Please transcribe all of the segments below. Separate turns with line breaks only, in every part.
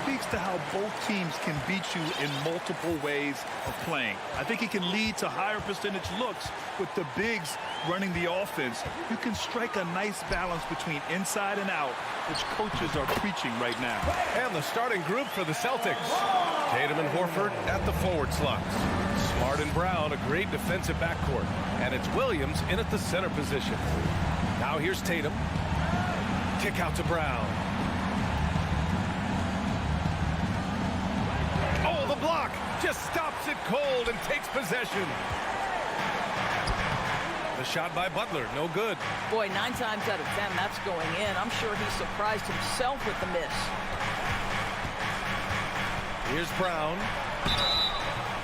speaks to how both teams can beat you in multiple ways of playing. I think he can lead to higher percentage looks with the bigs running the offense. You can strike a nice balance between inside and out, which coaches are preaching right now.
And the starting group for the Celtics. Tatum and Horford at the forward slots. Smart and Brown, a great defensive backcourt. And it's Williams in at the center position. Now here's Tatum. Kick out to Brown. Oh, the block just stops it cold and takes possession. The shot by Butler, no good.
Boy, 9 times out of 10, that's going in. I'm sure he surprised himself with the miss.
Here's Brown.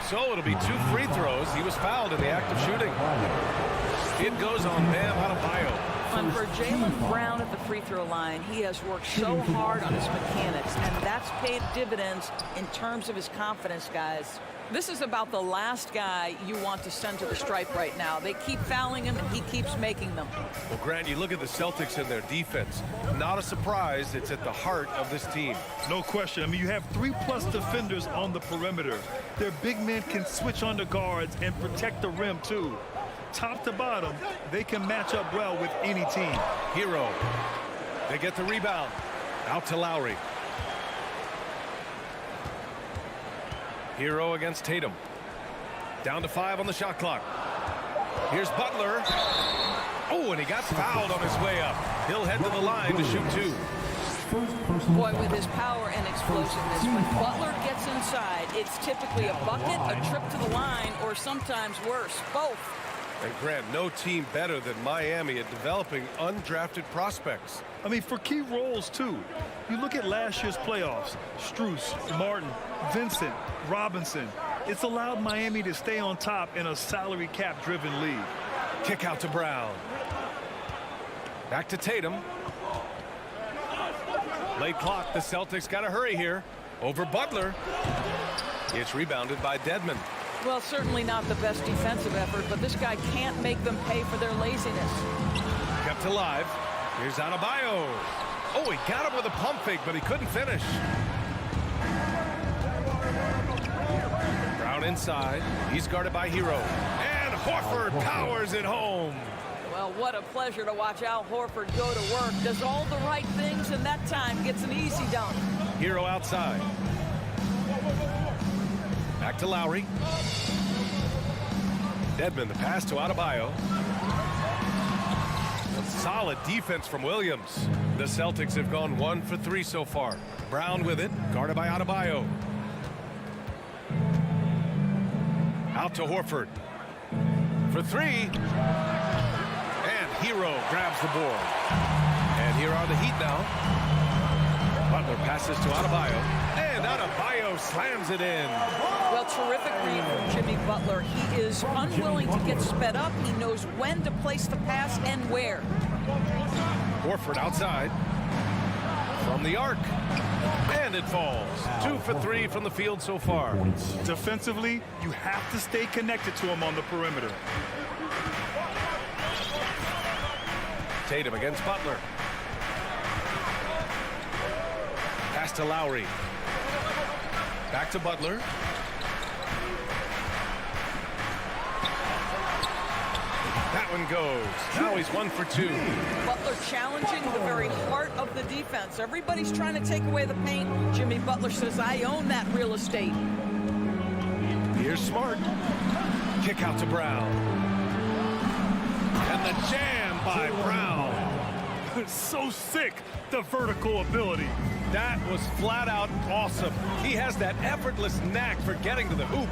So it'll be 2 free throws. He was fouled in the act of shooting. It goes on Bam Adebayo.
And for Jaylen Brown at the free throw line, he has worked so hard on his mechanics, and that's paid dividends in terms of his confidence, guys. This is about the last guy you want to send to the stripe right now. They keep fouling him, and he keeps making them.
Well, Grant, you look at the Celtics and their defense. Not a surprise, it's at the heart of this team.
No question. I mean, you have 3+ defenders on the perimeter. Their big men can switch on the guards and protect the rim, too. Top to bottom, they can match up well with any team.
Hero. They get the rebound. Out to Lowry. Hero against Tatum. Down to 5 on the shot clock. Here's Butler. Oh, and he got fouled on his way up. He'll head to the line to shoot 2.
Boy, with his power and explosiveness, when Butler gets inside, it's typically a bucket, a trip to the line, or sometimes worse, both.
And Grant, no team better than Miami at developing undrafted prospects.
I mean, for key roles, too. You look at last year's playoffs, Strus, Martin, Vincent, Robinson. It's allowed Miami to stay on top in a salary cap-driven league.
Kick out to Brown. Back to Tatum. Late clock, the Celtics got to hurry here. Over Butler. It's rebounded by Dedmon.
Well, certainly not the best defensive effort, but this guy can't make them pay for their laziness.
Kept alive. Here's Adebayo. Oh, he got him with a pump fake, but he couldn't finish. Brown inside. He's guarded by Hero. And Horford powers it home.
Well, what a pleasure to watch Al Horford go to work. Does all the right things, and that time gets an easy dunk.
Hero outside. Back to Lowry. Dedmon, the pass to Adebayo. Solid defense from Williams. The Celtics have gone 1 for 3 so far. Brown with it, guarded by Adebayo. Out to Horford. For 3. And Hero grabs the board. And here are the Heat now. Butler passes to Adebayo. And Adebayo slams it in.
Well, terrific read from Jimmy Butler. He is unwilling to get sped up. He knows when to place the pass and where.
Horford outside. From the arc. And it falls. 2 for 3 from the field so far.
Defensively, you have to stay connected to him on the perimeter.
Tatum against Butler. Pass to Lowry. Back to Butler. That one goes. Now he's 1 for 2.
Butler challenging the very heart of the defense. Everybody's trying to take away the paint. Jimmy Butler says, I own that real estate.
Here's Smart. Kick out to Brown. And the jam by Brown.
So sick, the vertical ability.
That was flat out awesome. He has that effortless knack for getting to the hoop.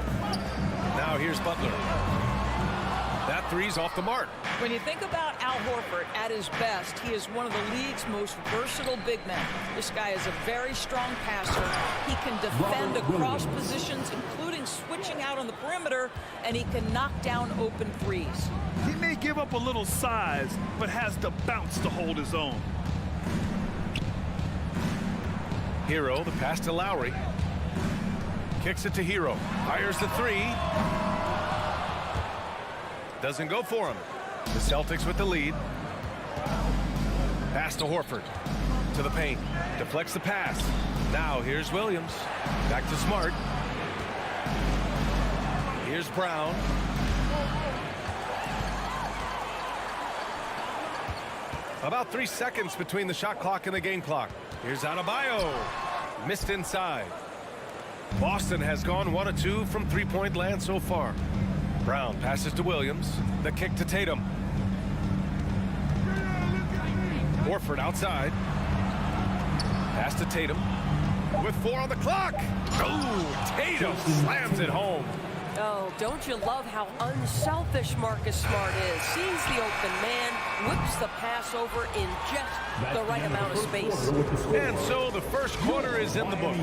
Now here's Butler. That three's off the mark.
When you think about Al Horford at his best, he is one of the league's most versatile big men. This guy is a very strong passer. He can defend across positions, including switching out on the perimeter, and he can knock down open threes.
He may give up a little size, but has the bounce to hold his own.
Hero, the pass to Lowry. Kicks it to Hero. Fires the three. Doesn't go for him. The Celtics with the lead. Pass to Horford. To the paint. Deflects the pass. Now here's Williams. Back to Smart. Here's Brown. About 3 seconds between the shot clock and the game clock. Here's Adebayo. Missed inside. Boston has gone 1 of 2 from three-point land so far. Brown passes to Williams. The kick to Tatum. Horford outside. Pass to Tatum. With 4 on the clock. Oh, Tatum slams it home.
Oh, don't you love how unselfish Marcus Smart is? Sees the open man, whips the pass over in just the right amount of space.
And so the first quarter is in the books.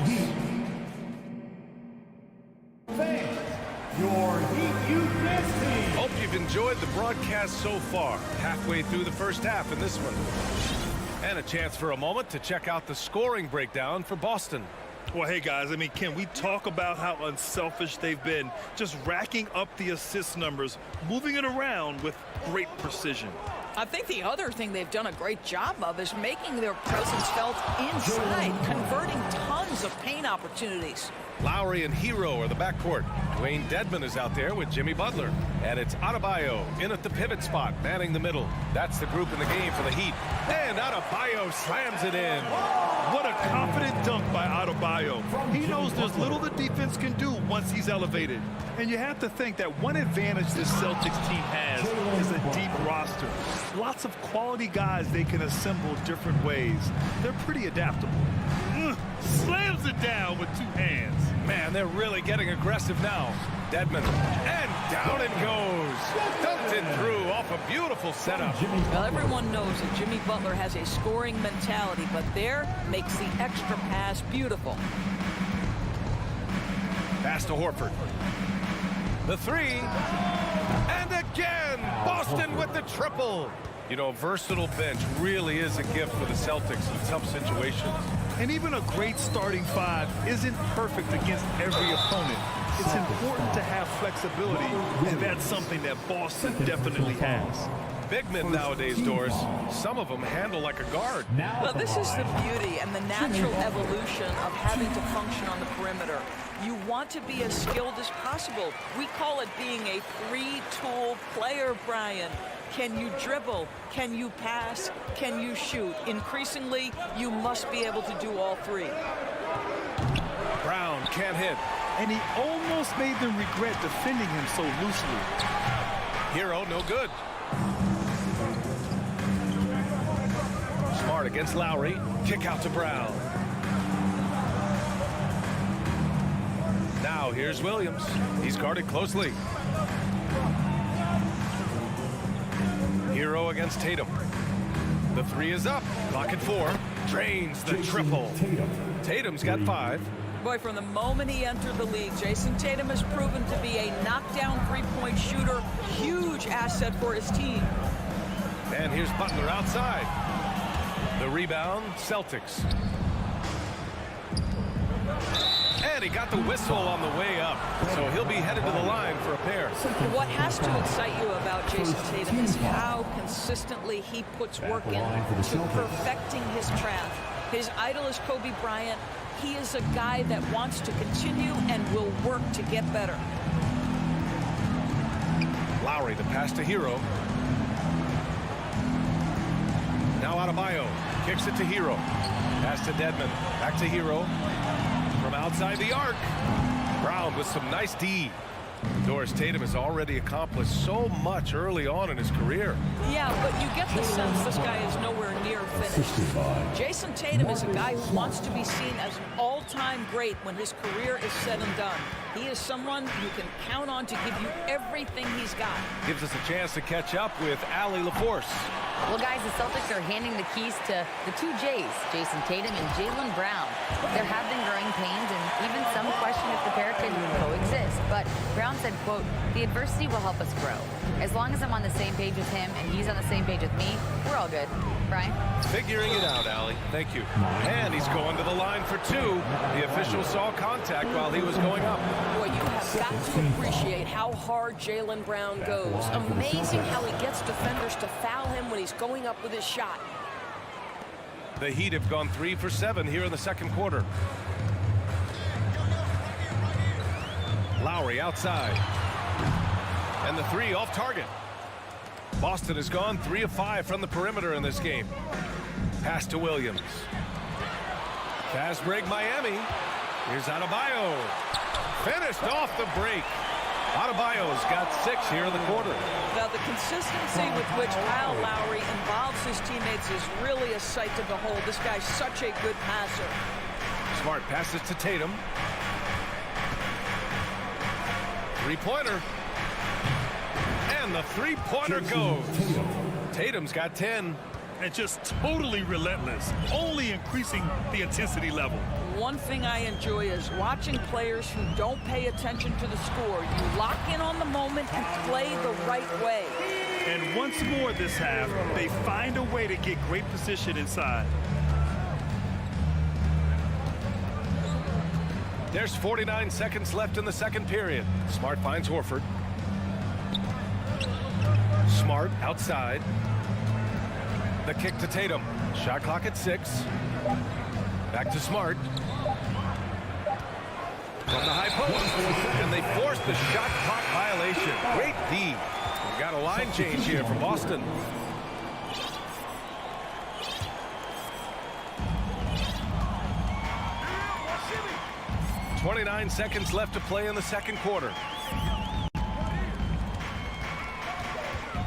Your Heat Youth Best Team.
Hope you've enjoyed the broadcast so far. Halfway through the first half in this one. And a chance for a moment to check out the scoring breakdown for Boston.
Well, hey, guys, I mean, can we talk about how unselfish they've been? Just racking up the assist numbers, moving it around with great precision.
I think the other thing they've done a great job of is making their presence felt inside, converting tons of paint opportunities.
Lowry and Hero are the backcourt. Dwayne Dedmon is out there with Jimmy Butler. And it's Adebayo in at the pivot spot, manning the middle. That's the group in the game for the Heat. And Adebayo slams it in.
What a confident dunk by Adebayo. He knows there's little the defense can do once he's elevated. And you have to think that one advantage this Celtics team has is a deep roster. Lots of quality guys they can assemble different ways. They're pretty adaptable. Slams it down with 2 hands.
Man, they're really getting aggressive now. Dedmon, and down it goes. Dunked it through off a beautiful setup.
Well, everyone knows that Jimmy Butler has a scoring mentality, but there makes the extra pass beautiful.
Pass to Horford. The 3. And again, Boston with the triple. You know, a versatile bench really is a gift for the Celtics in tough situations.
And even a great starting 5 isn't perfect against every opponent. It's important to have flexibility, and that's something that Boston definitely has.
Big men nowadays, Doris, some of them handle like a guard.
Well, this is the beauty and the natural evolution of having to function on the perimeter. You want to be as skilled as possible. We call it being a three-tool player, Brian. Can you dribble? Can you pass? Can you shoot? Increasingly, you must be able to do all 3.
Brown can't hit.
And he almost made them regret defending him so loosely.
Hero, no good. Smart against Lowry. Kick out to Brown. Now here's Williams. He's guarded closely. Hero against Tatum. The 3 is up. Clock at 4. Drains the triple. Tatum's got 5.
Boy, from the moment he entered the league, Jason Tatum has proven to be a knockdown three-point shooter. Huge asset for his team.
And here's Butler outside. The rebound, Celtics. And he got the whistle on the way up. So he'll be headed to the line for a pair.
What has to excite you about Jason Tatum is how consistently he puts work into perfecting his craft. His idol is Kobe Bryant. He is a guy that wants to continue and will work to get better.
Lowry, the pass to Hero. Now Adebayo kicks it to Hero. Pass to Dedmon. Back to Hero. From outside the arc. Brown with some nice D. Doris, Tatum has already accomplished so much early on in his career.
Yeah, but you get the sense this guy is nowhere near finished. Jason Tatum is a guy who wants to be seen as an all-time great when his career is said and done. He is someone you can count on to give you everything he's got.
Gives us a chance to catch up with Allie LaForce.
Well, guys, the Celtics are handing the keys to the 2 J's, Jason Tatum and Jaylen Brown. There have been growing pains and even some question if the pair can coexist. But Brown said, quote, "The adversity will help us grow. As long as I'm on the same page with him and he's on the same page with me, we're all good." Brian?
Figuring it out, Allie. Thank you. And he's going to the line for 2. The official saw contact while he was going up.
Boy, you have got to appreciate how hard Jaylen Brown goes. Amazing how he gets defenders to foul him when he's going up with his shot.
The Heat have gone 3 for 7 here in the second quarter. Lowry outside. And the three off target. Boston has gone 3 of 5 from the perimeter in this game. Pass to Williams. Fast break Miami. Here's Adebayo. Finished off the break. Adebayo's got 6 here in the quarter.
Now, the consistency with which Kyle Lowry involves his teammates is really a sight to behold. This guy's such a good passer.
Smart passes to Tatum. Three-pointer. And the three-pointer goes. Tatum's got 10.
And just totally relentless, only increasing the intensity level.
One thing I enjoy is watching players who don't pay attention to the score. You lock in on the moment and play the right way.
And once more this half, they find a way to get great position inside.
There's 49 seconds left in the second period. Smart finds Horford. Smart outside. The kick to Tatum. Shot clock at 6. Back to Smart. From the high post. And they forced the shot clock violation. Great D. We've got a line change here from Boston. .29 seconds left to play in the second quarter.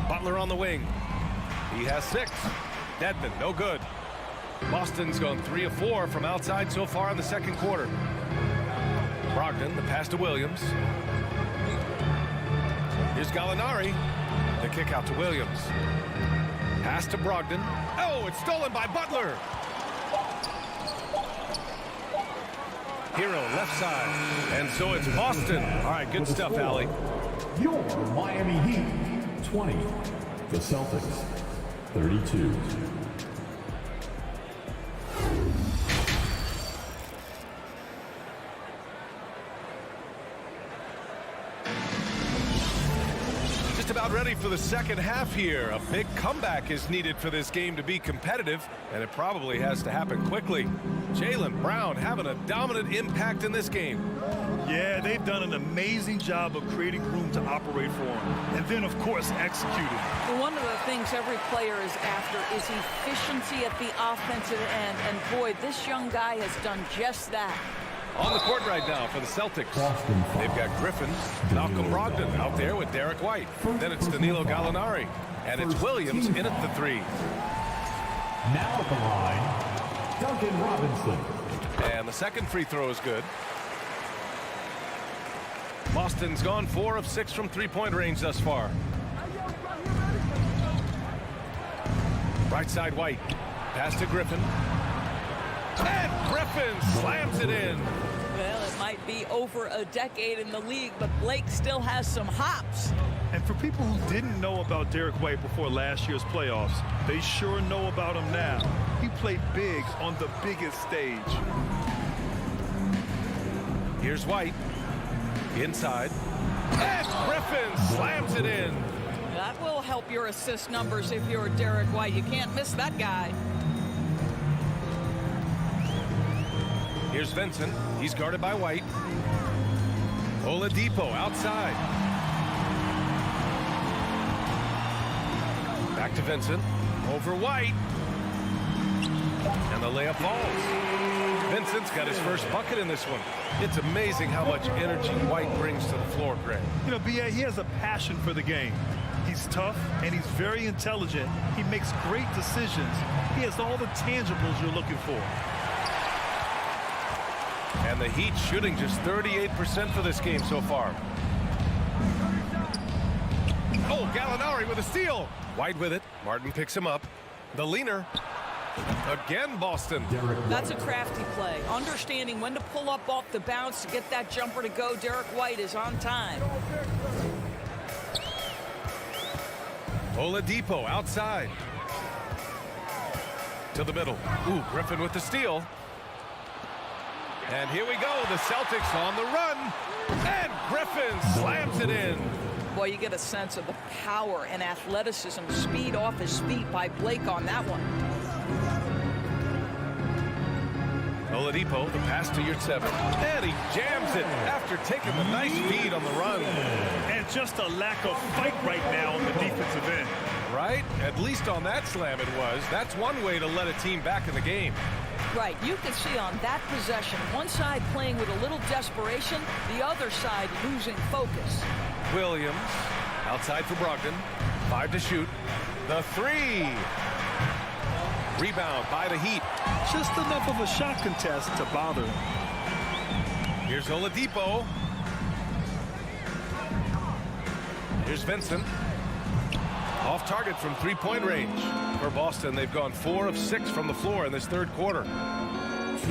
Butler on the wing. He has 6. Dedmon, no good. Boston's gone 3 of 4 from outside so far in the second quarter. Brogdon, the pass to Williams. Here's Gallinari. The kick out to Williams. Pass to Brogdon. Oh, it's stolen by Butler. Hero left side. And so it's Boston. All right, good stuff, Allie.
Your Miami Heat 20. The Celtics 32.
Just about ready for the second half here. A big comeback is needed for this game to be competitive, and it probably has to happen quickly. Jaylen Brown having a dominant impact in this game.
Yeah, they've done an amazing job of creating room to operate for him. And then, of course, executing.
One of the things every player is after is efficiency at the offensive end. And boy, this young guy has done just that.
On the court right now for the Celtics. They've got Griffin, Malcolm Brogdon out there with Derek White. Then it's Danilo Gallinari. And it's Williams in at the 3.
Now at the line, Duncan Robinson.
And the second free throw is good. Boston's gone 4 of 6 from three-point range thus far. Right side White. Pass to Griffin. And Griffin slams it in.
Well, it might be over a decade in the league, but Blake still has some hops.
And for people who didn't know about Derek White before last year's playoffs, they sure know about him now. He played big on the biggest stage.
Here's White. Inside. And Griffin slams it in.
That will help your assist numbers if you're Derek White. You can't miss that guy.
Here's Vincent. He's guarded by White. Oladipo outside. Back to Vincent. Over White. And the layup falls. Vincent's got his first bucket in this one. It's amazing how much energy White brings to the floor, Greg.
You know, B.A., he has a passion for the game. He's tough, and he's very intelligent. He makes great decisions. He has all the tangibles you're looking for.
And the Heat shooting just 38% for this game so far. Oh, Gallinari with a steal. White with it. Martin picks him up. The leaner. Again, Boston.
That's a crafty play. Understanding when to pull up off the bounce to get that jumper to go. Derek White is on time.
Oladipo outside. To the middle. Ooh, Griffin with the steal. And here we go. The Celtics on the run. And Griffin slams it in.
Boy, you get a sense of the power and athleticism, speed off his feet by Blake on that one.
Oladipo, the pass to Yurtseven. And he jams it after taking the nice feed on the run.
And just a lack of fight right now on the defensive end.
Right? At least on that slam it was. That's one way to let a team back in the game.
Right, you can see on that possession, one side playing with a little desperation, the other side losing focus.
Williams, outside for Brogdon. 5 to shoot. The 3. Rebound by the Heat.
Just enough of a shot contest to bother him.
Here's Oladipo. Here's Vincent. Off target from three-point range. For Boston, they've gone 4 of 6 from the floor in this third quarter.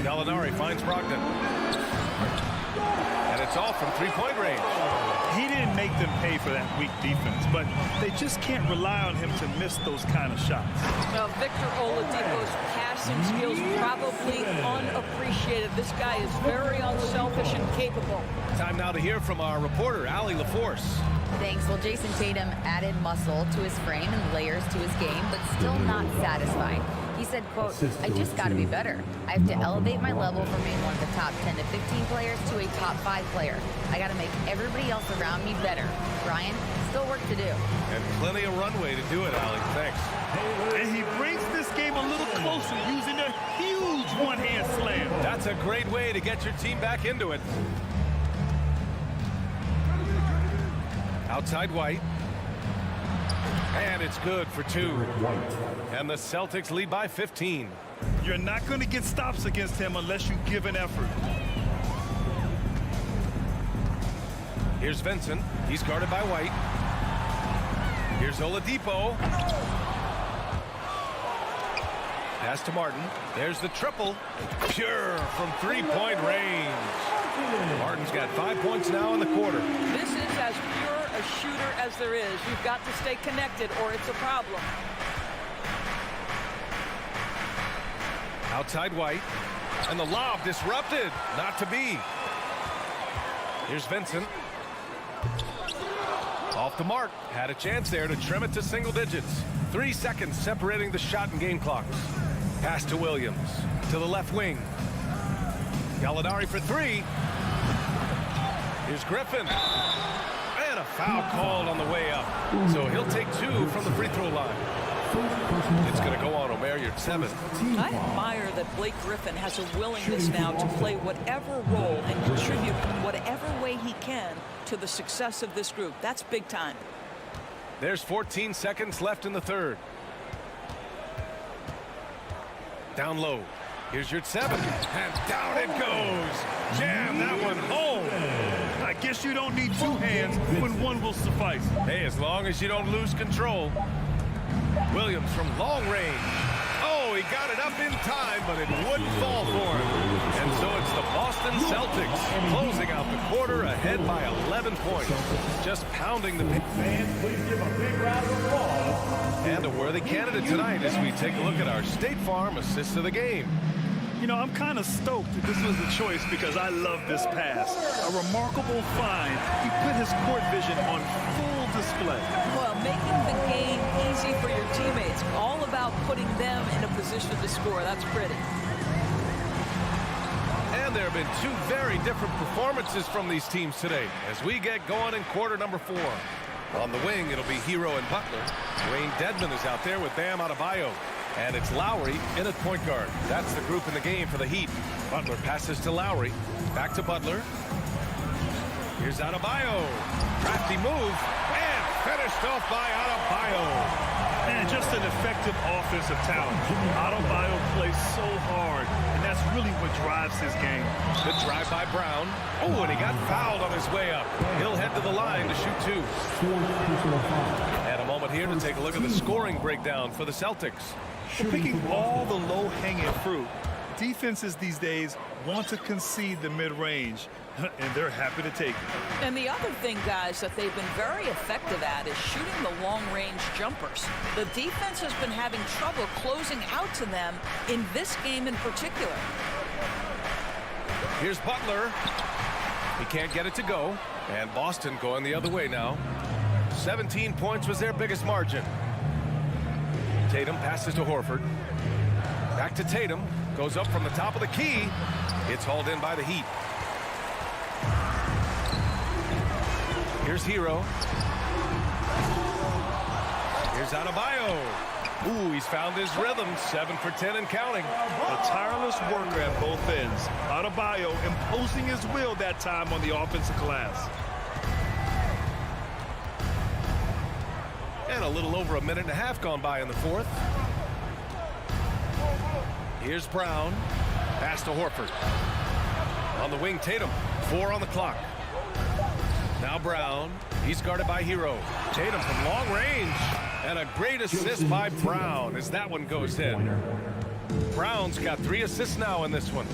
Gallinari finds Brogdon. And it's off from three-point range.
He didn't make them pay for that weak defense, but they just can't rely on him to miss those kind of shots.
Now, Victor Oladipo's passing skills probably unappreciated. This guy is very unselfish and capable.
Time now to hear from our reporter, Allie LaForce.
Thanks. Well, Jason Tatum added muscle to his frame and layers to his game, but still not satisfied. He said, quote, I just got to be better. I have to elevate my level from being one of the top 10 to 15 players to a top 5 player. I got to make everybody else around me better. Brian, still work to do.
And plenty of runway to do it, Allie. Thanks.
And he brings this game a little closer using a huge one-hand slam.
That's a great way to get your team back into it. Outside White. And it's good for 2. And the Celtics lead by 15.
You're not going to get stops against him unless you give an effort.
Here's Vincent. He's guarded by White. Here's Oladipo. Pass to Martin. There's the triple. Pure from three-point range. Martin's got 5 points now in the quarter.
This is as pure a shooter as there is. You've got to stay connected or it's a problem.
Outside White. And the lob disrupted. Not to be. Here's Vincent. Off the mark. Had a chance there to trim it to single digits. 3 seconds separating the shot and game clocks. Pass to Williams. To the left wing. Gallinari for 3. Here's Griffin. And a foul called on the way up. So he'll take 2 from the free throw line. It's going to go on Omer Yurtseven.
I admire that Blake Griffin has a willingness now to play whatever role and contribute whatever way he can to the success of this group. That's big time.
There's 14 seconds left in the third. Down low. Here's Yurtseven. And down it goes. Jam that one home.
I guess you don't need 2 hands when one will suffice.
Hey, as long as you don't lose control. Williams from long range. Oh, he got it up in time, but it wouldn't fall for him. And so it's the Boston Celtics closing out the quarter ahead by 11 points. Just pounding the paint.
Fans, please give a big round of applause.
And a worthy candidate tonight as we take a look at our State Farm assists of the game.
You know, I'm kind of stoked that this was the choice because I love this pass. A remarkable find. He put his court vision on full display.
Well, making the game easy for your teammates. All about putting them in a position to score. That's pretty.
And there have been 2 very different performances from these teams today as we get going in quarter number 4. On the wing, it'll be Hero and Butler. Wayne Dedman is out there with Bam Adebayo. And it's Lowry in at point guard. That's the group in the game for the Heat. Butler passes to Lowry. Back to Butler. Here's Adebayo. Crafty move. And finished off by Adebayo.
And just an effective offensive talent. Adebayo plays so hard, and that's really what drives his game.
Good drive by Brown. Oh, and he got fouled on his way up. He'll head to the line to shoot 2. And a moment here to take a look at the scoring breakdown for the Celtics.
We're picking all the low-hanging fruit. Defenses these days want to concede the mid-range, and they're happy to take it.
And the other thing, guys, that they've been very effective at is shooting the long-range jumpers. The defense has been having trouble closing out to them in this game in particular.
Here's Butler. He can't get it to go. And Boston going the other way now. 17 points was their biggest margin. Tatum passes to Horford. Back to Tatum. Goes up from the top of the key. It's hauled in by the Heat. Here's Hero. Here's Adebayo. Ooh, he's found his rhythm. 7 for 10 and counting.
A tireless worker at both ends. Adebayo imposing his will that time on the offensive glass.
And a little over a minute and a half gone by in the fourth. Here's Brown. Pass to Horford. On the wing, Tatum. 4 on the clock. Now Brown. He's guarded by Hero. Tatum from long range. And a great assist by Brown as that one goes in. Brown's got 3 assists now in this one.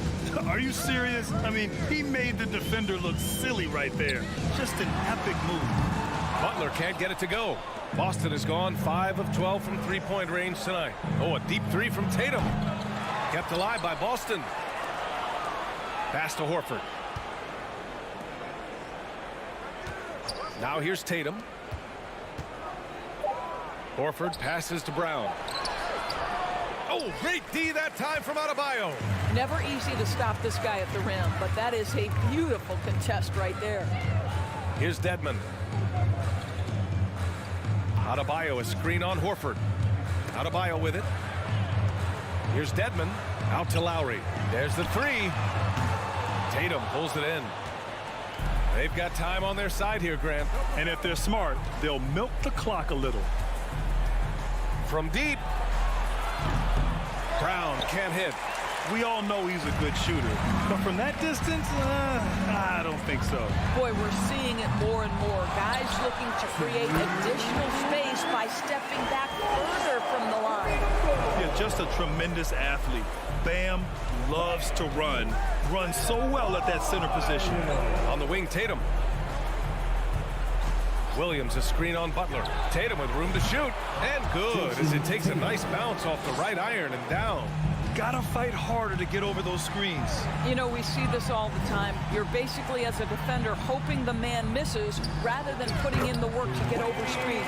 Are you serious? I mean, he made the defender look silly right there. Just an epic move.
Butler can't get it to go. Boston has gone 5 of 12 from three-point range tonight. Oh, a deep 3 from Tatum. Kept alive by Boston. Pass to Horford. Now here's Tatum. Horford passes to Brown. Oh, great D that time from Adebayo.
Never easy to stop this guy at the rim, but that is a beautiful contest right there.
Here's Dedmon. Adebayo, a screen on Horford. Adebayo with it. Here's Dedmon. Out to Lowry. There's the 3. Tatum pulls it in. They've got time on their side here, Grant.
And if they're smart, they'll milk the clock a little.
From deep. Brown can't hit.
We all know he's a good shooter. But from that distance, I don't think so.
Boy, we're seeing it more and more. Guys looking to create additional space by stepping back further from the line.
Yeah, just a tremendous athlete. Bam loves to run. Runs so well at that center position.
On the wing, Tatum. Williams, a screen on Butler. Tatum with room to shoot. And good as it takes a nice bounce off the right iron and down.
Gotta fight harder to get over those screens.
You know, we see this all the time. You're basically, as a defender, hoping the man misses rather than putting in the work to get over screens.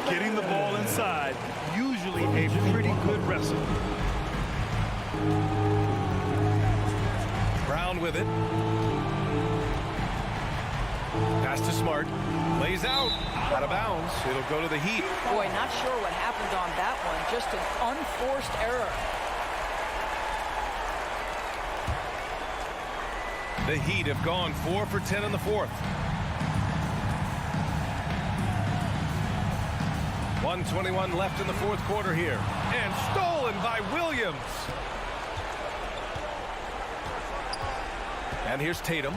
Getting the ball inside, usually a pretty good wrestle.
Brown with it. Pass to Smart. Lays out. Out of bounds. It'll go to the Heat.
Boy, not sure what happened on that one. Just an unforced error.
The Heat have gone 4 for 10 in the fourth. 1:21 left in the fourth quarter here. And stolen by Williams. And here's Tatum.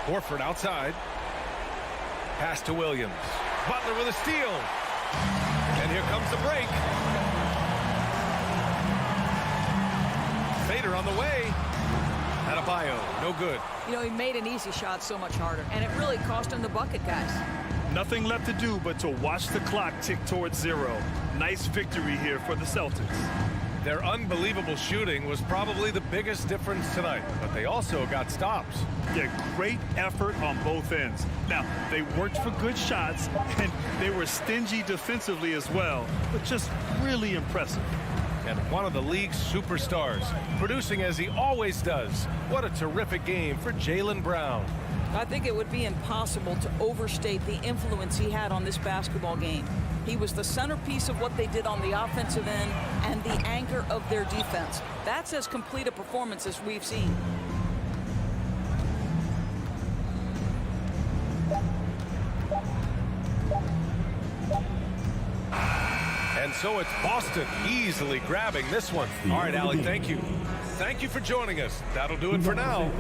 Horford outside. Pass to Williams. Butler with a steal. And here comes the break. Fader on the way. Adebayo, no good.
You know, he made an easy shot so much harder, and it really cost him the bucket, guys.
Nothing left to do but to watch the clock tick towards 0. Nice victory here for the Celtics.
Their unbelievable shooting was probably the biggest difference tonight, but they also got stops.
Yeah, great effort on both ends. Now, they worked for good shots, and they were stingy defensively as well, but just really impressive.
And one of the league's superstars, producing as he always does. What a terrific game for Jaylen Brown.
I think it would be impossible to overstate the influence he had on this basketball game. He was the centerpiece of what they did on the offensive end and the anchor of their defense. That's as complete a performance as we've seen.
And so it's Boston easily grabbing this one. All right, Alec, thank you. Thank you for joining us. That'll do it for now.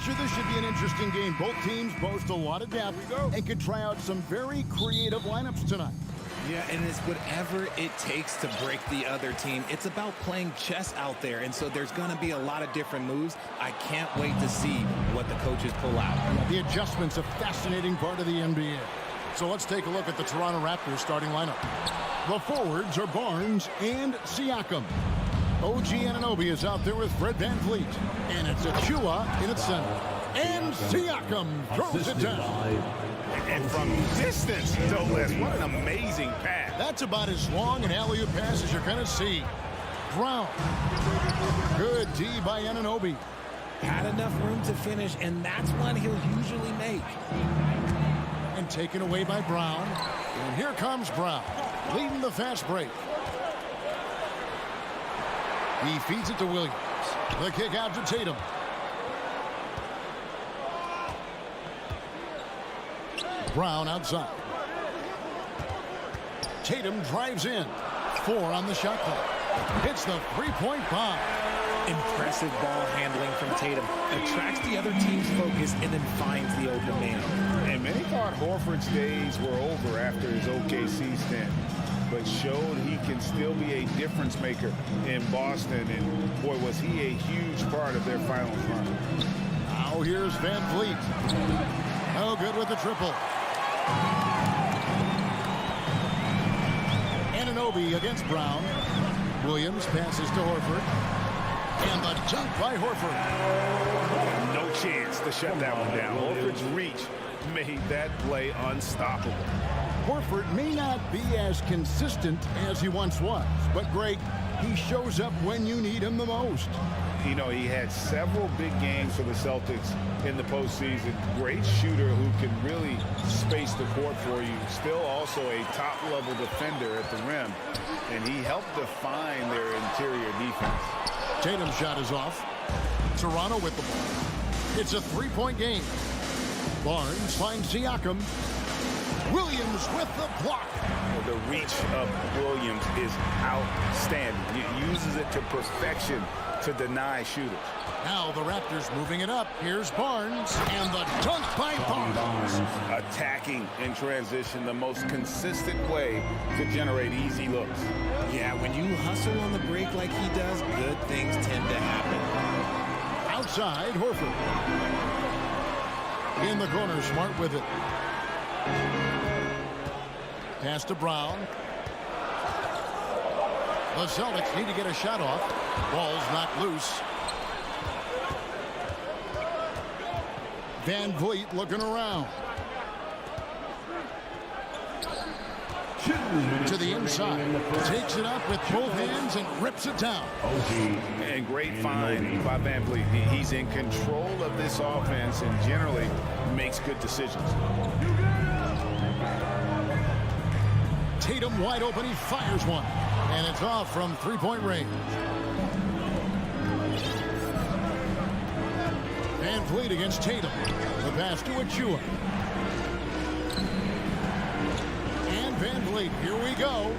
Archer, this should be an interesting game. Both teams boast a lot of depth and could try out some very creative lineups tonight.
Yeah, and it's whatever it takes to break the other team. It's about playing chess out there, and so there's going to be a lot of different moves. I can't wait to see what the coaches pull out.
Yeah, the adjustment's a fascinating part of the NBA. So let's take a look at the Toronto Raptors starting lineup. The forwards are Barnes and Siakam. OG Anunoby is out there with Fred VanVleet. And it's Achua in its center. And Siakam throws it down.
And from distance, no less. What an amazing pass.
That's about as long an alley-oop pass as you're going to see. Brown. Good D by Anunoby.
Had enough room to finish, and that's one he'll usually make.
And taken away by Brown. And here comes Brown, leading the fast break. He feeds it to Williams. The kick out to Tatum. Brown outside. Tatum drives in. 4 on the shot clock. Hits the three-point bomb.
Impressive ball handling from Tatum. Attracts the other team's focus and then finds the open man.
And many thought Horford's days were over after his OKC stint, but showed he can still be a difference maker in Boston. And boy, was he a huge part of their finals run.
Now here's VanVleet. No good with the triple. Anunoby against Brown. Williams passes to Horford. And the dunk by Horford.
No chance to shut that one down. Horford's reach made that play unstoppable.
Horford may not be as consistent as he once was, but Greg, he shows up when you need him the most.
You know, he had several big games for the Celtics in the postseason. Great shooter who can really space the court for you. Still also a top-level defender at the rim. And he helped define their interior defense.
Tatum's shot is off. Toronto with the ball. It's a three-point game. Barnes finds Siakam. Williams with the block.
The reach of Williams is outstanding. He uses it to perfection to deny shooters.
Now the Raptors moving it up. Here's Barnes, and the dunk by Barnes.
Attacking in transition, the most consistent way to generate easy looks.
Yeah, when you hustle on the break like he does, good things tend to happen.
Outside, Horford. In the corner, Smart with it. Pass to Brown. The Celtics need to get a shot off. Ball's knocked loose. VanVleet looking around. To the inside. Takes it up with both hands and rips it down.
And great find by VanVleet. He's in control of this offense and generally makes good decisions.
Tatum wide open. He fires one. And it's off from three-point range. VanVleet against Tatum. The pass to Achua. And VanVleet, here we go.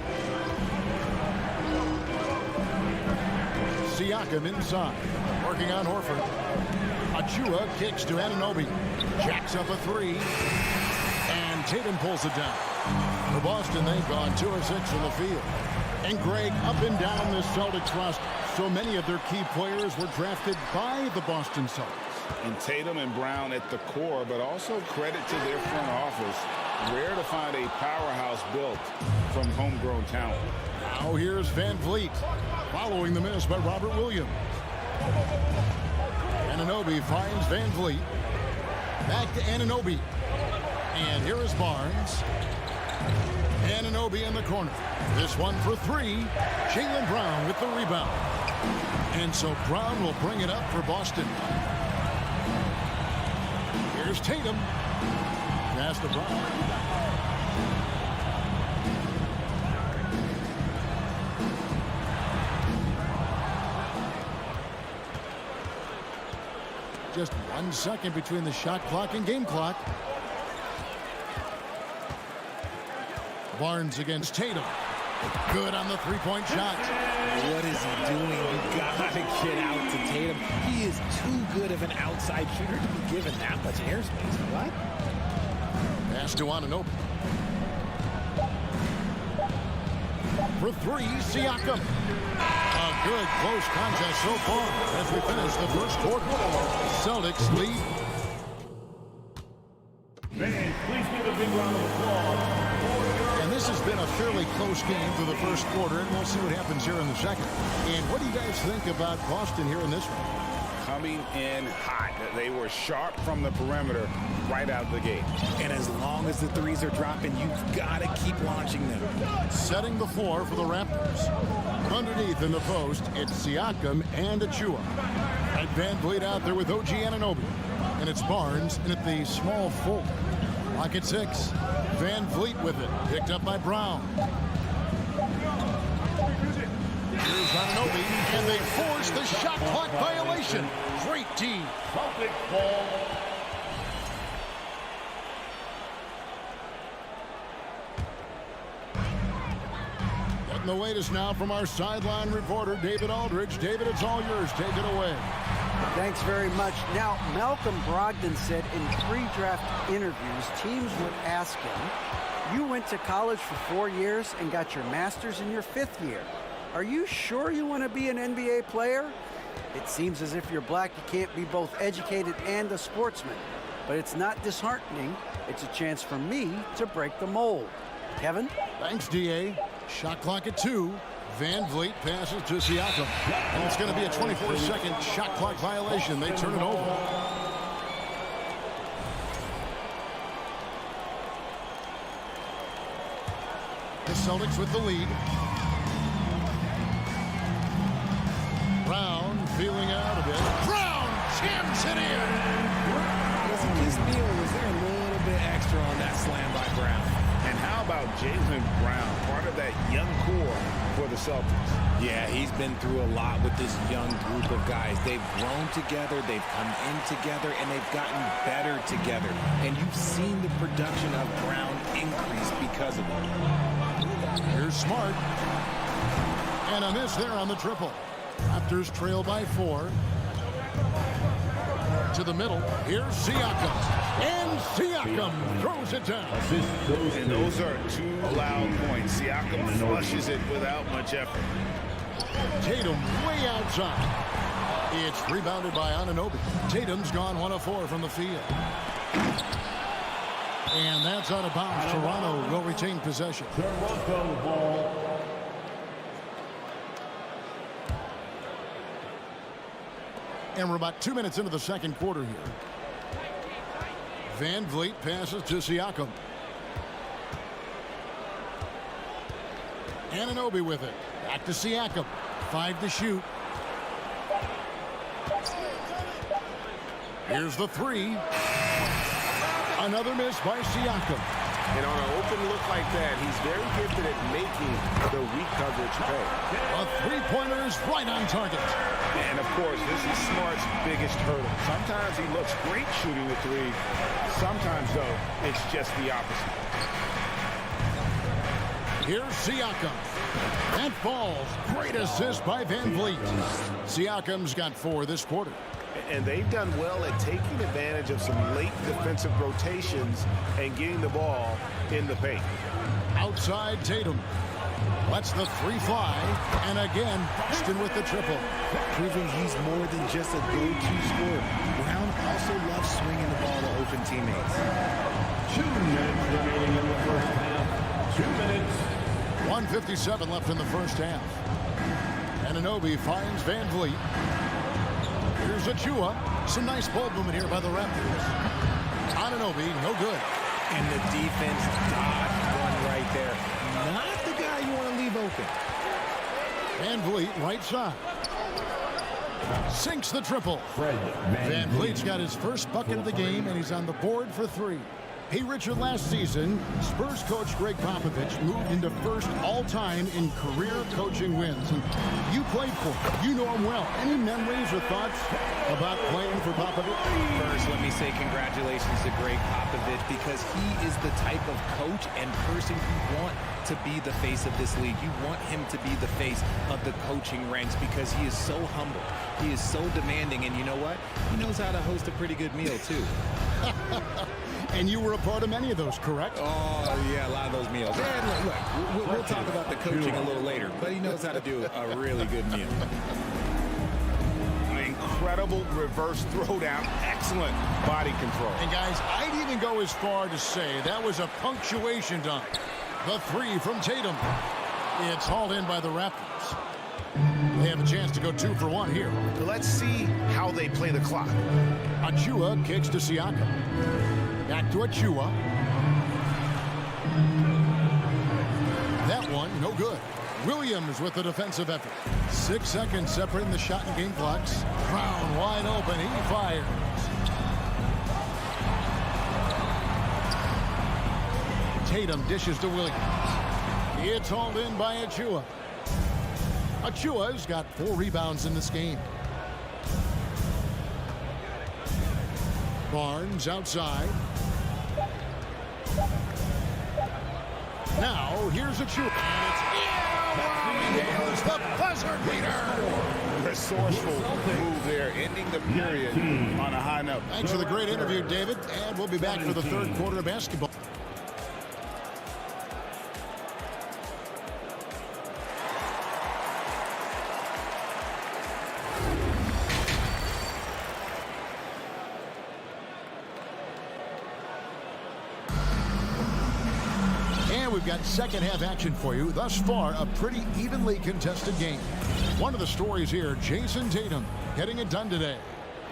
Siakam inside. Working on Horford. Achua kicks to Anunoby. Jacks up a three. And Tatum pulls it down. For Boston, they've gone 2 of 6 from the field. And Greg, up and down this Celtics roster, so many of their key players were drafted by the Boston Celtics.
And Tatum and Brown at the core, but also credit to their front office. Rare to find a powerhouse built from homegrown talent.
Now here's VanVleet, following the miss by Robert Williams. Anunoby finds VanVleet. Back to Anunoby. And here is Barnes. Anunoby in the corner. This one for 3. Jaylen Brown with the rebound. And so Brown will bring it up for Boston. Here's Tatum. Pass to Brown. Just 1 second between the shot clock and game clock. Barnes against Tatum. Good on the three-point shot.
What is he doing? You got to get out to Tatum. He is too good of an outside shooter to be given that much airspace. What?
Pass to Anunoby. For three, Siakam. A good close contest so far as we finish the first quarter. Celtics lead.
Fans, please give a big round of applause.
And this has been a fairly close game through the first quarter, and we'll see what happens here in the second. And what do you guys think about Boston here in this one?
Coming in hot. They were sharp from the perimeter right out of the gate.
And as long as the threes are dropping, you've got to keep launching them.
Setting the floor for the Raptors. Underneath in the post, it's Siakam and Achua. And Van Vliet out there with OG Anunoby. And it's Barnes in at the small forward. Lock at 6. Van Vliet with it. Picked up by Brown. Here's Anunoby, and they force the shot clock violation. Great D.
Celtic ball.
Getting the latest now from our sideline reporter, David Aldridge. David, it's all yours. Take it away.
Thanks very much. Now, Malcolm Brogdon said in 3 draft interviews, teams would ask him, you went to college for 4 years and got your master's in your 5th year. Are you sure you want to be an NBA player? It seems as if you're black, you can't be both educated and a sportsman. But it's not disheartening. It's a chance for me to break the mold. Kevin?
Thanks, D.A. Shot clock at 2. Van Vliet passes to Siakam. And it's going to be a 24-second shot clock violation. They turn it over. The Celtics with the lead. Brown feeling out a bit. Brown jams it in.
Was it just me, or was there a little bit extra on that slam by Brown?
And how about Jaylen Brown, part of that young core for the Celtics?
Yeah, he's been through a lot with this young group of guys. They've grown together, they've come in together, and they've gotten better together. And you've seen the production of Brown increase because of it.
Here's Smart. And a miss there on the triple. Raptors trail by 4. To the middle. Here's Siakam. And Siakam throws it down.
And those are 2 loud points. Siakam flushes it without much effort.
Tatum way outside. It's rebounded by Anunoby. Tatum's gone 1 of 4 from the field. And that's out of bounds. Toronto will retain possession.
Toronto ball.
And we're about 2 minutes into the second quarter here. Van Vliet passes to Siakam. Anunoby with it. Back to Siakam. 5 to shoot. Here's the 3. Another miss by Siakam.
And on an open look like that, he's very gifted at making the weak coverage pay.
A three-pointer is right on target.
And, of course, this is Smart's biggest hurdle. Sometimes he looks great shooting the 3. Sometimes, though, it's just the opposite.
Here's Siakam. That falls. Great assist by Van Vliet. Siakam's got 4 this quarter.
And they've done well at taking advantage of some late defensive rotations and getting the ball in the paint.
Outside Tatum. Lets the 3 fly. And again, Boston with the triple.
Proving he's more than just a go-to scorer. Brown also loves swinging the ball to open teammates.
2 minutes remaining in the first half. 2 minutes.
1:57 left in the first half. Anunoby finds Van Vliet. Here's Achua. Some nice ball movement here by the Raptors. Anunoby, no good.
And the defense dodged one right there. Not the guy you want to leave open.
Van Vliet, right side. Sinks the triple. Van Vliet's got his first bucket of the game, and he's on the board for 3. Hey, Richard, last season, Spurs coach Greg Popovich moved into first all-time in career coaching wins. And you played for him. You know him well. Any memories or thoughts about playing for Popovich?
First, let me say congratulations to Greg Popovich, because he is the type of coach and person you want to be the face of this league. You want him to be the face of the coaching ranks, because he is so humble. He is so demanding. And you know what? He knows how to host a pretty good meal, too.
And you were a part of many of those, correct?
Oh, yeah, a lot of those meals. And look, we'll talk about the coaching a little later, but he knows how to do a really good meal.
An incredible reverse throwdown. Excellent body control.
And, guys, I'd even go as far to say that was a punctuation dunk. The three from Tatum. It's hauled in by the Raptors. They have a chance to go 2 for 1 here.
Let's see how they play the clock.
Achua kicks to Siakam. Back to Achua. That one, no good. Williams with the defensive effort. 6 seconds separating the shot and game clocks. Brown wide open. He fires. Tatum dishes to Williams. It's hauled in by Achua. Achua's got 4 rebounds in this game. Barnes outside. Now, here's Achua. And it's the buzzer beater.
Resourceful move there, ending the period on a high note.
Thanks for the great interview, David. And we'll be back for the third quarter of basketball. We've got second half action for you. Thus far, a pretty evenly contested game. One of the stories here, Jason Tatum getting it done today.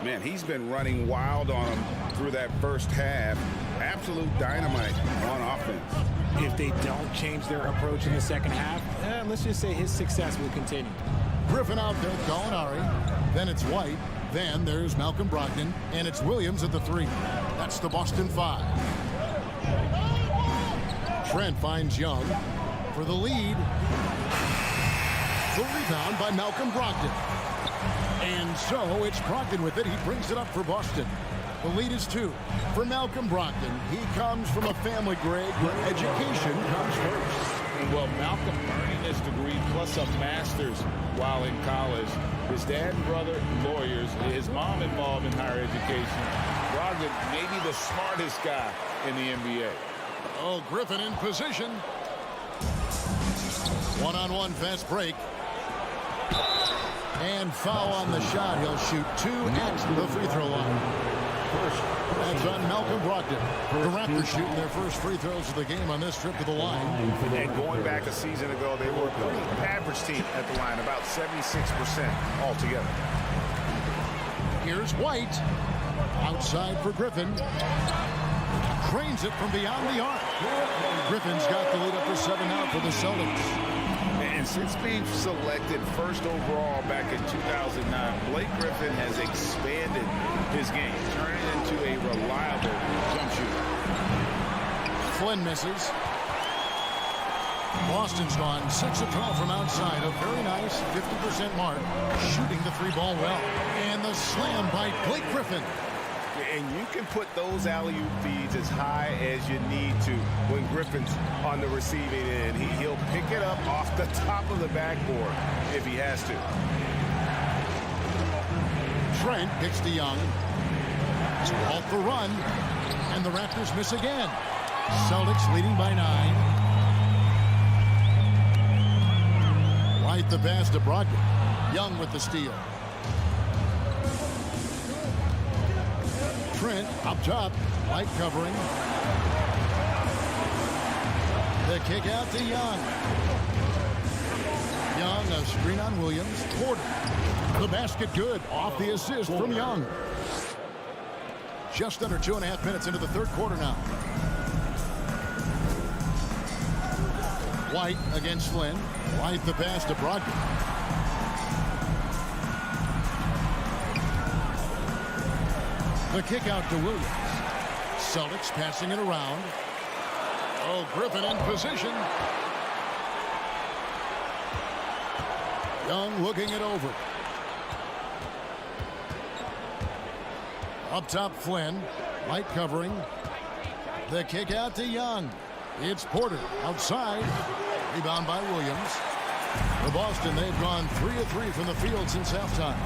Man, he's been running wild on him through that first half. Absolute dynamite on offense.
If they don't change their approach in the second half, let's just say his success will continue.
Griffin out there, Gallinari. Then it's White. Then there's Malcolm Brogdon. And it's Williams at the 3. That's the Boston 5. Trent finds Young for the lead. The rebound by Malcolm Brogdon. And so it's Brogdon with it. He brings it up for Boston. The lead is 2 for Malcolm Brogdon. He comes from a family, Greg, where education comes first.
Well, Malcolm earning his degree plus a master's while in college. His dad and brother, lawyers. His mom involved in higher education. Brogdon, maybe the smartest guy in the NBA.
Oh, Griffin in position. One-on-one fast break. And foul on the shot. He'll shoot 2 at the free throw line. That's on Malcolm Brogdon. The Raptors shooting their first free throws of the game on this trip to the line.
And going back a season ago, they were a pretty average team at the line, about 76% altogether.
Here's White. Outside for Griffin. Cranes it from beyond the arc. Griffin's got the lead up to 7 now for the Celtics.
And since being selected first overall back in 2009, Blake Griffin has expanded his game, turning it into a reliable jump shooter.
Flynn misses. Boston's gone 6 of 12 from outside. A very nice 50% mark. Shooting the 3-ball well. And the slam by Blake Griffin.
And you can put those alley-oop feeds as high as you need to when Griffin's on the receiving end. He'll pick it up off the top of the backboard if he has to.
Trent kicks to Young. It's off the run. And the Raptors miss again. Celtics leading by 9. Right the pass to Brogdon. Young with the steal. Trent up top, White covering. The kick out to Young. Young, a screen on Williams. Porter, the basket good. Off the assist from Young. Just under 2.5 minutes into the third quarter now. White against Flynn. White the pass to Brogdon. The kick out to Williams. Celtics passing it around. Oh, Griffin in position. Young looking it over. Up top, Flynn. Light covering. The kick out to Young. It's Porter outside. Rebound by Williams. For Boston, they've gone 3 of 3 from the field since halftime.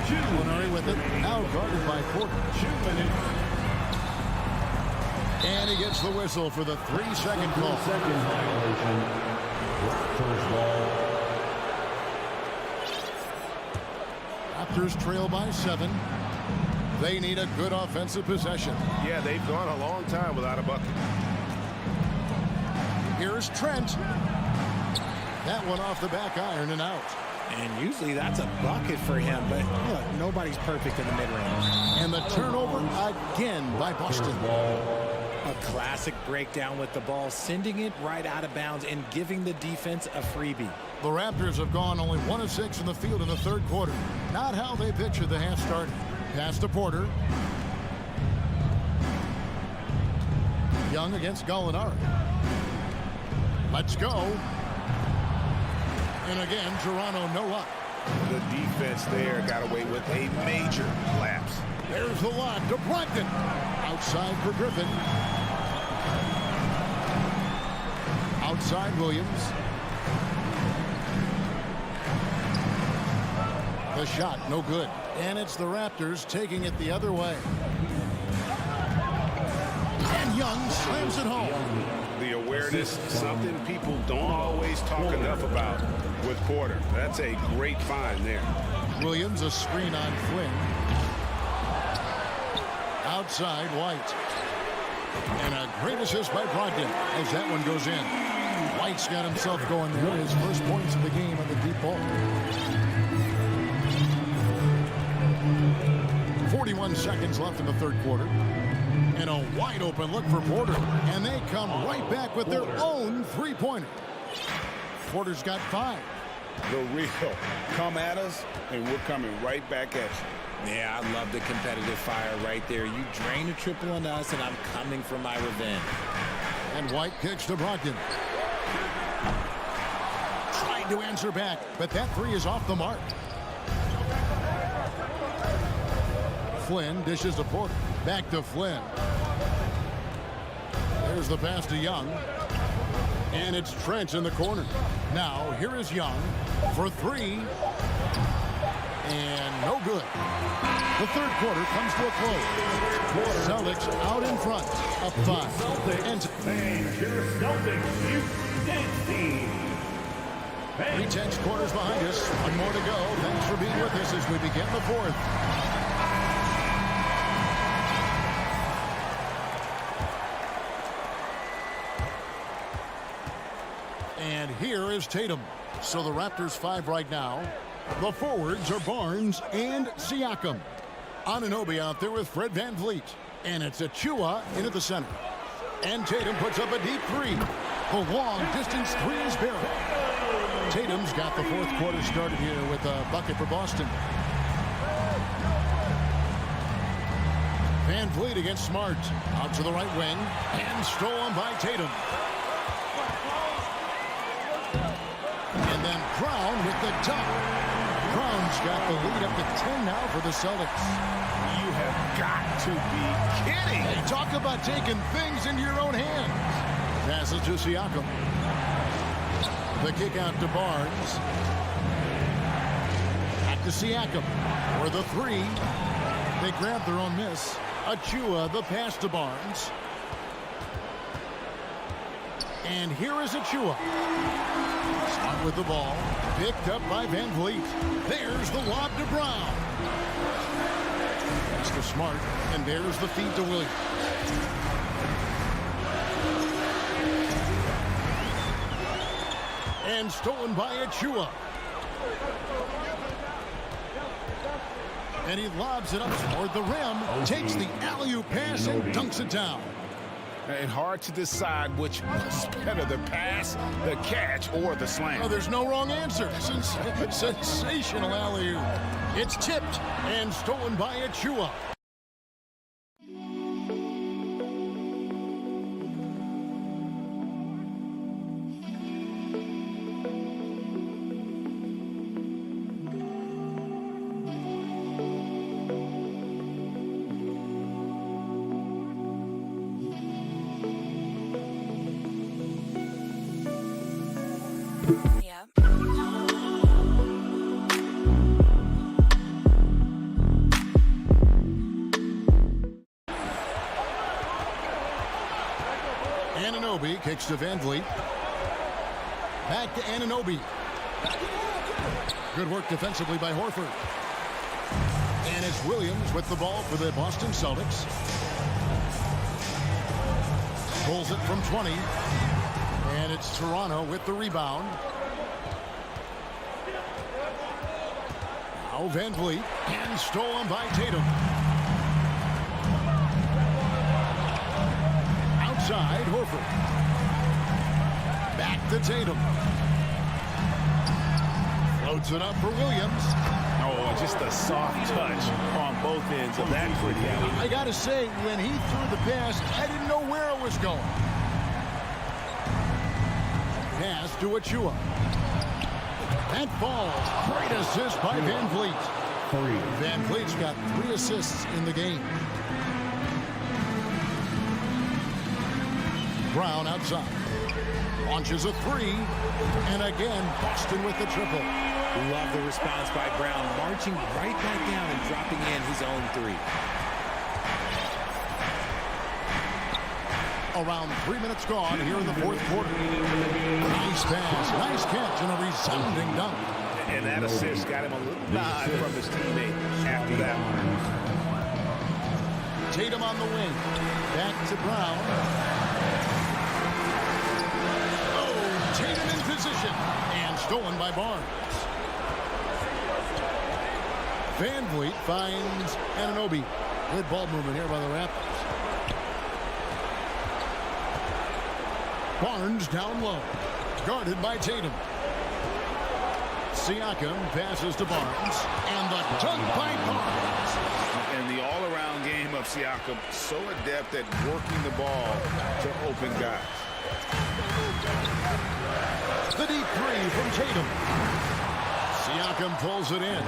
Hunarik with it. Now guarded by Porter.
2 minutes.
And he gets the whistle for the 3-second call.
Second violation. First ball.
Raptors trail by 7. They need a good offensive possession.
Yeah, they've gone a long time without a bucket.
Here's Trent. That one off the back iron and out.
And usually that's a bucket for him, but look, nobody's perfect in the mid-range.
And the turnover again by Boston.
A classic breakdown with the ball, sending it right out of bounds and giving the defense a freebie.
The Raptors have gone only 1 of 6 in the field in the third quarter. Not how they pictured the half started. Pass to Porter. Young against Gallinari. Let's go. And again, Toronto no luck.
The defense there got away with a major lapse.
There's the lob to Brogdon. Outside for Griffin. Outside Williams. The shot, no good. And it's the Raptors taking it the other way. And Young slams it home.
The awareness, something people don't always talk enough about with Porter. That's a great find there.
Williams, a screen on Flynn. Outside, White. And a great assist by Brogdon as that one goes in. White's got himself going there. His first points of the game on the deep ball. 41 seconds left in the third quarter. And a wide open look for Porter. And they come right back with their own three-pointer. Porter's got 5.
The real come at us, and we're coming right back at you.
Yeah, I love the competitive fire right there. You drain a triple on us, and I'm coming for my revenge.
And White kicks to Brogdon. Trying to answer back, but that 3 is off the mark. Flynn dishes to Porter. Back to Flynn. There's the pass to Young. And it's Trent in the corner. Now, here is Young for 3. And no good. The third quarter comes to a close. Celtics out in front, up 5. And
Your Celtics, you team.
3 tense quarters behind us. 1 more to go. Thanks for being with us as we begin the fourth. And here is Tatum. So the Raptors 5 right now. The forwards are Barnes and Siakam. Anunoby out there with Fred VanVleet. And it's Achua into the center. And Tatum puts up a deep 3. The long distance 3 is buried. Tatum's got the fourth quarter started here with a bucket for Boston. VanVleet against Smart. Out to the right wing. And stolen by Tatum. And then Brown with the dunk. Brown's got the lead up to 10 now for the Celtics.
You have got to be kidding.
Hey, talk about taking things into your own hands. Passes to Siakam. The kick out to Barnes. Back to Siakam. For the 3. They grab their own miss. Achua, the pass to Barnes. And here is Achua. Smart with the ball. Picked up by VanVleet. There's the lob to Brown. That's to Smart. And there's the feed to Williams. And stolen by Achua. And he lobs it up toward the rim. Takes the alley-oop pass and dunks it down.
And hard to decide which was better, the pass, the catch, or the slam.
Oh, there's no wrong answer. Sensational alley-oop. It's tipped and stolen by Achua.
Yeah.
Anunoby kicks to Van Vliet. Back to Anunoby. Good work defensively by Horford. And it's Williams with the ball for the Boston Celtics. Pulls it from 20. And it's Toronto with the rebound. Now Van Vliet. And stolen by Tatum. Outside, Horford. Back to Tatum. Floats it up for Williams.
Oh, just a soft touch on both ends of that pretty alley.
I got to say, when he threw the pass, I didn't know where it was going. Pass to Achua. That falls. Great assist by Van Vliet. Van Vliet's got 3 assists in the game. Brown outside. Launches a 3. And again, Boston with the triple.
Love the response by Brown, marching right back down and dropping in his own 3.
Around 3 minutes gone here in the fourth quarter. Nice pass, nice catch, and a resounding dunk.
And that assist got him a little nod from his teammate after that one.
Tatum on the wing. Back to Brown. Oh, Tatum in position. And stolen by Barnes. Van Vliet finds Anunoby. Good ball movement here by the Raptors. Barnes down low. Guarded by Tatum. Siakam passes to Barnes. And the dunk by Barnes.
And the all-around game of Siakam, so adept at working the ball to open guys.
The deep 3 from Tatum. Siakam pulls it in.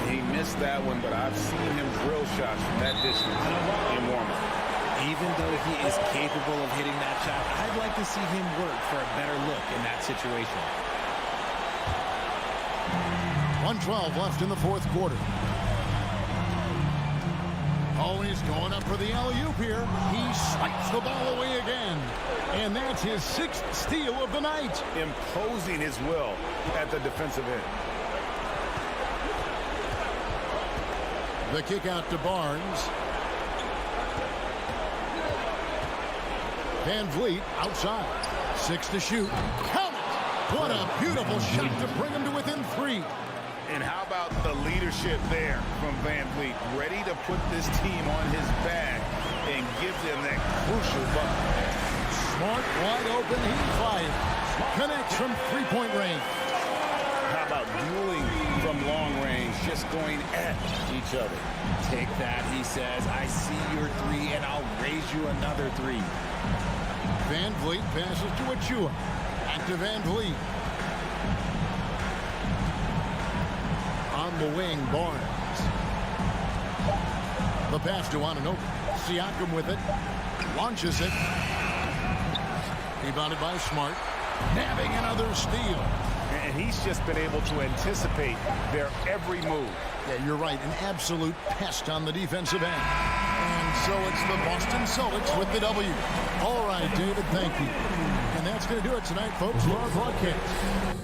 He missed that one, but I've seen him drill shots from that distance in warm-up.
Even though he is capable of hitting that shot, I'd like to see him work for a better look in that situation.
1:12 left in the fourth quarter. Oh, he's going up for the alley-oop here. He swipes the ball away again. And that's his 6th steal of the night.
Imposing his will at the defensive end.
The kick out to Barnes. Van Vliet outside. 6 to shoot. Count it! What a beautiful shot to bring him to within 3.
And how about the leadership there from Van Vliet? Ready to put this team on his back and give them that crucial bucket.
Smart, wide open, he fires. Connects from 3-point range.
How about dueling from long range, just going at each other?
Take that, he says. I see your 3, and I'll raise you another 3.
Van Vliet passes to Achua. Back to Van Vliet. On the wing, Barnes. The pass to Anunoby. Siakam with it. Launches it. Rebounded by Smart. Nabbing another steal.
And he's just been able to anticipate their every move.
Yeah, you're right. An absolute pest on the defensive end. And so it's the Boston Celtics with the W. All right, David, thank you. And that's going to do it tonight, folks, for our broadcast.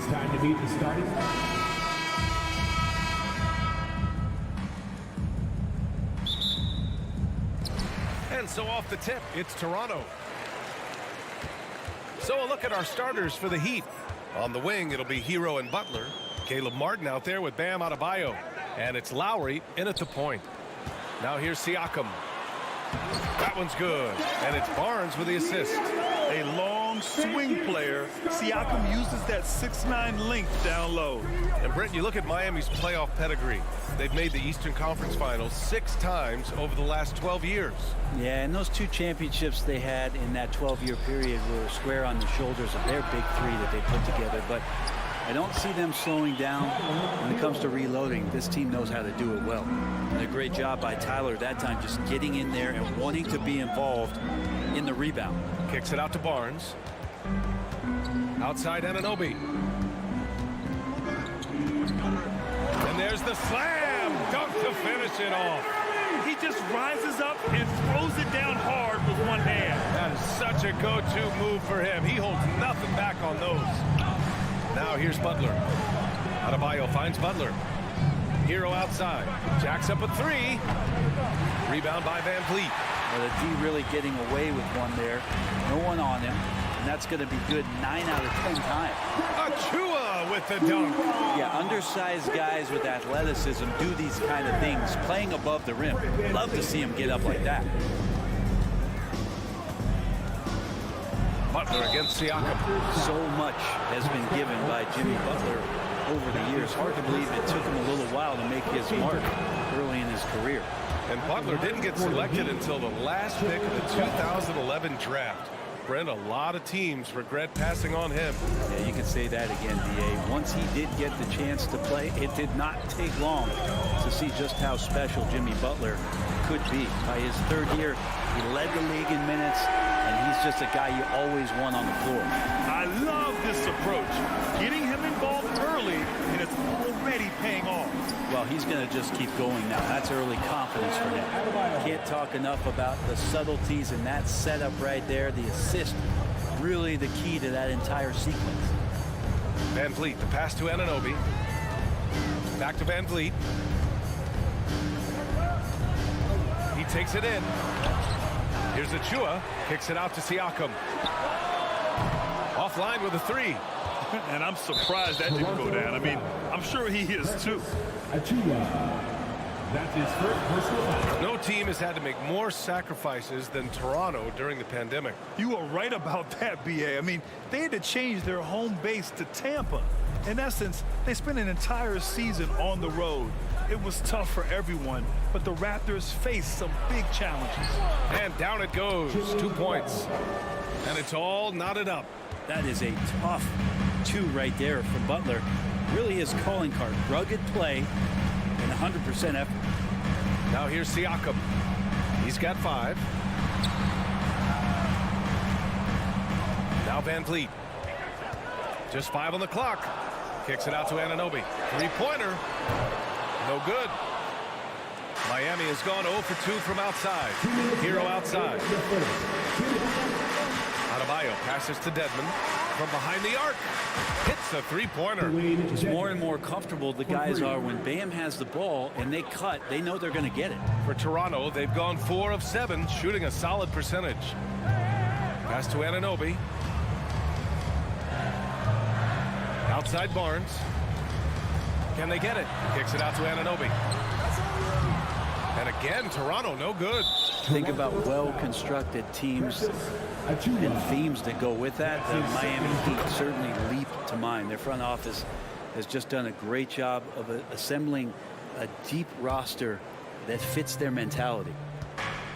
It's time to meet the starting.
And so off the tip, it's Toronto. So a look at our starters for the Heat. On the wing, it'll be Hero and Butler. Caleb Martin out there with Bam Adebayo. And it's Lowry in at the point. Now here's Siakam. That one's good. And it's Barnes with the assist.
A long swing player. Siakam uses that 6'9" length down low.
And Brent, you look at Miami's playoff pedigree. They've made the Eastern Conference Finals 6 times over the last 12 years.
Yeah, and those 2 championships they had in that 12-year period were square on the shoulders of their big 3 that they put together. But I don't see them slowing down when it comes to reloading. This team knows how to do it well. And a great job by Tyler that time, just getting in there and wanting to be involved in the rebound.
Kicks it out to Barnes. Outside Anunoby. And there's the slam dunk to finish it off.
He just rises up and throws it down hard with one hand.
That is such a go-to move for him. He holds nothing back on those. Now here's Butler. Adebayo finds Butler. Hero outside. Jacks up a 3. Rebound by Van Vliet.
Well, the D really getting away with one there. No one on him. And that's going to be good 9 out of 10 times.
Achua with the dunk.
Yeah, undersized guys with athleticism do these kind of things, playing above the rim. Love to see him get up like that.
Butler against Siakam.
So much has been given by Jimmy Butler over the years. Hard to believe it took him a little while to make his mark early in his career.
And Butler didn't get selected until the last pick of the 2011 draft. Brent, a lot of teams regret passing on him.
Yeah, you can say that again, D.A. Once he did get the chance to play, it did not take long to see just how special Jimmy Butler could be. By his 3rd year, he led the league in minutes, and he's just a guy you always want on the floor.
I love this approach. Getting him involved early, and it's already paying off.
Well, he's going to just keep going now. That's early confidence for him. Can't talk enough about the subtleties in that setup right there. The assist, really the key to that entire sequence.
Van Vliet, the pass to Anunoby. Back to Van Vliet. He takes it in. Here's Achua. Kicks it out to Siakam. Offline with a 3.
And I'm surprised that didn't go down. I mean, I'm sure he is too.
Achua. That's his first personal foul.
No team has had to make more sacrifices than Toronto during the pandemic.
You are right about that, B.A. I mean, they had to change their home base to Tampa. In essence, they spent an entire season on the road. It was tough for everyone, but the Raptors faced some big challenges.
And down it goes. 2 points. And it's all knotted up.
That is a tough 2 right there from Butler. Really his calling card. Rugged play and 100% effort.
Now here's Siakam. He's got 5. Now Van Vliet. Just 5 on the clock. Kicks it out to Anunoby. 3-pointer. No good. Miami has gone 0 for 2 from outside. Hero outside. Adebayo passes to Dedmon from behind the arc. Hits a 3-pointer.
Just more and more comfortable the guys are when Bam has the ball and they cut. They know they're going to get it.
For Toronto, they've gone 4 of 7, shooting a solid percentage. Pass to Anunoby. Outside Barnes. Can they get it? Kicks it out to Anunoby. And again, Toronto, no good.
Think about well-constructed teams and themes that go with that. The Miami Heat certainly leap to mind. Their front office has just done a great job of assembling a deep roster that fits their mentality.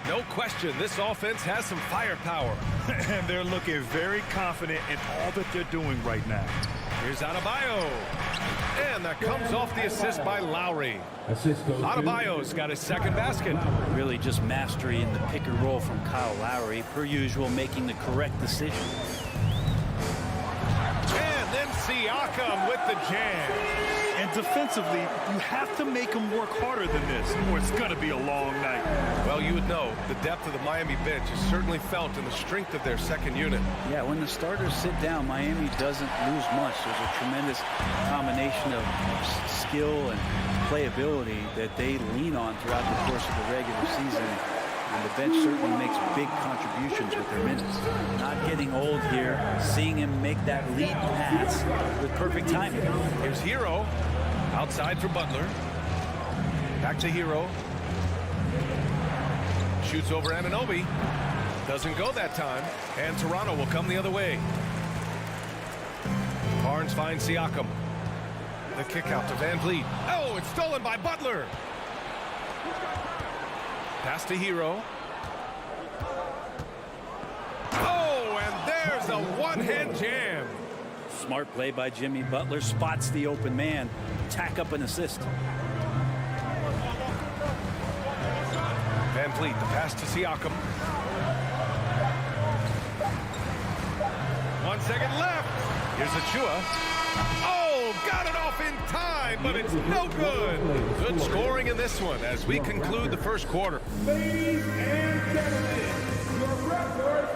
No question, this offense has some firepower.
And they're looking very confident in all that they're doing right now.
Here's Adebayo. And that comes off the assist by Lowry. Adebayo's got his 2nd basket.
Really just mastery in the pick and roll from Kyle Lowry, per usual, making the correct decision.
And then Siakam with the jam.
And And defensively, you have to make them work harder than this, or it's going to be a long night.
Well, you would know the depth of the Miami bench is certainly felt in the strength of their second unit.
Yeah, when the starters sit down, Miami doesn't lose much. There's a tremendous combination of skill and playability that they lean on throughout the course of the regular season. And the bench certainly makes big contributions with their minutes. Not getting old here, seeing him make that lead pass with perfect timing.
Here's Hero, outside for Butler. Back to Hero. Shoots over Anunoby. Doesn't go that time. And Toronto will come the other way. Barnes finds Siakam. The kick out to Van Vliet. Oh, it's stolen by Butler. Pass to Hero. Oh, and there's a one-hand jam.
Smart play by Jimmy. Butler spots the open man. Tack up an assist.
Van Vliet, the pass to Siakam. 1 second left. Here's Achua. Oh, got it off in time, but it's no good. Good scoring in this one as we conclude the first quarter.
Ladies and gentlemen, your Raptors,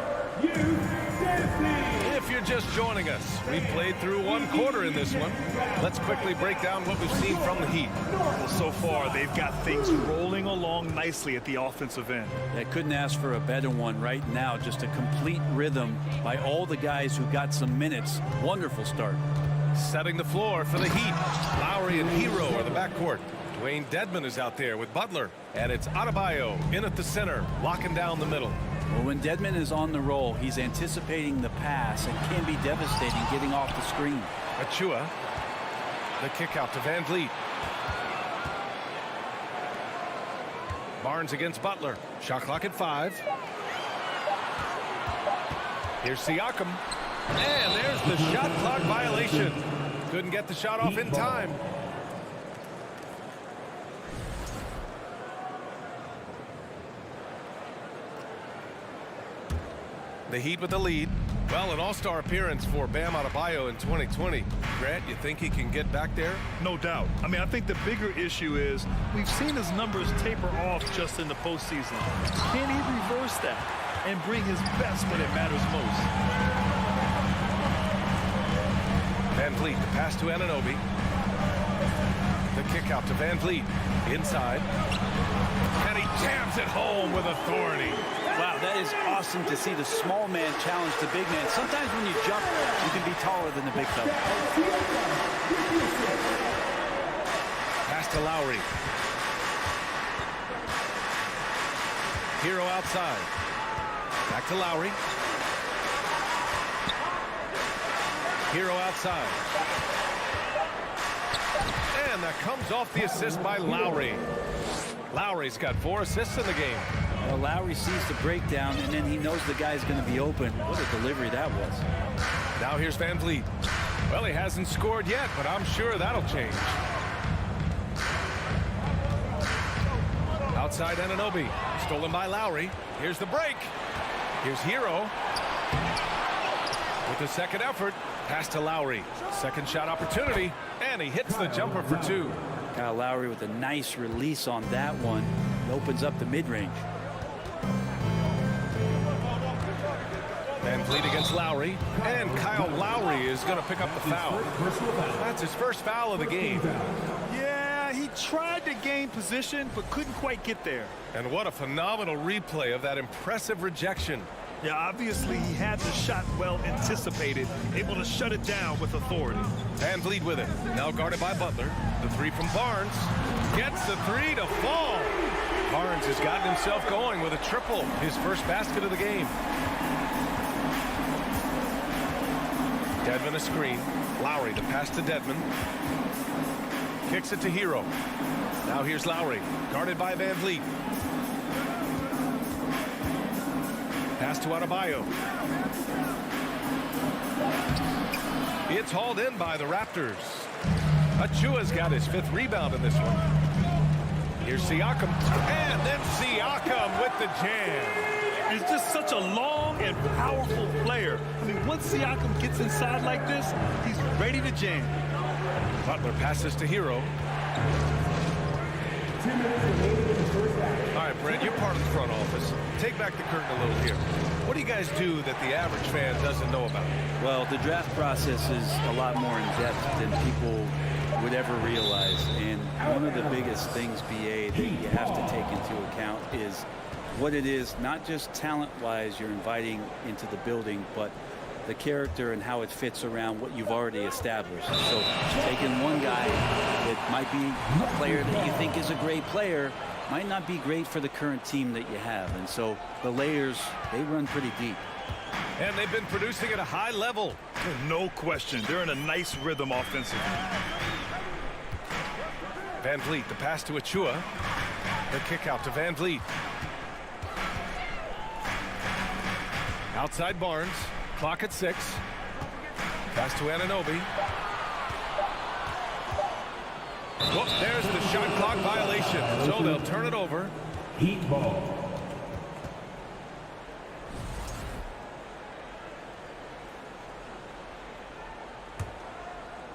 If you're just joining us, we played through one quarter in this one. Let's quickly break down what we've seen from the Heat.
Well, so far, they've got things rolling along nicely at the offensive end.
I couldn't ask for a better one right now. Just a complete rhythm by all the guys who got some minutes. Wonderful start.
Setting the floor for the Heat. Lowry and Hero are the backcourt. Dwayne Dedmon is out there with Butler. And it's Adebayo in at the center, locking down the middle.
Well, when Dedmon is on the roll, he's anticipating the pass and can be devastating getting off the screen.
Achua. The kick out to Van Vliet. Barnes against Butler. Shot clock at 5. Here's Siakam. And there's the shot clock violation. Couldn't get the shot off in time. The Heat with the lead. Well, an all-star appearance for Bam Adebayo in 2020. Grant, you think he can get back there?
No doubt. I mean, I think the bigger issue is we've seen his numbers taper off just in the postseason. Can he reverse that and bring his best when it matters most?
Van Vliet, the pass to Anunoby. The kick out to Van Vliet. Inside. And he jams it home with authority.
Wow, that is awesome to see the small man challenge the big man. Sometimes when you jump, you can be taller than the big fella.
Pass to Lowry. Hero outside. Back to Lowry. Hero outside. And that comes off the assist by Lowry. Lowry's got 4 assists in the game.
Well, Lowry sees the breakdown, and then he knows the guy's going to be open. What a delivery that was.
Now here's Van Vliet. Well, he hasn't scored yet, but I'm sure that'll change. Outside Anunoby. Stolen by Lowry. Here's the break. Here's Hero. With the second effort. Pass to Lowry. Second shot opportunity. And he hits the jumper for 2.
Kyle Lowry with a nice release on that one. It opens up the mid-range.
Van Vliet against Lowry. And Kyle Lowry is going to pick up the foul. That's his first foul of the game.
Yeah, he tried to gain position, but couldn't quite get there.
And what a phenomenal replay of that impressive rejection.
Yeah, obviously he had the shot well anticipated, able to shut it down with authority.
Van Vliet with it. Now guarded by Butler. The 3 from Barnes. Gets the 3 to fall. Barnes has gotten himself going with a triple. His first basket of the game. Dedmon a screen. Lowry the pass to Dedmon. Kicks it to Hero. Now here's Lowry. Guarded by Van Vliet. Pass to Adebayo. It's hauled in by the Raptors. Achua's got his 5th rebound in this one. Here's Siakam. And then Siakam with the jam.
He's just such a long and powerful player. I mean, once Siakam gets inside like this, he's ready to jam.
Butler passes to Hero.
2 minutes remaining in the first half.
All right, Brent, you're part of the front office. Take back the curtain a little here. What do you guys do that the average fan doesn't know about?
Well, the draft process is a lot more in depth than people would ever realize. And one of the biggest things, BA, that you have to take into account is what it is, not just talent-wise you're inviting into the building, but the character and how it fits around what you've already established. So taking one guy that might be a player that you think is a great player might not be great for the current team that you have. And so the layers, they run pretty deep.
And they've been producing at a high level.
No question. They're in a nice rhythm offensively.
Van Vliet, the pass to Achua. The kick out to Van Vliet. Outside Barnes. Clock at 6. Pass to Anunoby. Whoop, there's the shot clock violation. So they'll turn it over.
Heat ball.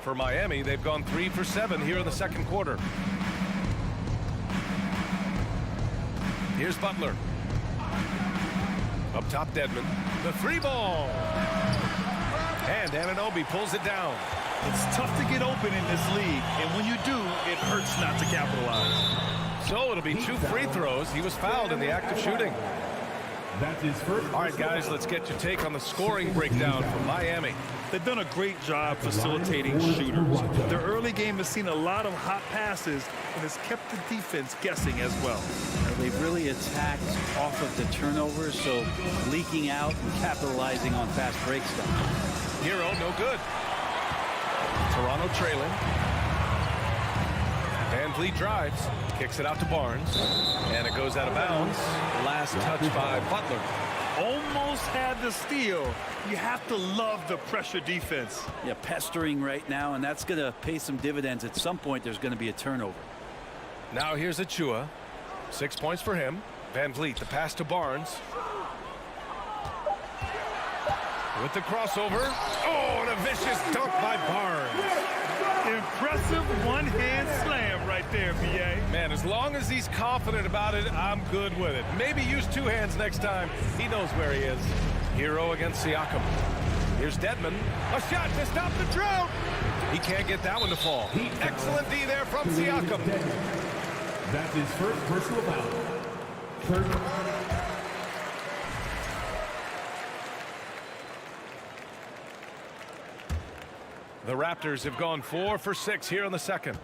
For Miami, they've gone 3 for 7 here in the second quarter. Here's Butler. Up top, Dedmon. The 3 ball. And Anunoby pulls it down.
It's tough to get open in this league, and when you do, it hurts not to capitalize.
So it'll be 2 free throws. He was fouled in the act of shooting.
That's his first.
All right, guys, let's get your take on the scoring breakdown from Miami.
They've done a great job facilitating shooters. Their early game has seen a lot of hot passes and has kept the defense guessing as well.
They've really attacked off of the turnovers, so leaking out and capitalizing on fast break stuff.
Hero, no good. Toronto trailing. Van Vliet drives, kicks it out to Barnes, and it goes out of bounds. Last touch by Butler.
Almost had the steal. You have to love the pressure defense.
Yeah, pestering right now, and that's going to pay some dividends. At some point, there's going to be a turnover.
Now here's Achua. 6 points for him. Van Vliet, the pass to Barnes. With the crossover. Oh, and a vicious dunk by Barnes.
Impressive one-hand slam right there, B.A.
Man, as long as he's confident about it, I'm good with it. Maybe use 2 hands next time. He knows where he is. Hero against Siakam. Here's Dedmon. A shot to stop the drought. He can't get that one to fall. Excellent D there from Siakam.
That's his first personal foul. Third.
The Raptors have gone 4 for 6 here in the second.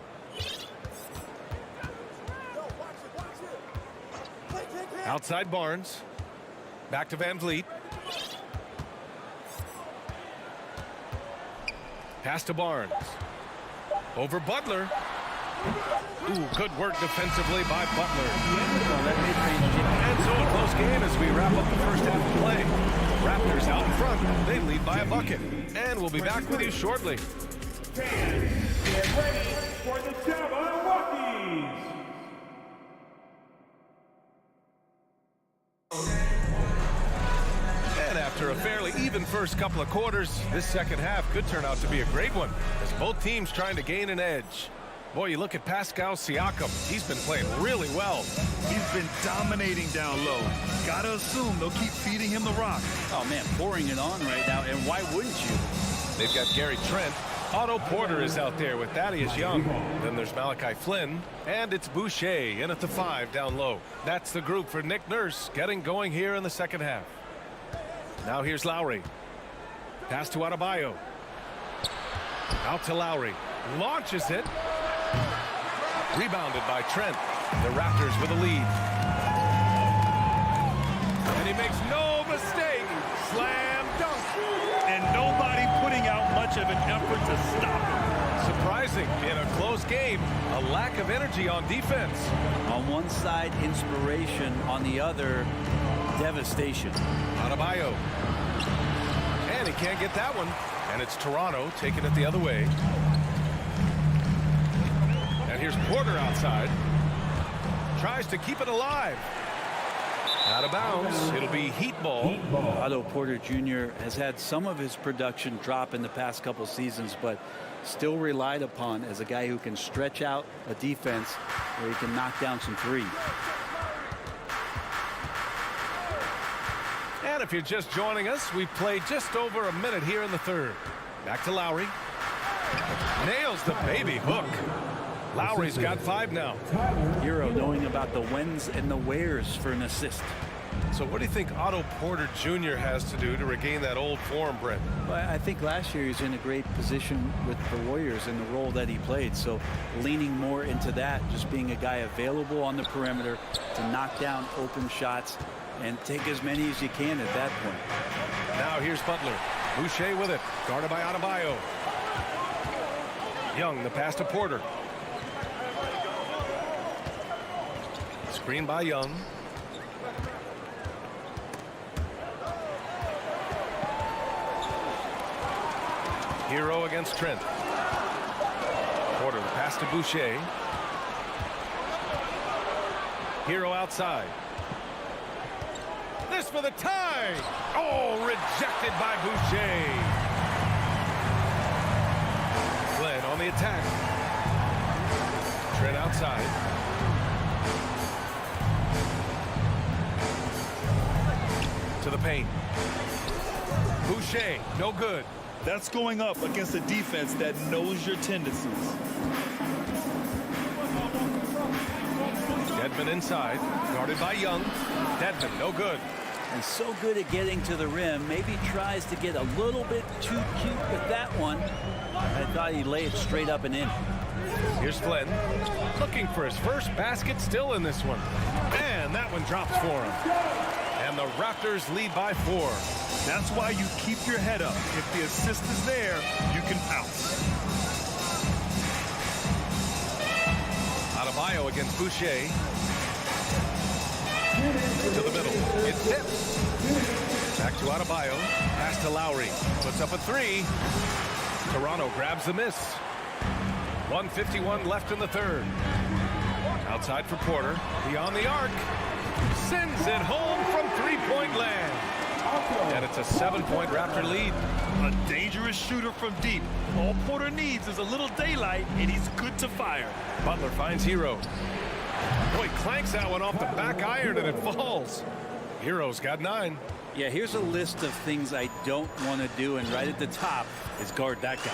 Outside Barnes. Back to Van Vliet. Pass to Barnes. Over Butler. Ooh, good work defensively by Butler. And so a close game as we wrap up the first half of play. Raptors out in front. They lead by a bucket. And we'll be back with you shortly.
Fans, get ready for the Jabberwockies.
And after a fairly even first couple of quarters, this second half could turn out to be a great one as both teams trying to gain an edge. Boy, you look at Pascal Siakam. He's been playing really well.
He's been dominating down low. Gotta assume they'll keep feeding him the rock.
Oh, man, pouring it on right now, and why wouldn't you?
They've got Gary Trent. Otto Porter is out there with Thaddeus Young. Then there's Malachi Flynn. And it's Boucher in at the 5 down low. That's the group for Nick Nurse getting going here in the second half. Now here's Lowry. Pass to Adebayo. Out to Lowry. Launches it. Rebounded by Trent. The Raptors with a lead. And he makes no mistake. Slam dunk.
And nobody putting out much of an effort to stop him.
Surprising in a close game, a lack of energy on defense.
On one side, inspiration. On the other, devastation.
Adebayo. And he can't get that one. And it's Toronto taking it the other way. And here's Porter outside. Tries to keep it alive. Out of bounds. It'll be Heat ball.
Otto Porter Jr. has had some of his production drop in the past couple seasons, but still relied upon as a guy who can stretch out a defense where he can knock down some threes.
And if you're just joining us, we've played just over a minute here in the third. Back to Lowry. Nails the baby hook. Lowry's got 5 now.
Hero knowing about the whens and the wheres for an assist.
So what do you think Otto Porter Jr. has to do to regain that old form, Brent?
Well, I think last year he was in a great position with the Warriors in the role that he played. So leaning more into that, just being a guy available on the perimeter to knock down open shots and take as many as you can at that point.
Now here's Butler. Boucher with it. Guarded by Adebayo. Young, the pass to Porter. Screen by Young. Hero against Trent. Porter, the pass to Boucher. Hero outside. This for the tie. Oh, rejected by Boucher. Glenn on the attack. Trent outside. To the paint. Boucher, no good.
That's going up against a defense that knows your tendencies.
Dedmon inside, guarded by Young. Dedmon, no good.
And so good at getting to the rim. Maybe tries to get a little bit too cute with that one. I thought he laid it straight up and in.
Here's Flynn, looking for his first basket, still in this one. And that one drops for him. And the Raptors lead by 4.
That's why you keep your head up. If the assist is there, you can pounce.
Adebayo against Boucher. To the middle. It's tipped. Back to Adebayo. Pass to Lowry. Puts up a 3. Toronto grabs the miss. 1:51 left in the third. Outside for Porter. Beyond the arc. Sends it home from three-point land. And it's a 7-point Raptor lead.
A dangerous shooter from deep. All Porter needs is a little daylight, and he's good to fire.
Butler finds Hero. Boy, clanks that one off the back iron, and it falls. Hero's got 9.
Yeah, here's a list of things I don't want to do, and right at the top is guard that guy.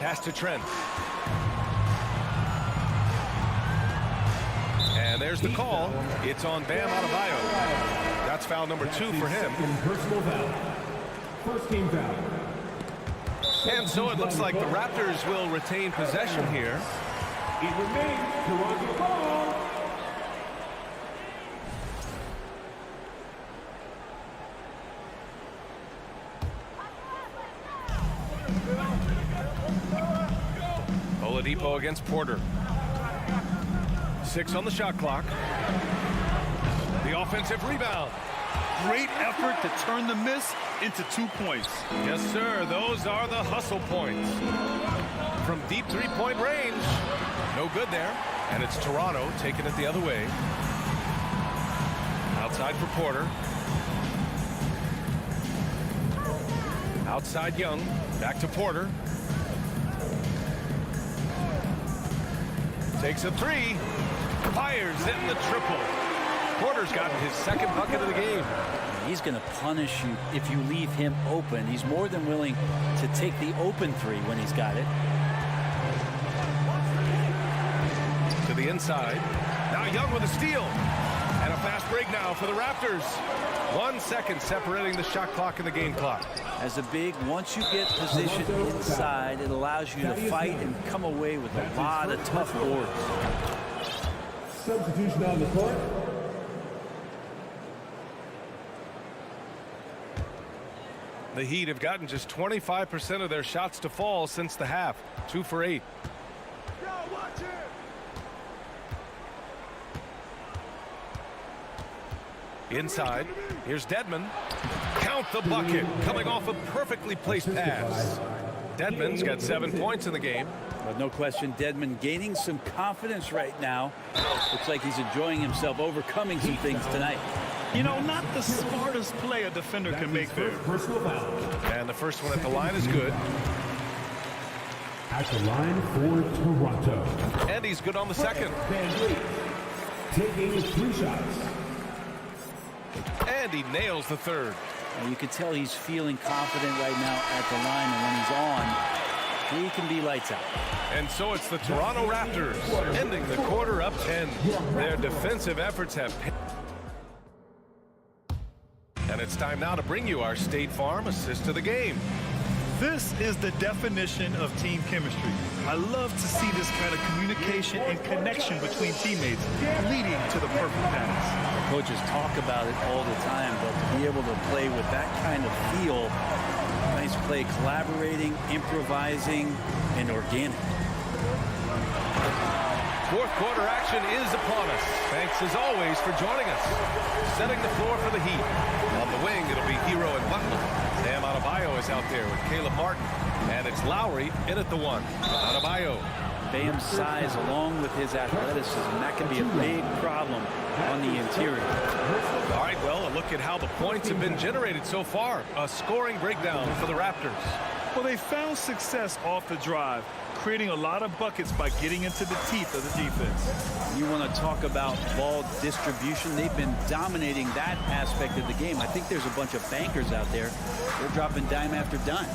Pass to Trent. And there's the call. It's on Bam Adebayo. That's foul number 2 for him.
Personal foul. First team foul.
And so it looks like the Raptors will retain possession here.
It remains Toronto ball.
Oladipo against Porter. 6 on the shot clock. The offensive rebound.
Great effort to turn the miss into 2 points.
Yes, sir. Those are the hustle points. From deep three-point range. No good there. And it's Toronto taking it the other way. Outside for Porter. Outside Young. Back to Porter. Takes a 3. Fires in the triple. Porter's gotten his second bucket of the game.
He's going to punish you if you leave him open. He's more than willing to take the open 3 when he's got it.
To the inside. Now Young with a steal. And a fast break now for the Raptors. 1 second separating the shot clock and the game clock.
As a big, once you get positioned inside, it allows you to fight and come away with a lot of tough boards.
Substitution on the court.
The Heat have gotten just 25% of their shots to fall since the half. 2 for 8. Inside, here's Dedmon. Count the bucket, coming off a perfectly placed pass. Dedmon's got 7 points in the game.
But no question, Dedmon gaining some confidence right now. Looks like he's enjoying himself, overcoming some things tonight.
You know, not the smartest play a defender can make there.
And the first one at the line is good.
At the line for Toronto.
And he's good on the second.
Taking 3 shots.
And he nails the third.
And you can tell he's feeling confident right now at the line, and when he's on, he can be lights out.
And so it's the Toronto Raptors ending the quarter up 10. Their defensive efforts have paid. And it's time now to bring you our State Farm assist of the game.
This is the definition of team chemistry. I love to see this kind of communication and connection between teammates leading to the perfect pass.
Coaches talk about it all the time, but to be able to play with that kind of feel, nice play, collaborating, improvising, and organic.
Fourth quarter action is upon us. Thanks as always for joining us. Setting the floor for the Heat. On the wing, it'll be Hero and Butler. Sam Adebayo is out there with Caleb Martin. And it's Lowry in at the 1. Adebayo.
Bam's size along with his athleticism, that can be a big problem on the interior.
All right, well, a look at how the points have been generated so far. A scoring breakdown for the Raptors.
Well, they found success off the drive, creating a lot of buckets by getting into the teeth of the defense.
You want to talk about ball distribution. They've been dominating that aspect of the game. I think there's a bunch of bankers out there. They're dropping dime after dime.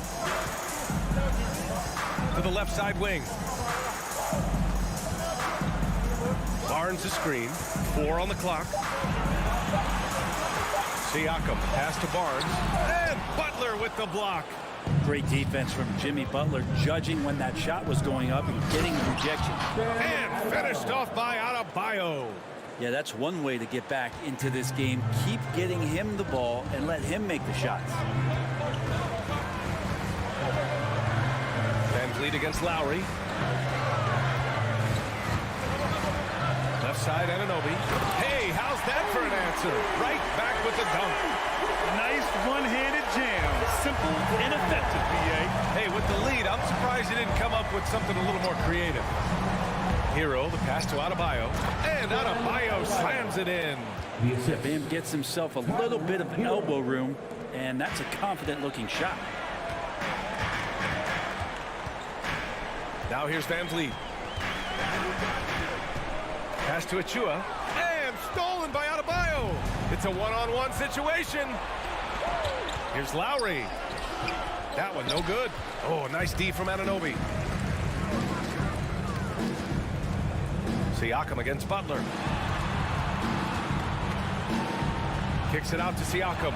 To the left side wing. Barnes the screen. 4 on the clock. Siakam pass to Barnes. And Butler with the block.
Great defense from Jimmy Butler, judging when that shot was going up and getting the rejection.
And finished off by Adebayo.
Yeah, that's one way to get back into this game. Keep getting him the ball and let him make the shots.
Van Vliet against Lowry. Left side, Anunoby. Hey, how's that for an answer? Right back with the dunk.
Nice one-handed jam. Simple and effective, B.A.
Hey, with the lead, I'm surprised he didn't come up with something a little more creative. Hero, the pass to Adebayo. And Adebayo slams it in.
Bam gets himself a little bit of elbow room, and that's a confident-looking shot.
Now here's Van Vliet. Pass to Achua. And stolen by Adebayo. It's a one-on-one situation. Here's Lowry. That one no good. Oh, nice D from Anunoby. Siakam against Butler. Kicks it out to Siakam.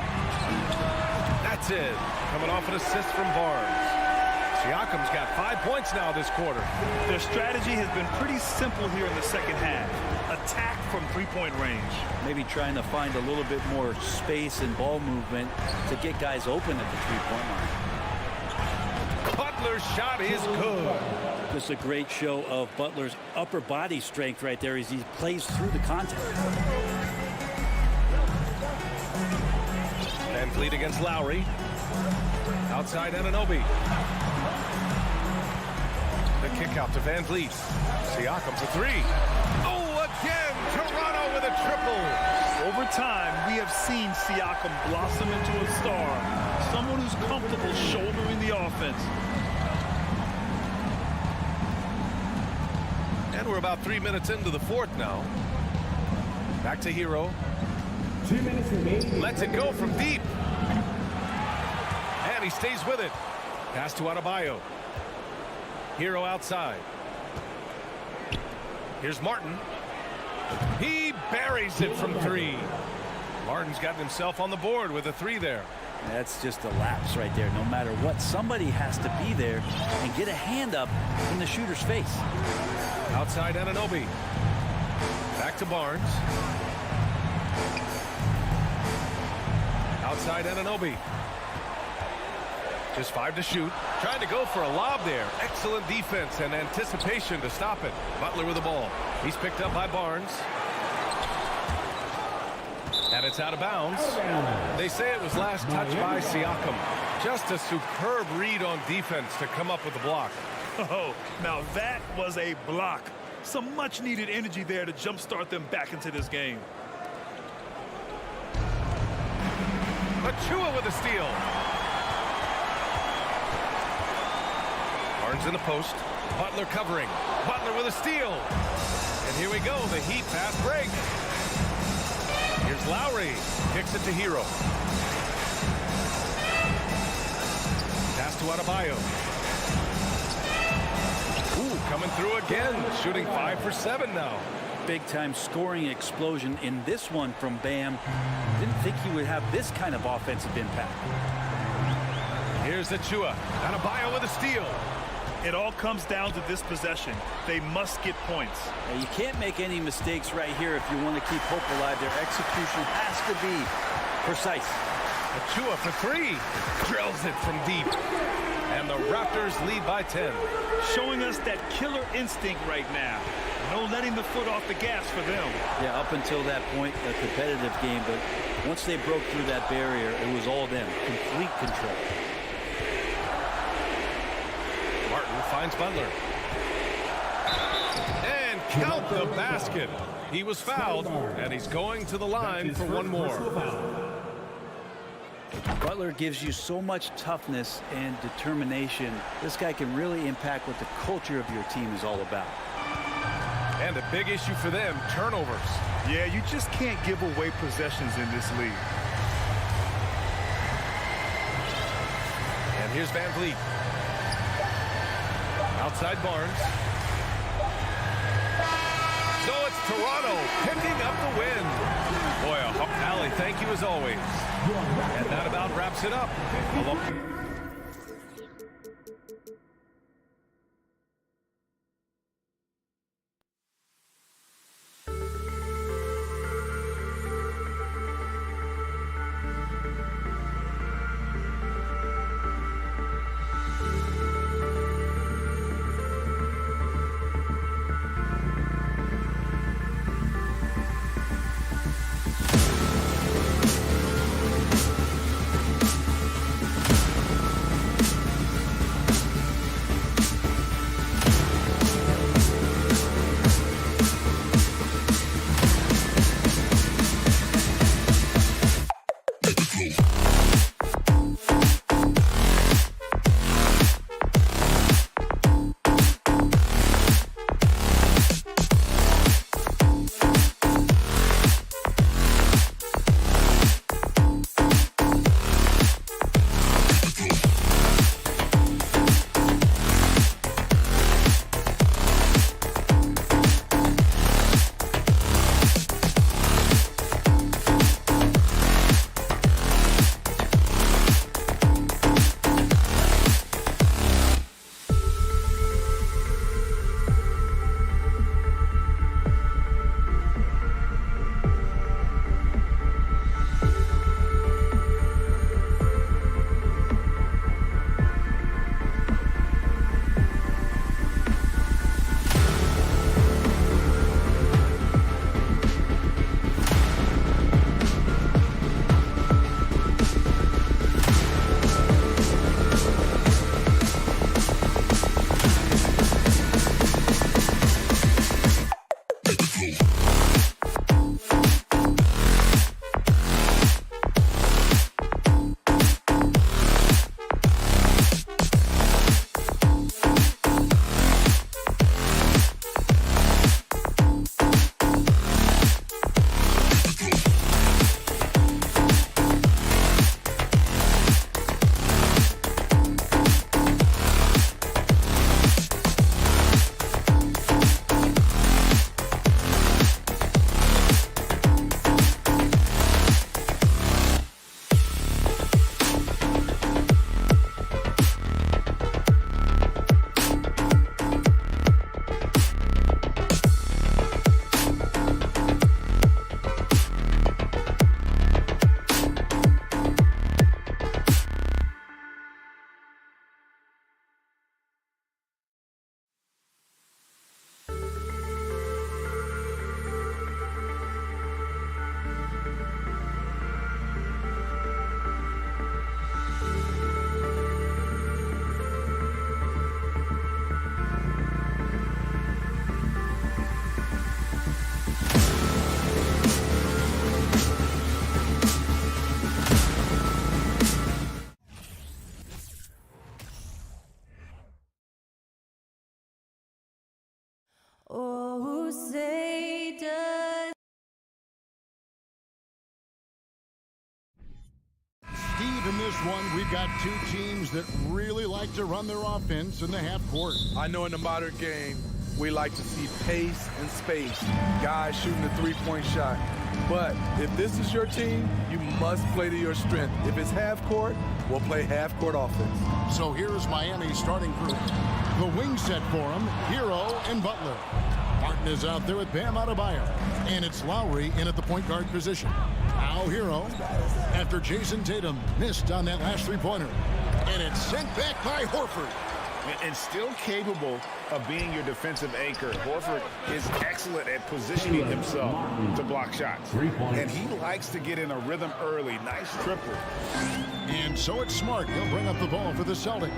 That's it. Coming off an assist from Barnes. Siakam's got 5 points now this quarter.
Their strategy has been pretty simple here in the second half. Attack from three-point range.
Maybe trying to find a little bit more space and ball movement to get guys open at the three-point line.
Butler's shot is good.
Just a great show of Butler's upper body strength right there as he plays through the contact.
Van Vliet against Lowry. Outside Anunoby. The kick out to Van Vliet. Siakam's a 3. Oh, again, Toronto with a triple.
Over time, we have seen Siakam blossom into a star. Someone who's comfortable shouldering the offense.
And we're about 3 minutes into the fourth now. Back to Hero.
2 minutes remaining.
Lets it go from deep. And he stays with it. Pass to Adebayo. Hero outside. Here's Martin. He buries it from 3. Martin's gotten himself on the board with a 3 there.
That's just a lapse right there. No matter what, somebody has to be there and get a hand up in the shooter's face.
Outside Anunoby. Back to Barnes. Outside Anunoby. Just 5 to shoot. Trying to go for a lob there. Excellent defense and anticipation to stop it. Butler with the ball. He's picked up by Barnes. And it's out of bounds. They say it was last touched by Siakam. Just a superb read on defense to come up with the block.
Oh, now that was a block. Some much-needed energy there to jumpstart them back into this game.
Achua with a steal. Barnes in the post. Butler covering. Butler with a steal. And here we go, the Heat fast break. Here's Lowry. Kicks it to Hero. Pass to Adebayo. Ooh, coming through again. Shooting 5 for 7 now.
Big-time scoring explosion in this one from Bam. Didn't think he would have this kind of offensive impact.
Here's Achua. Adebayo with a steal.
It all comes down to this possession. They must get points.
Now, you can't make any mistakes right here if you want to keep hope alive. Their execution has to be precise.
Achua for 3. Drills it from deep. And the Raptors lead by 10.
Showing us that killer instinct right now. No letting the foot off the gas for them.
Yeah, up until that point, a competitive game. But once they broke through that barrier, it was all them. Complete control.
Martin finds Butler. And count the basket. He was fouled, and he's going to the line for one more.
Butler gives you so much toughness and determination. This guy can really impact what the culture of your team is all about.
And a big issue for them, turnovers.
Yeah, you just can't give away possessions in this league.
And here's Van Vliet. Outside Barnes. So it's Toronto picking up the win. Boy, Allie, thank you as always. And that about wraps it up.
Steve, in this one, we've got two teams that really like to run their offense in the half court.
I know in the modern game, we like to see pace and space, guys shooting the three-point shot. But if this is your team, you must play to your strength. If it's half court, we'll play half court offense.
So here's Miami's starting group. The wing set for them, Hero and Butler. Martin is out there with Bam Adebayo. And it's Lowry in at the point guard position. Now Hero, after Jason Tatum missed on that last three-pointer. And it's sent back by Horford.
And still capable of being your defensive anchor. Horford is excellent at positioning himself to block shots. And he likes to get in a rhythm early. Nice triple.
And so it's Smart. He'll bring up the ball for the Celtics.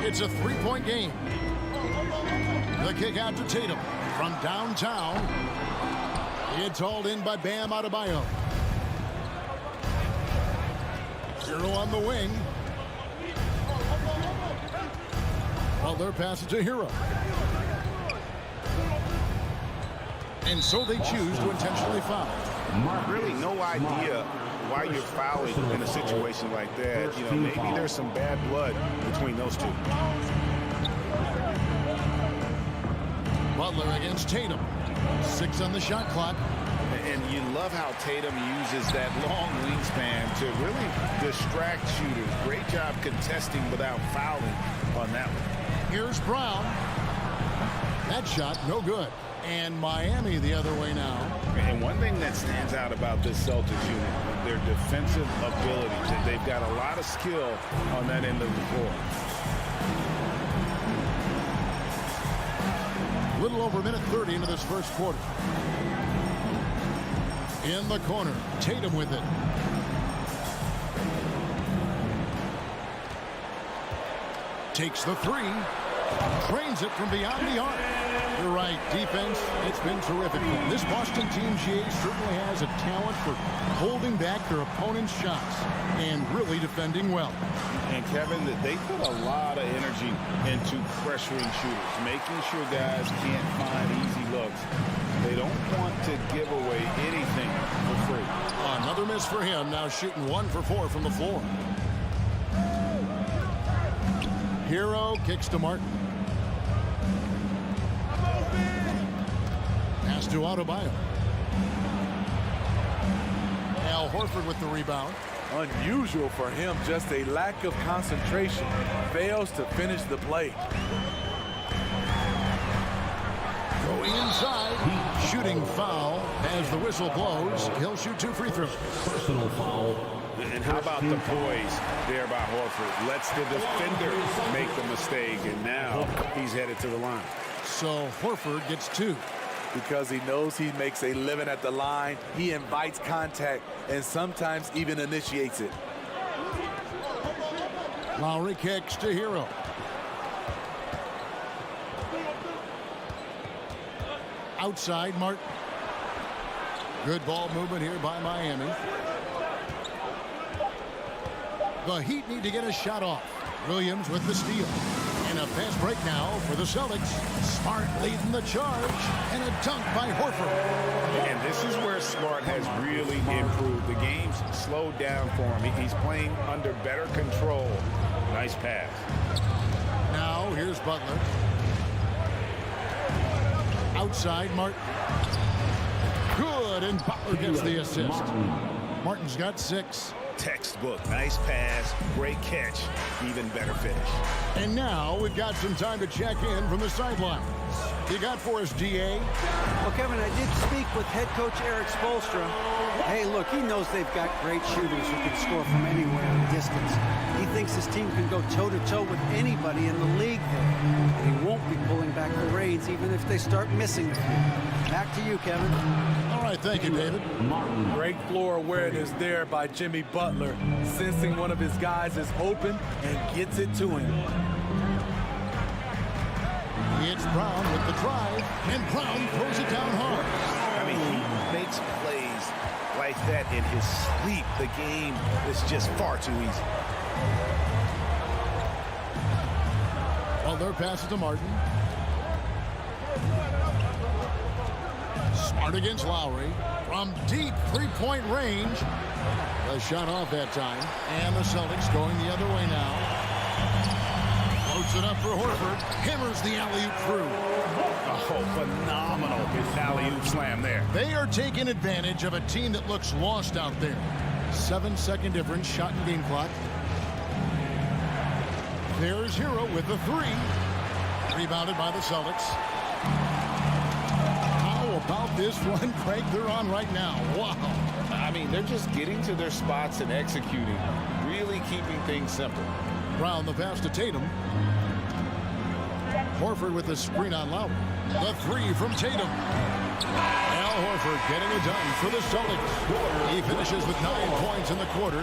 It's a three-point game. The kick out to Tatum from downtown. It's hauled in by Bam Adebayo. Hero on the wing. Butler passes to Hero. And so they choose to intentionally foul.
Really no idea why you're fouling in a situation like that. You know, maybe there's some bad blood between those two.
Butler against Tatum. 6 on the shot clock.
And you love how Tatum uses that long wingspan to really distract shooters. Great job contesting without fouling on that one.
Here's Brown. That shot, no good. And Miami the other way now.
And one thing that stands out about this Celtics unit, their defensive ability. They've got a lot of skill on that end of the floor.
A little over a minute 30 into this first quarter. In the corner, Tatum with it. Takes the three. Drains it from beyond the arc. You're right, defense, it's been terrific. This Boston team, GA, certainly has a talent for holding back their opponent's shots and really defending well.
And Kevin, they put a lot of energy into pressuring shooters, making sure guys can't find easy looks. They don't want to give away anything for free.
Another miss for him, now shooting 1 for 4 from the floor. Hero kicks to Martin. Pass to Adebayo. Al Horford with the rebound.
Unusual for him, just a lack of concentration. Fails to finish the play.
Going inside, shooting foul as the whistle blows. He'll shoot 2 free throws.
Personal foul.
And how about the poise there by Horford? Lets the defender make the mistake, and now he's headed to the line.
So Horford gets 2.
Because he knows he makes a living at the line, he invites contact and sometimes even initiates it.
Lowry kicks to Hero. Outside, Martin. Good ball movement here by Miami. The Heat need to get a shot off. Williams with the steal. And a fast break now for the Celtics. Smart leading the charge. And a dunk by Horford.
And this is where Smart has really improved. The game's slowed down for him. He's playing under better control. Nice pass.
Now here's Butler. Outside, Martin. Good, and Butler gets the assist. Martin's got 6.
Textbook. Nice pass. Great catch. Even better finish.
And now we've got some time to check in from the sidelines. You got for us, DA?
Well, Kevin, I did speak with head coach Eric Spoelstra. Hey, look, he knows they've got great shooters who can score from anywhere in distance. He thinks his team can go toe-to-toe with anybody in the league there. And he won't be pulling back the reins even if they start missing a few. Back to you, Kevin.
All right, thank you, David.
Great floor awareness there by Jimmy Butler, sensing one of his guys is open and gets it to him.
It's Brown with the drive, and Brown throws it down hard.
I mean, he makes plays like that in his sleep. The game is just far too easy.
Butler passes to Martin. Smart against Lowry. From deep three-point range, The shot off that time. And the Celtics going the other way now. Floats it up for Horford. Hammers the alley-oop through.
Oh, phenomenal alley-oop slam there.
They are taking advantage of a team that looks lost out there. 7-second difference, shot and game clock. There's Hero with the three. Rebounded by the Celtics. How about this one, Craig? They're on right now. Wow.
I mean, they're just getting to their spots and executing. Really keeping things simple.
Brown the pass to Tatum. Horford with the screen on Lowry. The three from Tatum. Al Horford getting it done for the Celtics. He finishes with 9 points in the quarter.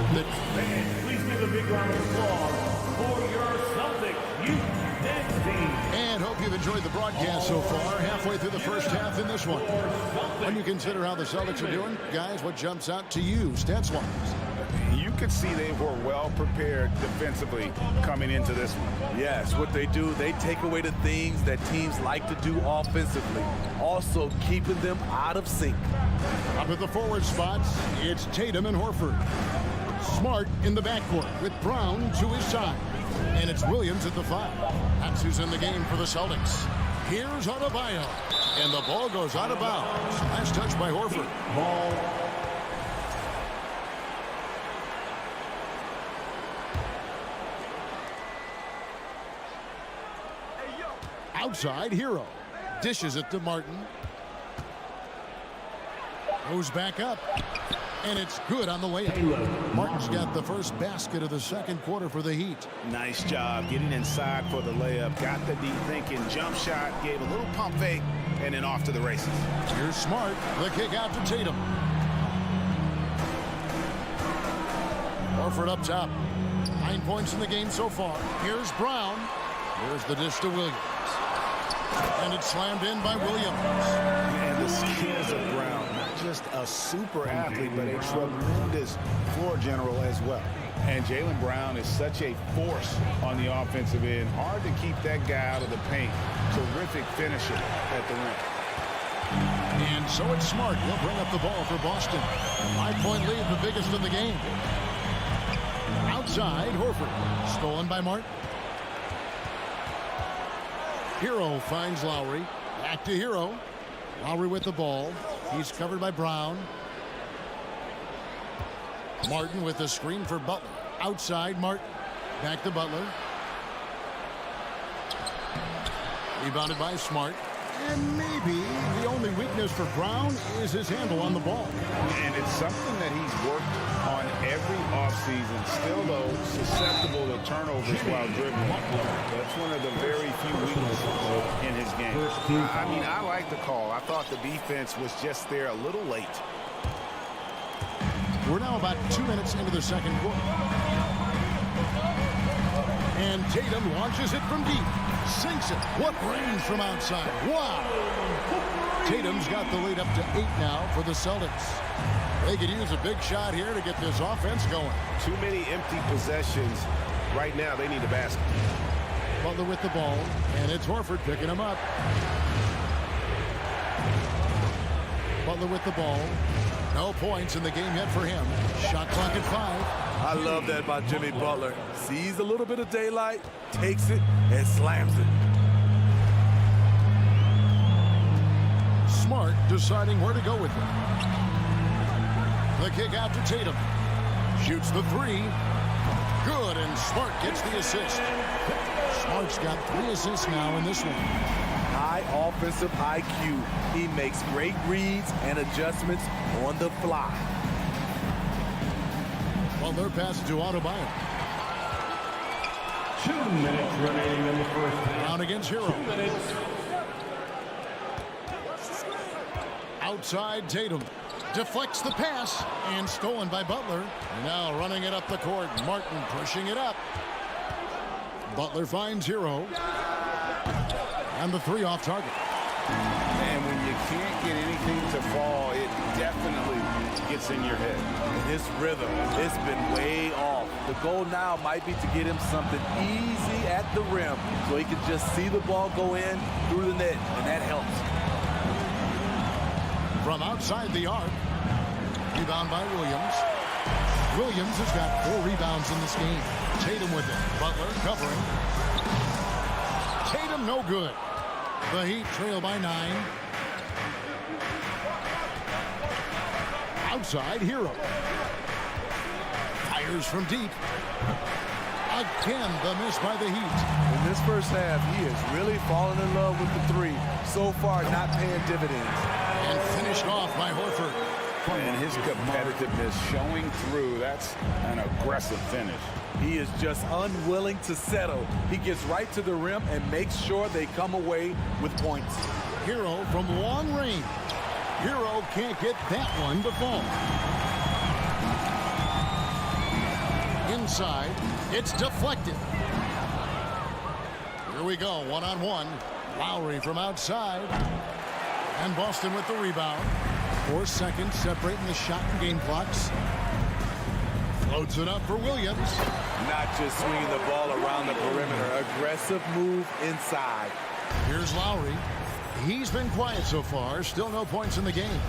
Please give a big round of applause for your Celtics youth team.
And hope you've enjoyed the broadcast so far. Halfway through the first half in this one. When you consider how the Celtics are doing, guys, what jumps out to you stats-wise?
You could see they were well prepared defensively coming into this one.
Yes, what they do, they take away the things that teams like to do offensively. Also keeping them out of sync.
Up at the forward spots, it's Tatum and Horford. Smart in the backcourt with Brown to his side. And it's Williams at the 5. That's who's in the game for the Celtics. Here's Adebayo. And the ball goes out of bounds. Last touch by Horford.
Ball.
Outside, Hero. Dishes it to Martin. Goes back up. And it's good on the way up. Martin's got the first basket of the second quarter for the Heat.
Nice job getting inside for the layup. Got the deep thinking jump shot. Gave a little pump fake. And then off to the races.
Here's Smart. The kick out to Tatum. Horford up top. 9 points in the game so far. Here's Brown. Here's the dish to Williams. And it's slammed in by Williams.
And the skills of Brown, not just a super athlete, but a tremendous floor general as well. And Jaylen Brown is such a force on the offensive end. Hard to keep that guy out of the paint. Terrific finisher at the rim.
And so it's Smart. He'll bring up the ball for Boston. 5-point lead, the biggest of the game. Outside, Horford. Stolen by Martin. Hero finds Lowry. Back to Hero. Lowry with the ball. He's covered by Brown. Martin with the screen for Butler. Outside, Martin. Back to Butler. Rebounded by Smart. And maybe the only weakness for Brown is his handle on the ball.
And it's something that he's worked on every offseason. Still, though, susceptible to turnovers while dribbling. That's one of the very few weaknesses in his game. I mean, I like the call. I thought the defense was just there a little late.
We're now about 2 minutes into the second quarter. And Tatum launches it from deep. Sinks it. What range from outside. Wow. Tatum's got the lead up to 8 now for the Celtics. They could use a big shot here to get this offense going.
Too many empty possessions. Right now, they need a basket.
Butler with the ball. And it's Horford picking him up. Butler with the ball. No points in the game yet for him. Shot clock at 5.
I love that about Jimmy Butler. Sees a little bit of daylight, takes it, and slams it.
Smart deciding where to go with it. The kick out to Tatum. Shoots the 3. Good, and Smart gets the assist. Smart's got 3 assists now in this one.
High offensive IQ. He makes great reads and adjustments on the fly.
Well, they're passing to Adebayo.
2 minutes remaining in the first half.
Down against Hero.
2 minutes.
Outside Tatum. Deflects the pass and stolen by Butler. And now running it up the court. Martin pushing it up. Butler finds Hero. And the 3 off target.
And when you can't get anything to fall, it definitely gets in your head.
His rhythm, it's been way off. The goal now might be to get him something easy at the rim so he can just see the ball go in through the net, and that helps.
From outside the arc. Rebound by Williams. Williams has got 4 rebounds in this game. Tatum with it. Butler covering. Tatum no good. The Heat trail by 9. Outside, Hero. Fires from deep. Again, the miss by the Heat.
In this first half, he has really fallen in love with the 3. So far, not paying dividends.
And finished off by Horford.
And his competitiveness showing through. That's an aggressive finish.
He is just unwilling to settle. He gets right to the rim and makes sure they come away with points.
Hero from long range. Hero can't get that one to fall. Inside, it's deflected. Here we go, one-on-one. Lowry from outside. And Boston with the rebound. 4 seconds separating the shot and game clocks. Floats it up for Williams.
Not just swinging the ball around the perimeter. Aggressive move inside.
Here's Lowry. He's been quiet so far. Still no points in the game.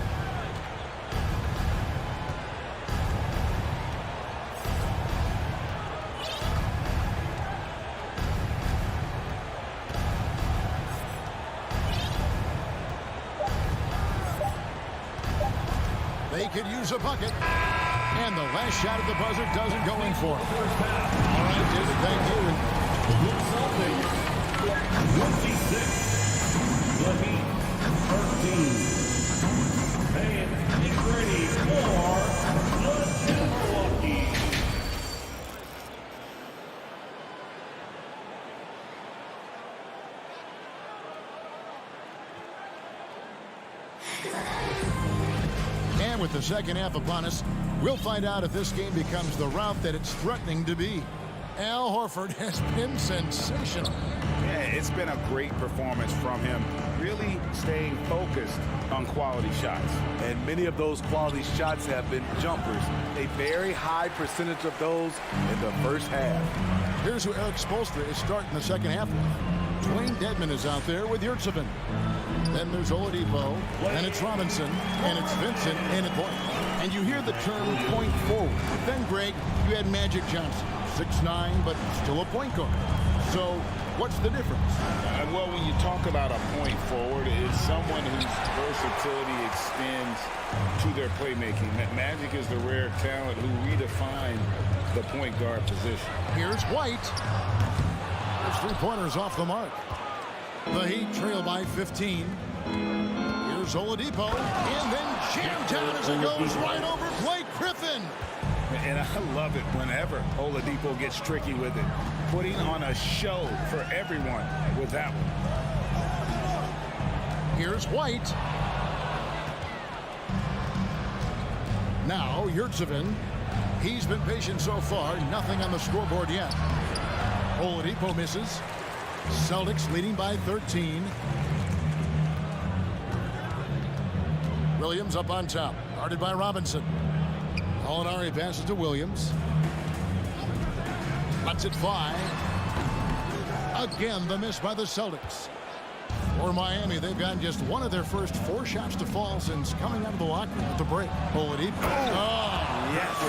They could use a bucket. And the last shot at the buzzer doesn't go in for him. All right, David, thank you.
The Celtics, 26. The Heat, 13. And get ready for the Milwaukee.
And with the second half upon us, we'll find out if this game becomes the rout that it's threatening to be. Al Horford has been sensational.
Yeah, it's been a great performance from him. Really staying focused on quality shots.
And many of those quality shots have been jumpers. A very high percentage of those in the first half.
Here's who Eric Spoelstra is starting the second half with. Dwayne Dedmon is out there with Yurtseven. Then there's Oladipo, and it's Robinson, and it's Vincent in at point. And you hear the term point forward. Then, Greg, you had Magic Johnson, 6'9", but still a point guard. So what's the difference?
Well, when you talk about a point forward, it's someone whose versatility extends to their playmaking. Magic is the rare talent who redefined the point guard position.
Here's White. There's 3-pointers off the mark. The Heat trail by 15. Here's Oladipo. And then jammed down as it goes right over Blake Griffin.
And I love it whenever Oladipo gets tricky with it. Putting on a show for everyone with that one.
Here's White. Now Yurtseven. He's been patient so far. Nothing on the scoreboard yet. Oladipo misses. Celtics leading by 13. Williams up on top. Guarded by Robinson. Gallinari passes to Williams. Lets it fly. Again, the miss by the Celtics. For Miami, they've gotten just one of their first 4 shots to fall since coming out of the locker room at the break. Oladipo. Oh,
yes.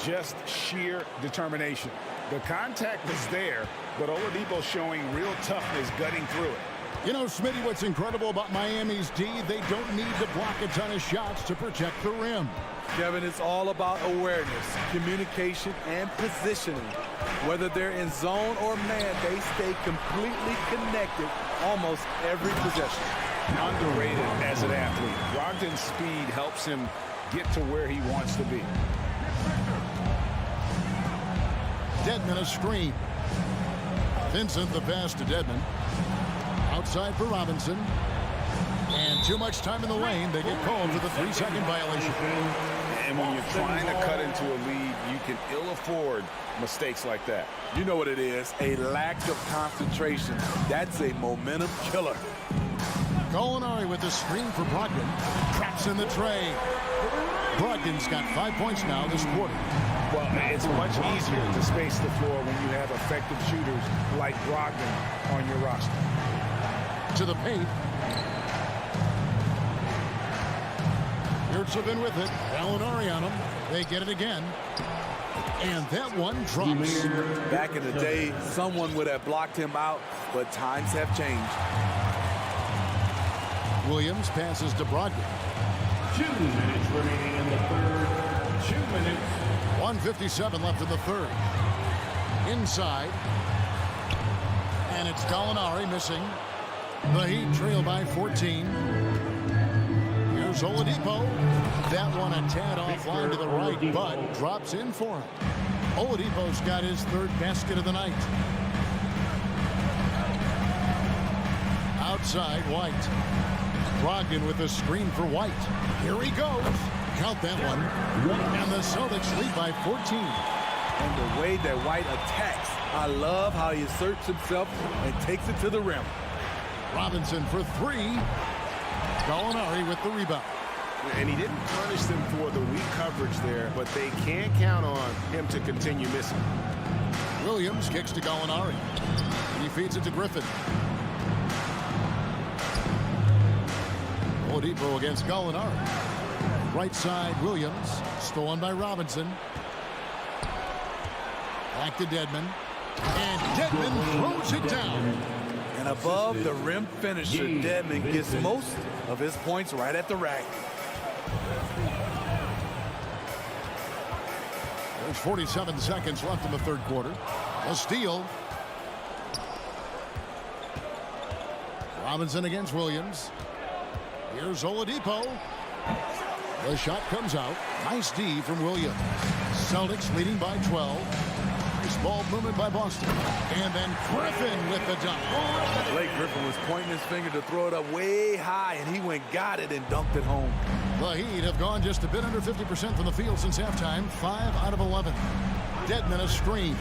Just sheer determination. The contact was there, but Oladipo showing real toughness gutting through it.
You know, Smitty, what's incredible about Miami's D, they don't need to block a ton of shots to protect the rim.
Kevin, it's all about awareness, communication, and positioning. Whether they're in zone or man, they stay completely connected almost every possession.
Underrated as an athlete. Brogdon's speed helps him get to where he wants to be.
Dedmon a screen. Vincent the pass to Dedmon. Outside for Robinson. And too much time in the lane. They get called for the 3-second violation.
And when you're trying to cut into a lead, you can ill afford mistakes like that.
You know what it is, a lack of concentration. That's a momentum killer.
Gallinari with the screen for Brogdon. Traps in the tray. Brogdon's got 5 points now this quarter.
Well, it's much easier to space the floor when you have effective shooters like Brogdon on your roster.
To the paint. Yurtseven with it. Gallinari on him. They get it again. And that one drops.
Back in the day, someone would have blocked him out, but times have changed.
Williams passes to Brogdon.
2 minutes remaining in the third. 2 minutes.
1:57 left in the third. Inside. And it's Gallinari missing. The Heat trail by 14. Here's Oladipo. That one a tad offline to the right, but drops in for him. Oladipo's got his third basket of the night. Outside, White. Brogdon with a screen for White. Here he goes. Count that one. And the Celtics lead by 14.
And the way that White attacks, I love how he asserts himself and takes it to the rim.
Robinson for three. Gallinari with the rebound.
And he didn't punish them for the weak coverage there, but they can't count on him to continue missing.
Williams kicks to Gallinari. He feeds it to Griffin. Oladipo against Gallinari. Right side, Williams. Stolen by Robinson. Back to Dedmon. And Dedmon throws it down.
And above the rim finisher, Dedmon gets most of his points right at the rack.
There's 47 seconds left in the third quarter. A steal. Robinson against Williams. Here's Oladipo. The shot comes out. Nice D from Williams. Celtics leading by 12. Nice ball movement by Boston. And then Griffin with the dunk.
Blake Griffin was pointing his finger to throw it up way high, and he went, got it, and dunked it home.
The Heat have gone just a bit under 50% from the field since halftime. 5 out of 11. Dedmon a screen.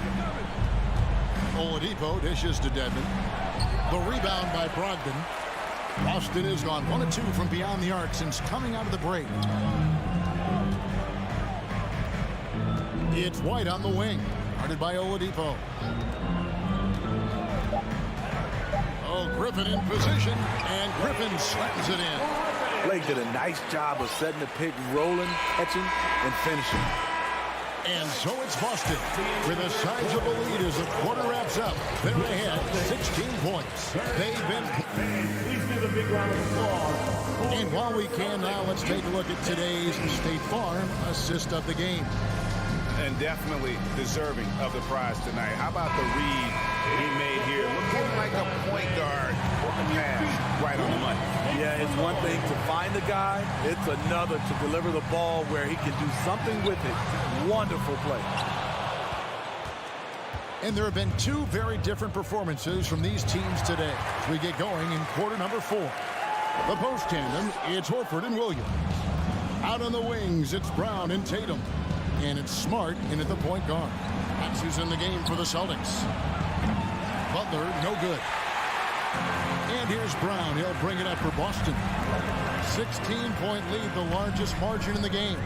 Oladipo dishes to Dedmon. The rebound by Brogdon. Boston has gone 1 of 2 from beyond the arc since coming out of the break. It's White on the wing. Guarded by Oladipo. Oh, Griffin in position, and Griffin slams it in.
Blake did a nice job of setting the pick, rolling, catching, and finishing.
And so it's Boston with a sizable lead as the quarter wraps up. They're ahead 16 points. They've been...
Please give a big round of applause.
And while we can now, let's take a look at today's State Farm assist of the game.
And definitely deserving of the prize tonight. How about the read he made here? Looking like a point guard on the pass right on the money.
Yeah, it's one thing to find the guy. It's another to deliver the ball where he can do something with it. Wonderful play.
And there have been 2 very different performances from these teams today as we get going in quarter number 4. The post tandem, it's Horford and Williams. Out on the wings, it's Brown and Tatum. And it's Smart in at the point guard. That's who's in the game for the Celtics. Butler, no good. And here's Brown. He'll bring it up for Boston. 16-point lead, the largest margin in the game.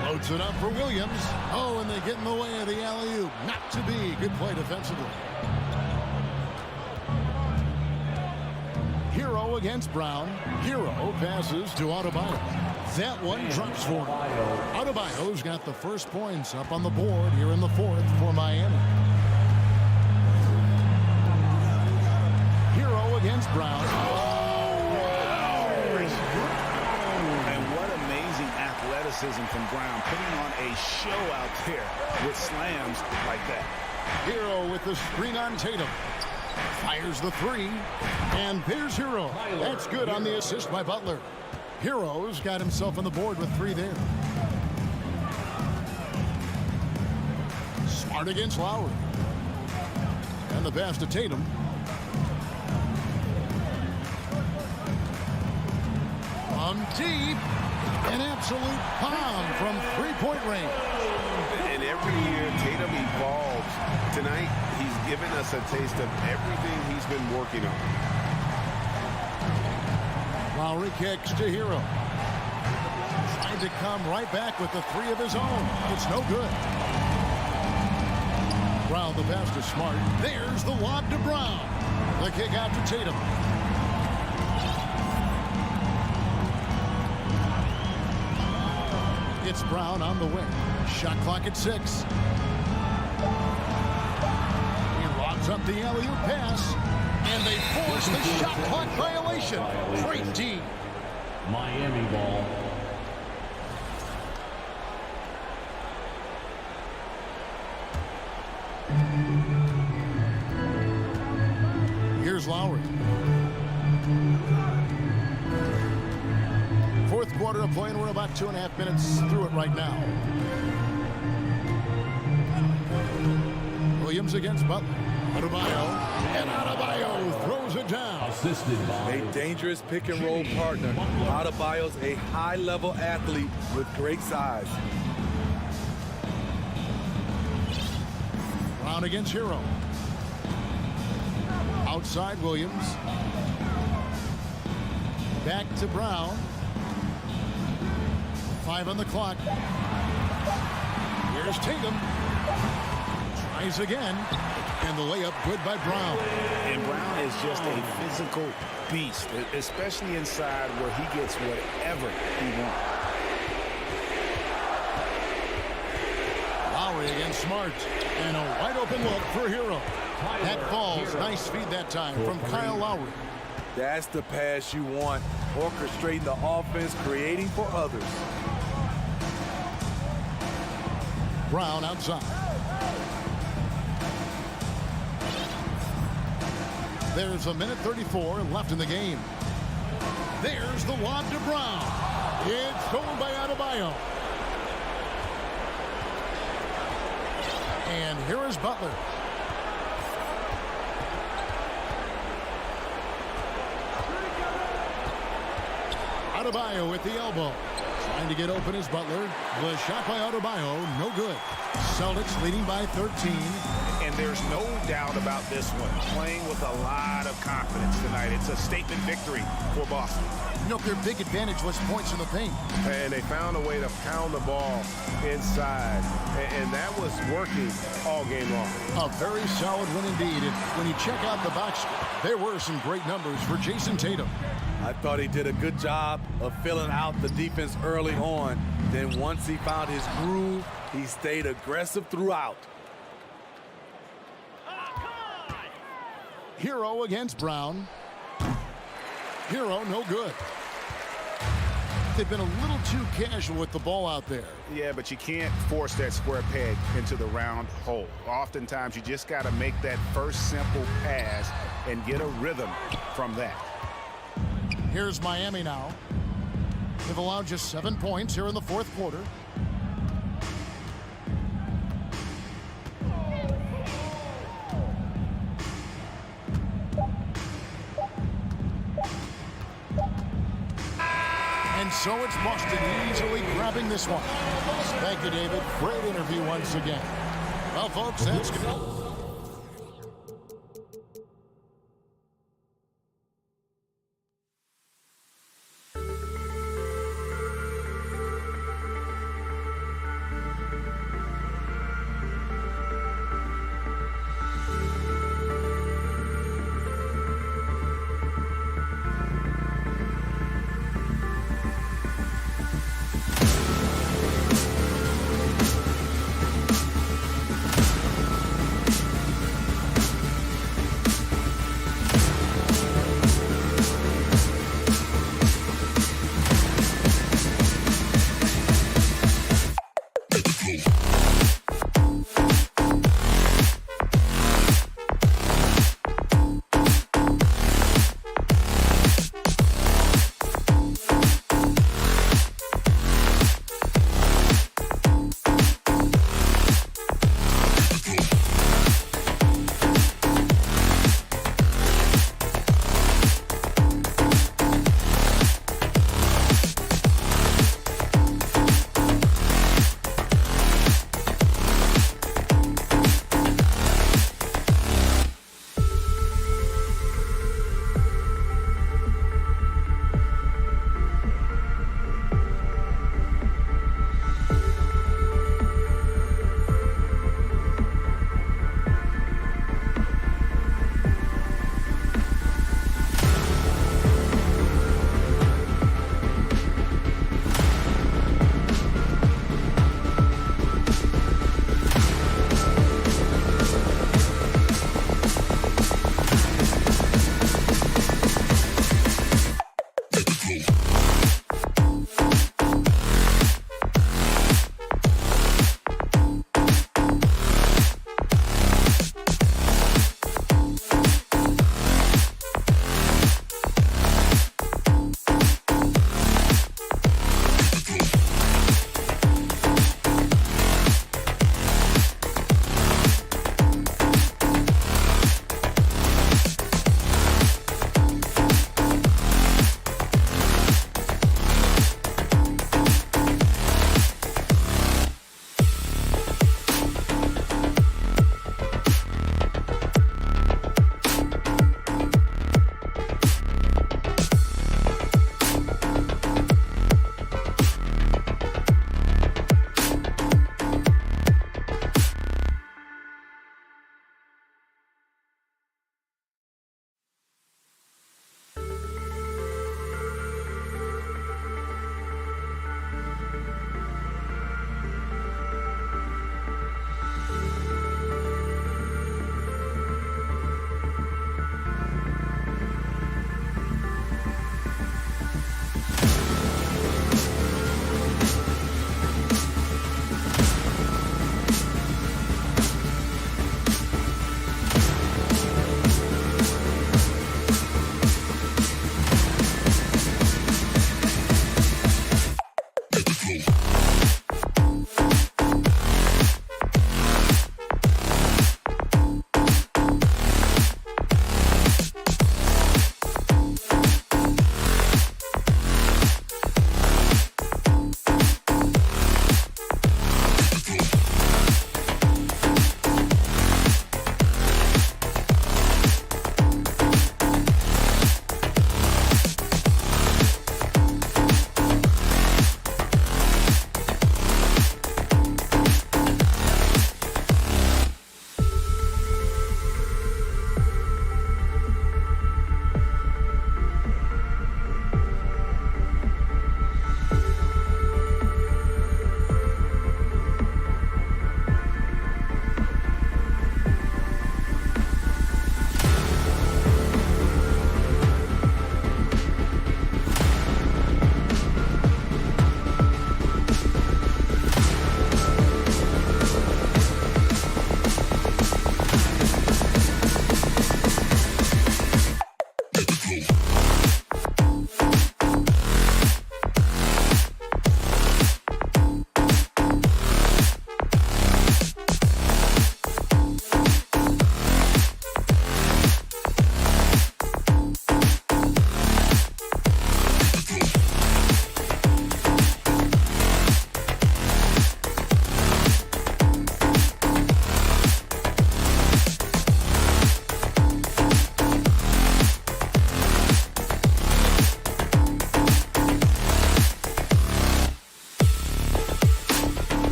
Floats it up for Williams. Oh, and they get in the way of the alley-oop. Not to be. Good play defensively. Hero against Brown. Hero passes to Adebayo. That one drops for him. Adebayo's got the first points up on the board here in the fourth for Miami. Hero against Brown.
And what amazing athleticism from Brown, putting on a show out there with slams like that.
Hero with the screen on Tatum. Fires the three. And there's Hero. That's good on the assist by Butler. Hero's got himself on the board with 3 there. Smart against Lowry. And the pass to Tatum. From deep. An absolute bomb from 3-point range.
And every year, Tatum evolves. Tonight, he's given us a taste of everything he's been working on.
Lowry kicks to Hero. Trying to come right back with the 3 of his own. It's no good. Brown the pass to Smart. There's the lob to Brown. The kick out to Tatum. gets Brown on the wing. Shot clock at 6. He lobs up the alley-oop pass, and they force the shot clock violation. Great D.
Miami ball.
Here's Lowry. Fourth quarter of play, and we're about 2.5 minutes through it right now. Williams against Butler. Adebayo, and Adebayo throws it down.
Assisted by
A dangerous pick-and-roll partner. Adebayo's a high-level athlete with great size.
Brown against Hero. Outside Williams. Back to Brown. 5 on the clock. Here's Tatum. Tries again. And the layup good by Brown.
And Brown is just a physical beast, especially inside where he gets whatever he wants.
Lowry against Smart. And a wide open look for Hero. That falls. Nice feed that time from Kyle Lowry.
That's the pass you want. Orchestrating the offense, creating for others.
Brown outside. There's a minute 34 left in the game. There's the lob to Brown. It's stolen by Adebayo. And here is Butler. Adebayo with the elbow. Trying to get open is Butler. The shot by Adebayo, no good. Celtics leading by 13.
And there's no doubt about this one. Playing with a lot of confidence tonight. It's a statement victory for Boston.
You know, their big advantage was points in the paint.
And they found a way to pound the ball inside. And that was working all game long.
A very solid win indeed. And when you check out the box, there were some great numbers for Jason Tatum.
I thought he did a good job of filling out the defense early on. Then once he found his groove, he stayed aggressive throughout.
Hero against Brown. Hero, no good. They've been a little too casual with the ball out there.
Yeah, but you can't force that square peg into the round hole. Oftentimes, you just got to make that first simple pass and get a rhythm from that.
Here's Miami now. They've allowed just 7 points here in the fourth quarter. And so it's Boston easily grabbing this one. Thank you, David. Great interview once again. Well, folks, that's good.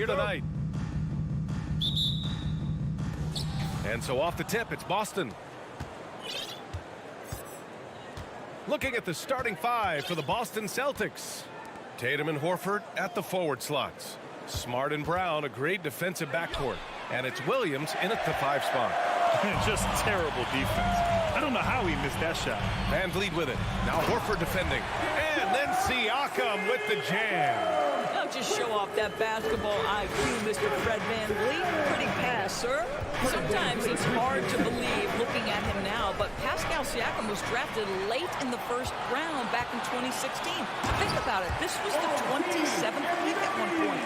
here tonight. And so off the tip, it's Boston. Looking at the starting five for the Boston Celtics. Tatum and Horford at the forward slots. Smart and Brown, a great defensive backcourt. And it's Williams in at the 5 spot.
Just terrible defense. I don't know how he missed that shot.
Van Vliet with it. Now Horford defending. And then Siakam with the jam.
Now just show off that basketball IQ, Mr. Fred Van Vliet. Pretty pass, sir. Sometimes it's hard to believe looking at him now, but Pascal Siakam was drafted late in the first round back in 2016. Think about it. This was the 27th pick at one point.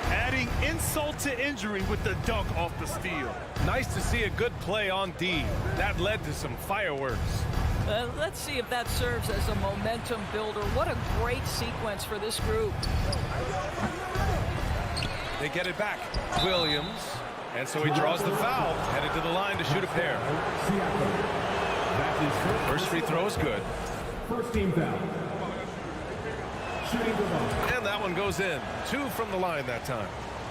Adding insult to injury with the dunk off the steal.
Nice to see a good play on D. That led to some fireworks.
Let's see if that serves as a momentum builder. What a great sequence for this group.
They get it back. Williams. And so he draws the foul. Headed to the line to shoot a pair. First free throw is good.
First team foul. Shooting the ball.
And that one goes in. 2 from the line that time.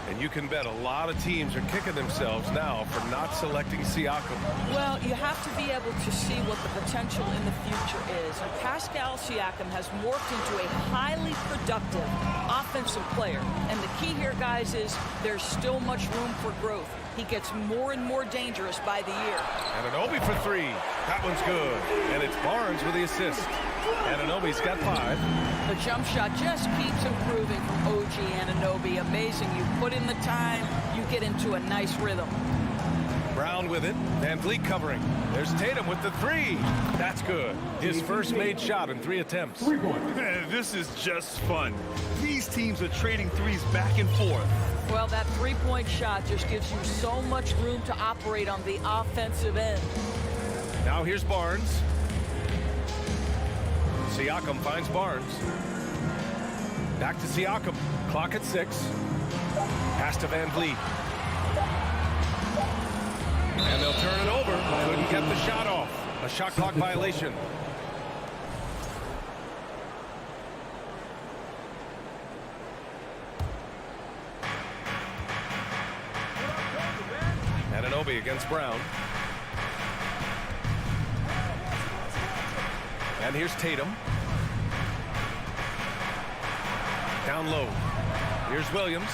And you can bet a lot of teams are kicking themselves now for not selecting Siakam.
Well, you have to be able to see what the potential in the future is. And Pascal Siakam has morphed into a highly productive offensive player. And the key here, guys, is there's still much room for growth. He gets more and more dangerous by the year.
Anunoby for 3. That one's good. And it's Barnes with the assist. Anunoby's got 5.
The jump shot just keeps improving from OG Anunoby. Amazing. You put in the time, you get into a nice rhythm.
Brown with it. Van Vliet covering. There's Tatum with the 3. That's good. His first made shot in 3 attempts.
This is just fun. These teams are trading threes back and forth.
Well, that three-point shot just gives you so much room to operate on the offensive end.
Now here's Barnes. Siakam finds Barnes. Back to Siakam. Clock at 6. Pass to Van Vliet. And they'll turn it over. Couldn't get the shot off. A shot clock violation. Anunoby against Brown. And here's Tatum. Down low. Here's Williams.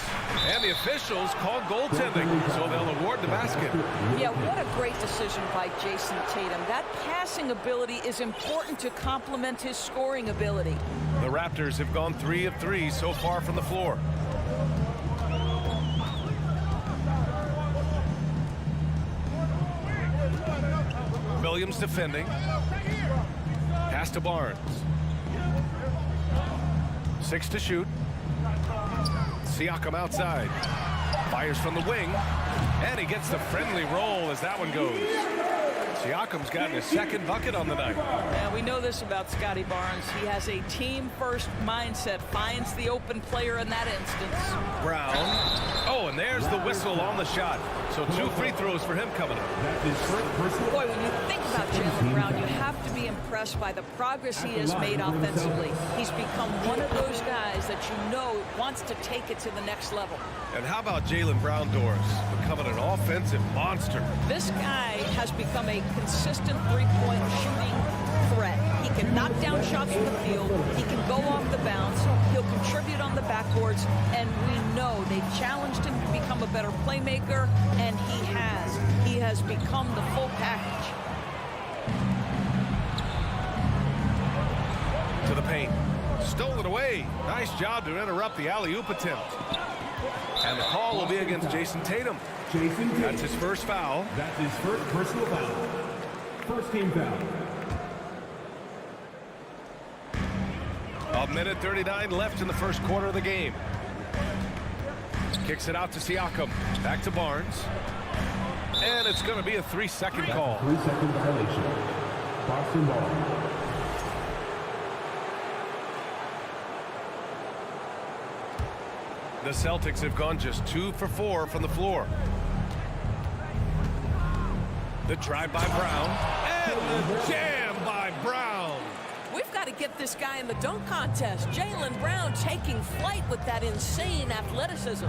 And the officials call goaltending, so they'll award the basket.
Yeah, what a great decision by Jason Tatum. That passing ability is important to complement his scoring ability.
The Raptors have gone 3 of 3 so far from the floor. Williams defending. Pass to Barnes. 6 to shoot. Siakam outside. Fires from the wing. And he gets the friendly roll as that one goes. Siakam's gotten his 2nd bucket on the night.
Yeah, we know this about Scotty Barnes. He has a team-first mindset. Finds the open player in that instance.
Brown. Oh, and there's the whistle on the shot. So 2 free throws for him coming up.
Boy, when you think about Jaylen Brown, you have to be impressed by the progress he has made offensively. He's become one of those guys that you know wants to take it to the next level.
And how about Jaylen Brown, Doris, becoming an offensive monster?
This guy has become a consistent three-point shooting threat. He can knock down shots from the field. He can go off the bounce. He'll contribute on the backboards. And we know they've challenged him to become a better playmaker, and he has. He has become the full package.
To the paint. Stole it away. Nice job to interrupt the alley-oop attempt. And the call will be against Jason Tatum. That's his first foul.
That's his first personal foul. First team foul.
A minute 39 left in the first quarter of the game. Kicks it out to Siakam. Back to Barnes. And it's going to be a 3-second call.
3-second violation. Boston ball.
The Celtics have gone just 2 for 4 from the floor. The drive by Brown. And the jam by Brown.
We've got to get this guy in the dunk contest. Jaylen Brown taking flight with that insane athleticism.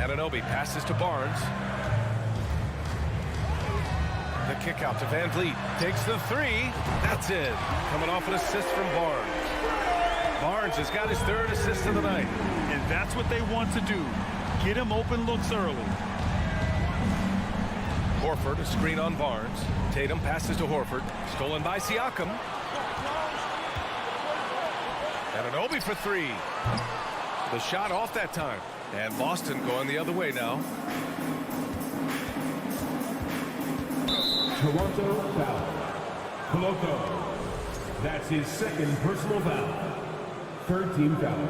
Anunoby passes to Barnes. The kick out to Van Vliet. Takes the three. That's it. Coming off an assist from Barnes. Barnes has got his third assist of the night.
And that's what they want to do. Get him open looks early.
Horford, a screen on Barnes. Tatum passes to Horford. Stolen by Siakam. Anunoby for three. The shot off that time. And Boston going the other way now.
Toronto foul. Koloko. That's his second personal foul. Third team foul.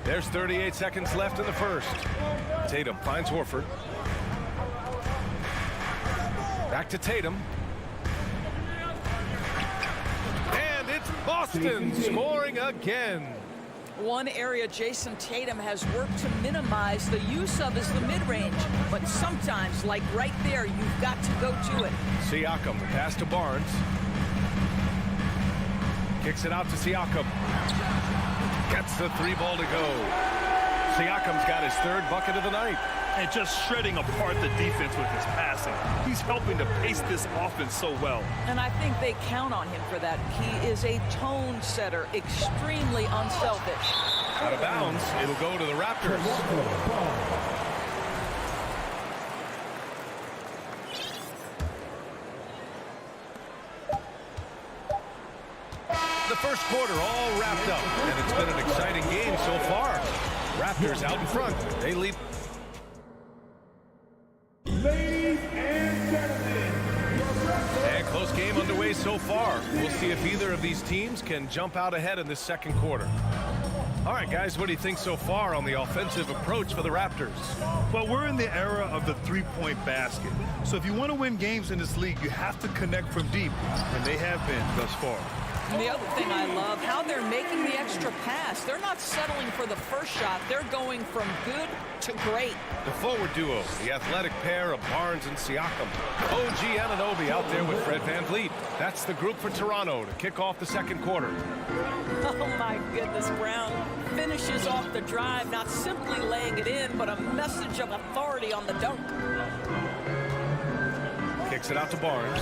There's 38 seconds left in the first. Tatum finds Horford. Back to Tatum. And it's Boston scoring again.
One area Jason Tatum has worked to minimize the use of is the mid-range. But sometimes, like right there, you've got to go to it.
Siakam, the pass to Barnes. Kicks it out to Siakam. Gets the three ball to go. Siakam's got his third bucket of the night.
And just shredding apart the defense with his passing. He's helping to pace this offense so well.
And I think they count on him for that. He is a tone setter, extremely unselfish.
Out of bounds, it'll go to the Raptors. The first quarter all wrapped up, and it's been an exciting game so far. Raptors out in front. They lead.
Ladies and gentlemen,
And close game underway so far. We'll see if either of these teams can jump out ahead in this second quarter. All right, guys, what do you think so far on the offensive approach for the Raptors?
Well, we're in the era of the three-point basket. So if you want to win games in this league, you have to connect from deep, and they have been thus far.
And the other thing I love, how they're making the extra pass. They're not settling for the first shot. They're going from good to great.
The forward duo, the athletic pair of Barnes and Siakam. OG Anunoby out there with Fred Van Vliet. That's the group for Toronto to kick off the second quarter.
Oh, my goodness, Brown finishes off the drive, not simply laying it in, but a message of authority on the dunk.
Kicks it out to Barnes.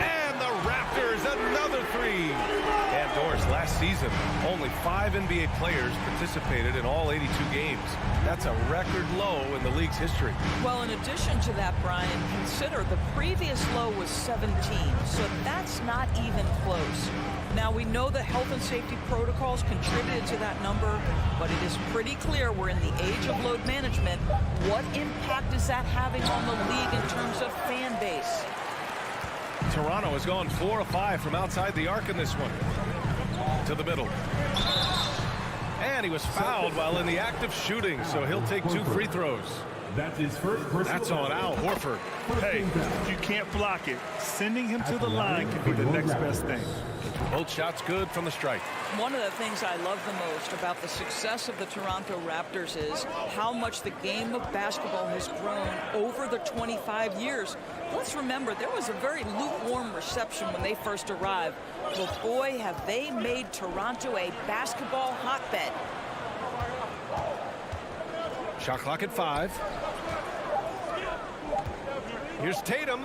And the Raptors, another three. And Doris, last season, only 5 NBA players participated in all 82 games. That's a record low in the league's history.
Well, in addition to that, Brian, consider the previous low was 17, so that's not even close. Now, we know the health and safety protocols contributed to that number, but it is pretty clear we're in the age of load management. What impact is that having on the league in terms of fan base?
Toronto has gone 4 of 5 from outside the arc in this one. To the middle. And he was fouled while in the act of shooting, so he'll take 2 free throws.
that's his first personal
That's on Al Horford.
Hey, if you can't block it, sending him to the line can be the next best thing.
Both shots good from the strike.
One of the things I love the most about the success of the Toronto Raptors is how much the game of basketball has grown over the 25 years. Let's remember, there was a very lukewarm reception when they first arrived. But boy, have they made Toronto a basketball hotbed.
Shot clock at 5. Here's Tatum.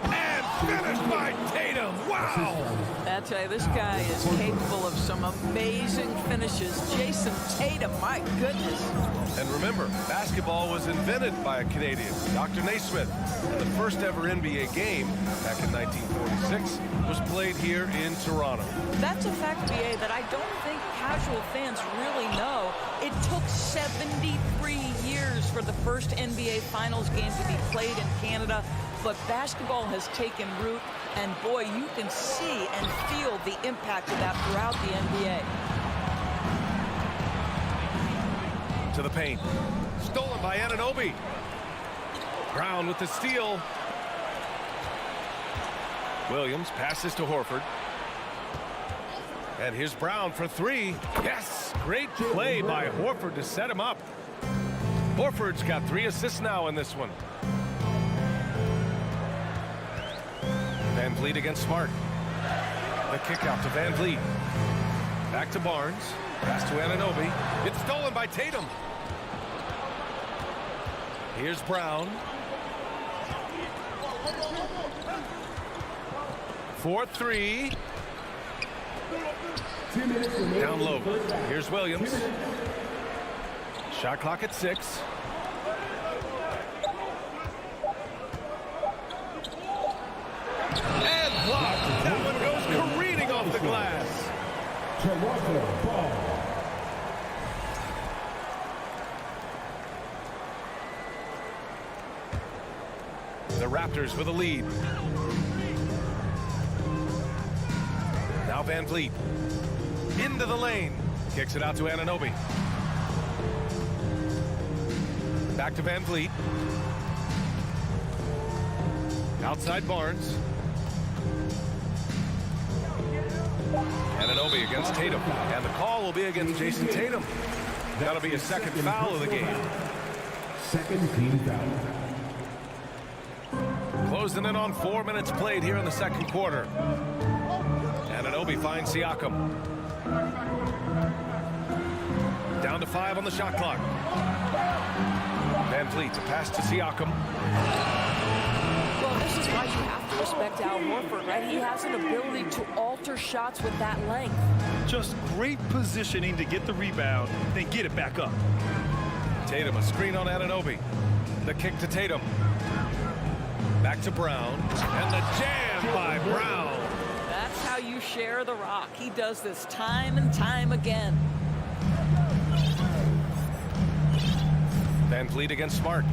And finished by Tatum. Wow!
I tell you, this guy is capable of some amazing finishes. Jason Tatum, my goodness.
And remember, basketball was invented by a Canadian, Dr. Naismith. And the first ever NBA game, back in 1946, was played here in Toronto.
That's a fact, BA, that I don't think casual fans really know. It took 73 years for the first NBA Finals game to be played in Canada. But basketball has taken root, and boy, you can see and feel the impact of that throughout the NBA.
To the paint. Stolen by Anunoby. Brown with the steal. Williams passes to Horford. And here's Brown for 3. Yes! Great play by Horford to set him up. Horford's got 3 assists now in this one. Van Vliet against Smart. The kick out to Van Vliet. Back to Barnes. Pass to Anunoby. It's stolen by Tatum. Here's Brown. 4-3. Down low. Here's Williams. Shot clock at 6. And blocked. That one goes careening off the glass.
Toronto ball.
The Raptors with a lead. Now Van Vliet. Into the lane. Kicks it out to Anunoby. Back to Van Vliet. Outside Barnes. Anunoby against Tatum. And the call will be against Jason Tatum. That'll be a second foul of the game.
Second team foul.
Closing in on 4 minutes played here in the second quarter. Anunoby finds Siakam. Down to 5 on the shot clock. Van Vliet to pass to Siakam.
Well, this is why you have to respect Al Horford, right? He has an ability to alter shots with that length.
Just great positioning to get the rebound, then get it back up.
Tatum, a screen on Anunoby. The kick to Tatum. Back to Brown. And the jam by Brown.
That's how you share the rock. He does this time and time again.
Van Vliet against Smart.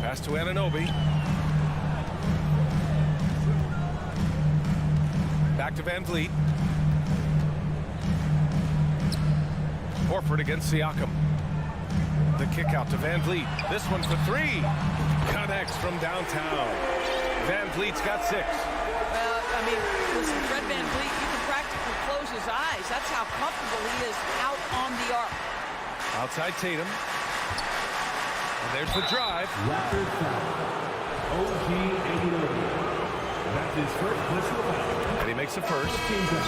Pass to Anunoby. Back to Van Vliet. Horford against Siakam. The kick out to Van Vliet. This one for 3. Connects from downtown. Van Vliet's got 6.
Well, I mean, listen, Fred Van Vliet, you can practically close his eyes. That's how comfortable he is out on the arc.
Outside Tatum. And there's the drive.
Raptors foul. OG Anunoby. That's his first personal foul.
And he makes the first.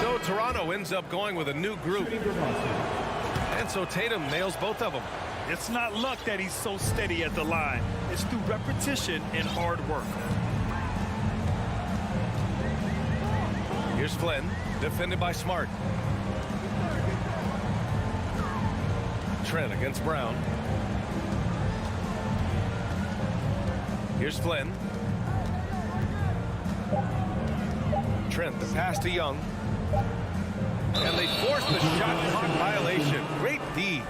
So Toronto ends up going with a new group. And so Tatum nails both of them.
It's not luck that he's so steady at the line. It's through repetition and hard work.
Here's Flynn, defended by Smart. Trent against Brown. Here's Flynn. Trent, the pass to Young. And they force the shot clock violation. Great D.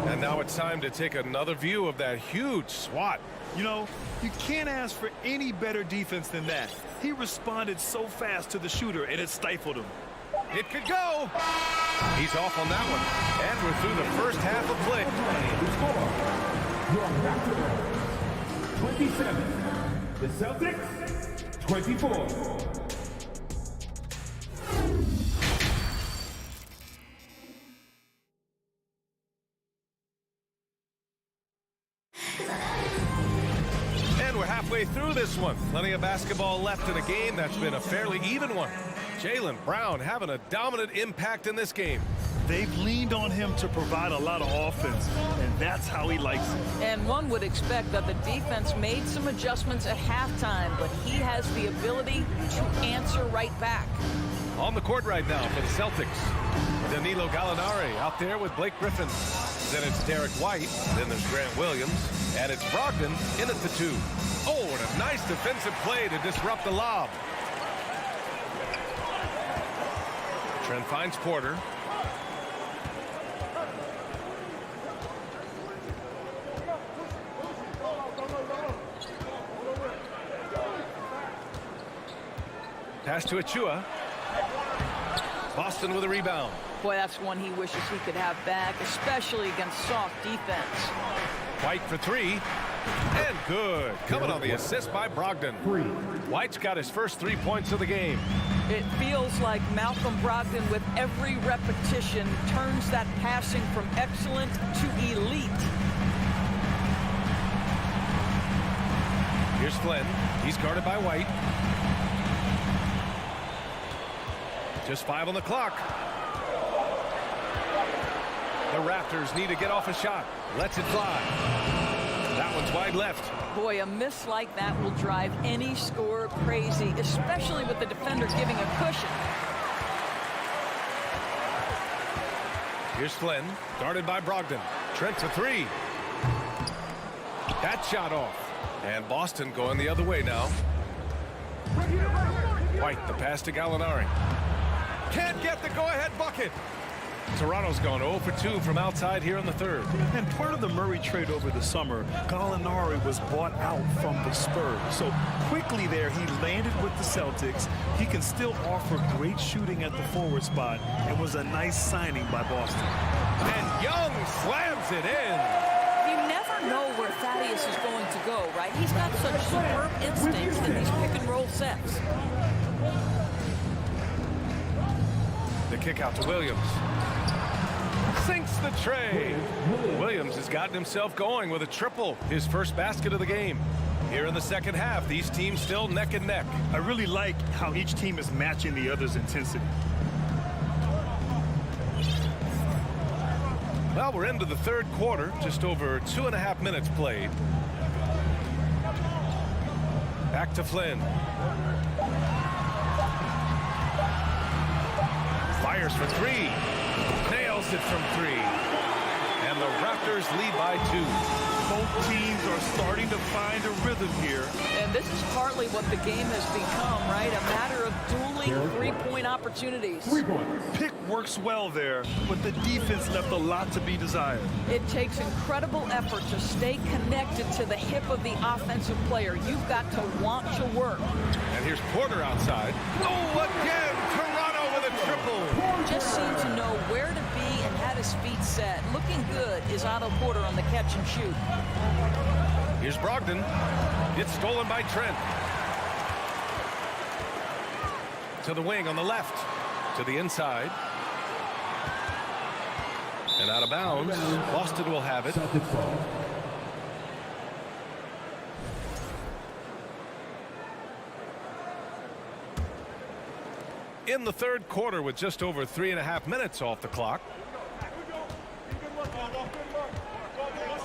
And now it's time to take another view of that huge swat.
You know, you can't ask for any better defense than that. He responded so fast to the shooter, and it stifled him.
It could go. He's off on that one. And we're through the first half of play.
The score, your Raptors, 27. The Celtics, 24.
And we're halfway through this one. Plenty of basketball left in a game that's been a fairly even one. Jaylen Brown having a dominant impact in this game.
They've leaned on him to provide a lot of offense, and that's how he likes it.
And one would expect that the defense made some adjustments at halftime, but he has the ability to answer right back.
On the court right now for the Celtics, Danilo Gallinari out there with Blake Griffin. Then it's Derek White. Then there's Grant Williams. And it's Brogdon in at the 2. Oh, and a nice defensive play to disrupt the lob. Trent finds Porter. Pass to Achua. Boston with a rebound.
Boy, that's one he wishes he could have back, especially against soft defense.
White for 3. And good. Coming on the assist by Brogdon. White's got his first 3 points of the game.
It feels like Malcolm Brogdon, with every repetition, turns that passing from excellent to elite.
Here's Flynn. He's guarded by White. Just 5 on the clock. The Raptors need to get off a shot. Lets it fly. That one's wide left.
Boy, a miss like that will drive any scorer crazy, especially with the defender giving a cushion.
Here's Flynn, guarded by Brogdon. Trent to three. That shot off. And Boston going the other way now. White, the pass to Gallinari. Can't get the go-ahead bucket. Toronto's gone 0 for 2 from outside here in the third.
And part of the Murray trade over the summer, Gallinari was bought out from the Spurs. So quickly there, he landed with the Celtics. He can still offer great shooting at the forward spot and was a nice signing by Boston.
And Young slams it in.
You never know where Thaddeus is going to go, right? He's got such superb instincts in these pick-and-roll sets.
The kick out to Williams. Sinks the tray. Williams has gotten himself going with a triple, his first basket of the game. Here in the second half, these teams still neck and neck.
I really like how each team is matching the other's intensity.
Well, we're into the third quarter, just over 2.5 minutes played. Back to Flynn. Fires for three. Nails it from three. And the Raptors lead by 2.
Both teams are starting to find a rhythm here.
And this is partly what the game has become, right? A matter of dueling three-point opportunities.
Pick works well there, but the defense left a lot to be desired.
It takes incredible effort to stay connected to the hip of the offensive player. You've got to want to work.
And here's Porter outside. Oh, again! Toronto with a triple.
Just seemed to know where to be and had his feet set. Looking good is Otto Porter on the catch and shoot.
Here's Brogdon. It's stolen by Trent. To the wing on the left. To the inside. And out of bounds. Boston will have it. In the third quarter with just over 3.5 minutes off the clock.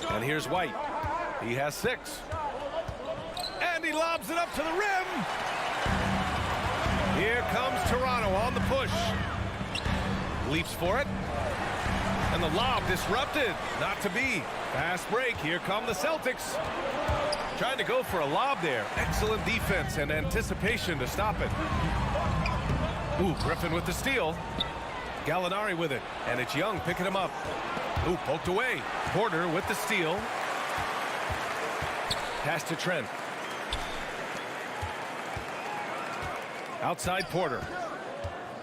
And here's White. He has 6. And he lobs it up to the rim. Here comes Toronto on the push. Leaps for it. And the lob disrupted. Not to be. Fast break. Here come the Celtics. Trying to go for a lob there. Excellent defense and anticipation to stop it. Ooh, Griffin with the steal. Gallinari with it. And it's Young picking him up. Ooh, poked away. Porter with the steal. Pass to Trent. Outside Porter.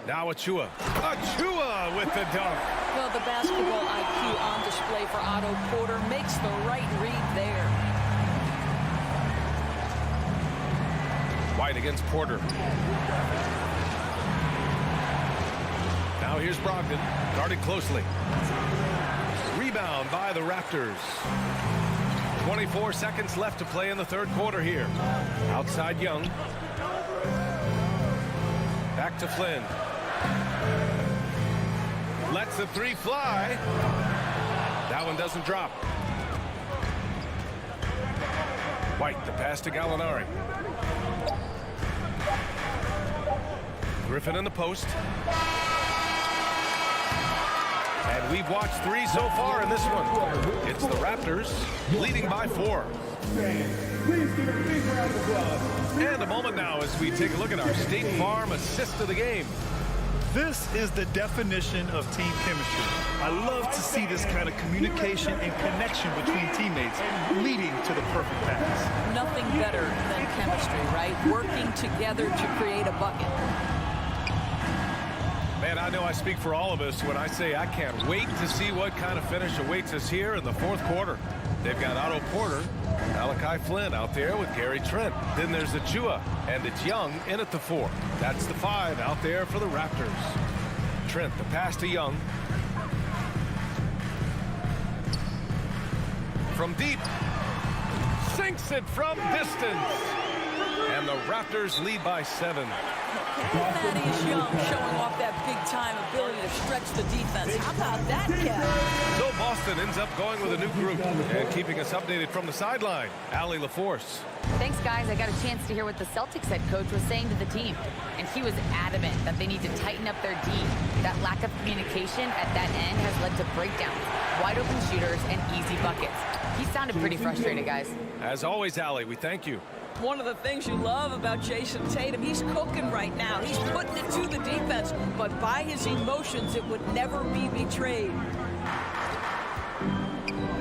Now Achua. Achua with the dunk.
Well, the basketball IQ on display for Otto Porter makes the right read there.
White against Porter. Now here's Brogdon, guarded closely. Rebound by the Raptors. 24 seconds left to play in the third quarter here. Outside Young. Back to Flynn. Lets the three fly. That one doesn't drop. White, the pass to Gallinari. Griffin in the post. And we've watched 3 so far in this one. It's the Raptors leading by 4. And a moment now as we take a look at our State Farm assist of the game.
This is the definition of team chemistry. I love to see this kind of communication and connection between teammates leading to the perfect pass.
Nothing better than chemistry, right? Working together to create a bucket.
Man, I know I speak for all of us when I say I can't wait to see what kind of finish awaits us here in the fourth quarter. They've got Otto Porter, Malachi Flynn out there with Gary Trent. Then there's Achua, and it's Young in at the 4. That's the 5 out there for the Raptors. Trent, the pass to Young. From deep. Sinks it from distance. And the Raptors lead by 7.
Thaddeus Young showing off that big-time ability to stretch the defense. How about that, Kev?
So Boston ends up going with a new group and keeping us updated from the sideline. Allie LaForce.
Thanks, guys. I got a chance to hear what the Celtics head coach was saying to the team. And he was adamant that they need to tighten up their D. That lack of communication at that end has led to breakdowns, wide-open shooters, and easy buckets. He sounded pretty frustrated, guys.
As always, Allie, we thank you.
One of the things you love about Jason Tatum, he's cooking right now. He's putting it to the defense, but by his emotions, it would never be betrayed.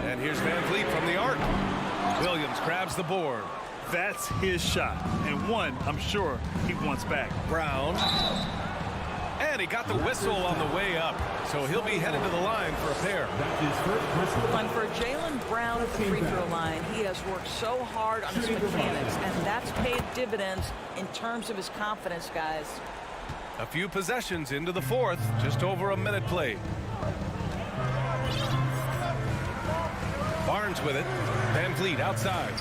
And here's Van Vliet from the arc. Williams grabs the board.
That's his shot, and one I'm sure he wants back.
Brown. And he got the whistle on the way up, so he'll be headed to the line for a pair.
And for Jaylen Brown at the free throw line, he has worked so hard on his mechanics, and that's paid dividends in terms of his confidence, guys.
A few possessions into the fourth, just over a minute played. Barnes with it. Van Vliet outside.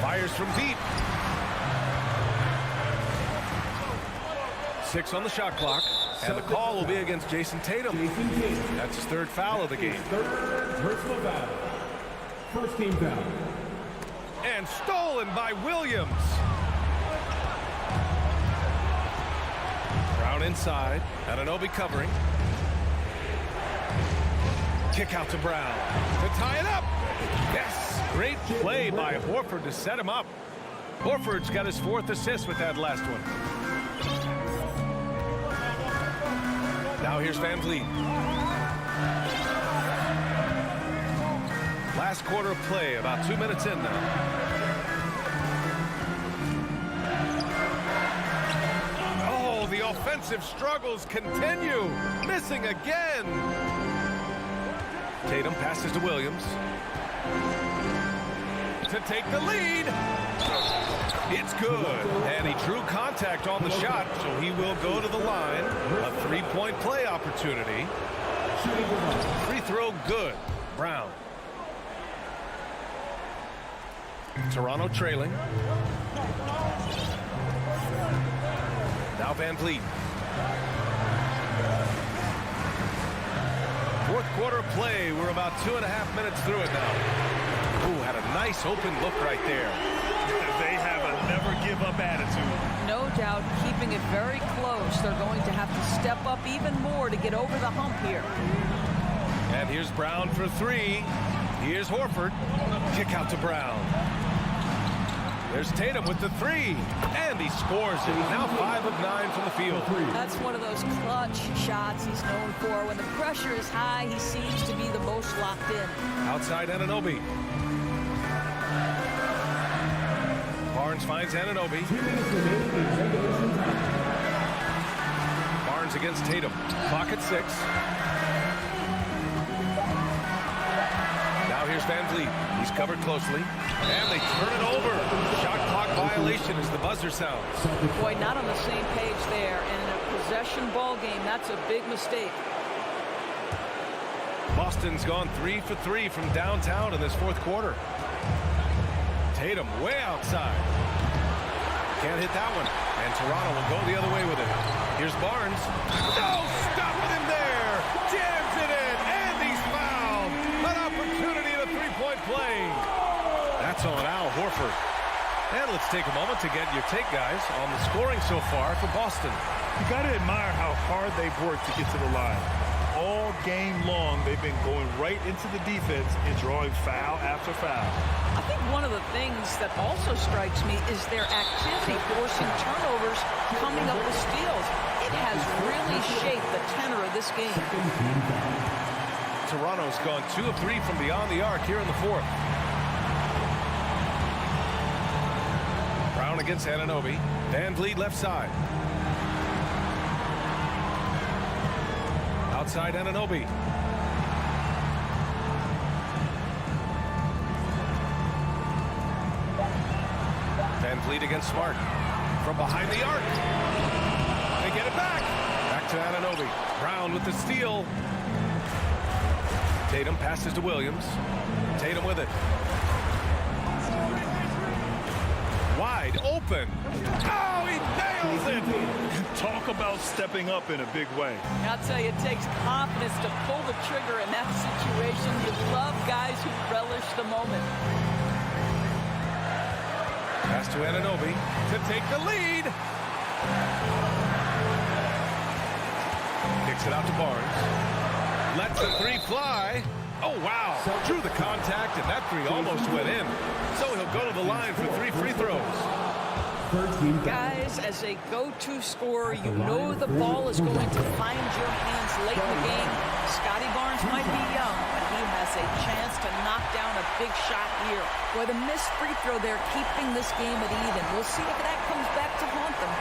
Fires from deep. 6 on the shot clock, and the call will be against Jason Tatum. That's his 3rd foul of the game.
3rd personal foul. First team foul.
And stolen by Williams. Brown inside, Anunoby covering. Kick out to Brown to tie it up. Yes, great play by Horford to set him up. Horford's got his 4th assist with that last one. Now here's Van Vliet. Last quarter of play, about 2 minutes in now. Oh, the offensive struggles continue. Missing again. Tatum passes to Williams. To take the lead. It's good. And he drew contact on the shot, so he will go to the line. A 3-point play opportunity. Free throw good. Brown. Toronto trailing. Now Van Vliet. 4th quarter play. We're about 2.5 minutes through it now. Ooh, had a nice open look right there.
They have a never-give-up attitude.
No doubt, keeping it very close. They're going to have to step up even more to get over the hump here.
And here's Brown for 3. Here's Horford. Kick out to Brown. There's Tatum with the 3. And he scores it. Now 5 of 9 from the field.
That's one of those clutch shots he's known for. When the pressure is high, he seems to be the most locked in.
Outside Anunoby. Barnes finds Anunoby. Barnes against Tatum. Clock at 6. Now here's Van Vliet. He's covered closely. And they turn it over. Shot clock violation as the buzzer sounds.
Boy, not on the same page there. And in a possession ball game, that's a big mistake.
Boston's gone 3 for 3 from downtown in this 4th quarter. Tatum way outside. Can't hit that one. And Toronto will go the other way with it. Here's Barnes. No, stopping him there. Jams it in. And he's fouled. An opportunity in a 3-point play. That's on Al Horford. And let's take a moment to get your take, guys, on the scoring so far for Boston.
You got to admire how hard they've worked to get to the line. All game long, they've been going right into the defense and drawing foul after foul.
I think one of the things that also strikes me is their activity forcing turnovers, coming up with steals. It has really shaped the tenor of this game.
Toronto's gone 2 of 3 from beyond the arc here in the 4th. Brown against Anunoby. Van Vliet left side. Outside Anunoby. Van Vliet against Smart. From behind the arc. They get it back. Back to Anunoby. Brown with the steal. Tatum passes to Williams. Tatum with it. Wide open. Oh, he nails it.
Talk about stepping up in a big way.
I'll tell you, it takes confidence to pull the trigger in that situation. You love guys who relish the moment.
Pass to Anunoby to take the lead. Kicks it out to Barnes. Lets the three fly. Oh, wow. Drew the contact, and that three almost went in. So he'll go to the line for 3 free throws.
Guys, as a go-to scorer, you know the ball is going to find your hands late in the game. Scotty Barnes might be young, but he has a chance to knock down a big shot here. Boy, the missed free throw there, keeping this game at even. We'll see if that comes back to haunt them.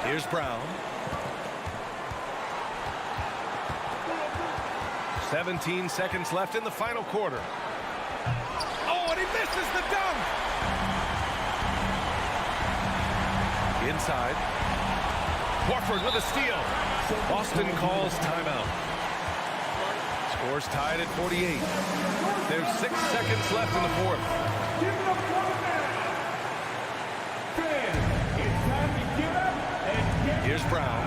Here's Brown. 17 seconds left in the final quarter. Oh, and he misses the dunk! Inside. Horford with a steal. Boston calls timeout. Scores tied at 48. There's 6 seconds left in the fourth.
Give it up for the man. Fans, it's time to get up and get
Here's Brown.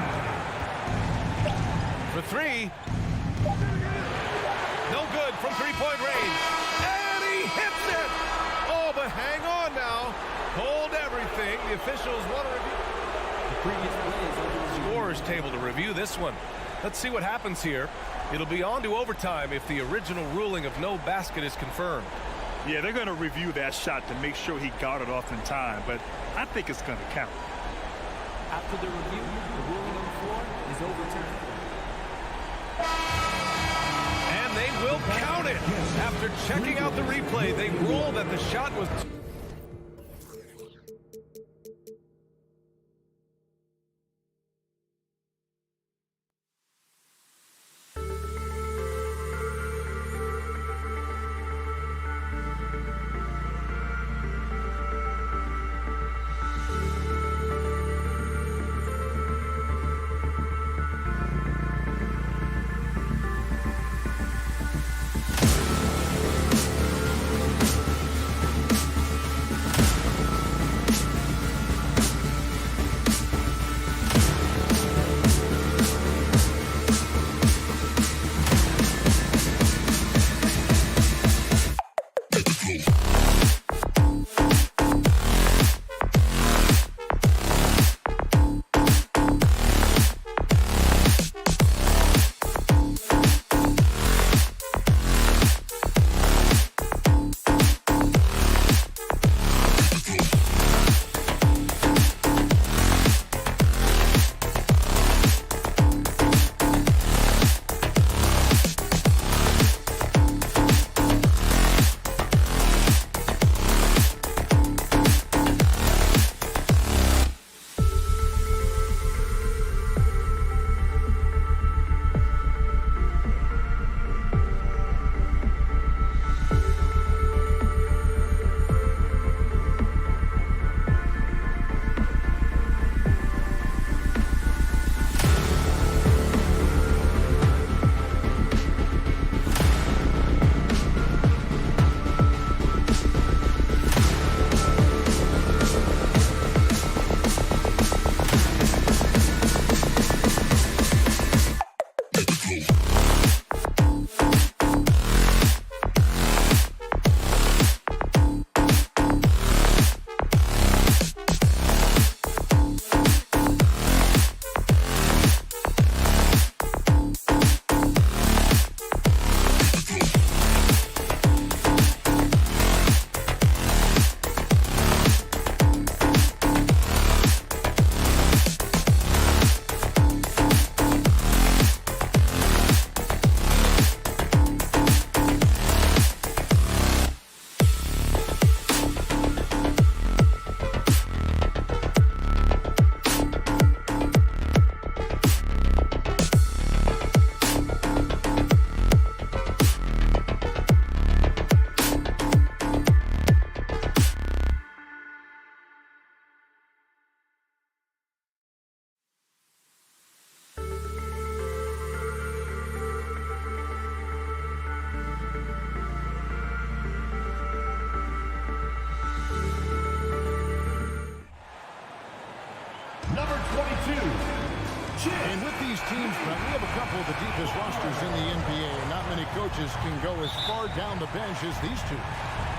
For three. No good from three-point range. And he hits it! Oh, but hang on now. Hold everything. The officials want to review. The previous play is under the scorer's table to review this one. Let's see what happens here. It'll be on to overtime if the original ruling of no basket is confirmed.
Yeah, they're going to review that shot to make sure he got it off in time, but I think it's going to count.
After the review, the ruling on the floor is overturned.
And they will count it. After checking out the replay, they rule that the shot was...
And with these teams, Brett, we have a couple of the deepest rosters in the NBA, and not many coaches can go as far down the bench as these two.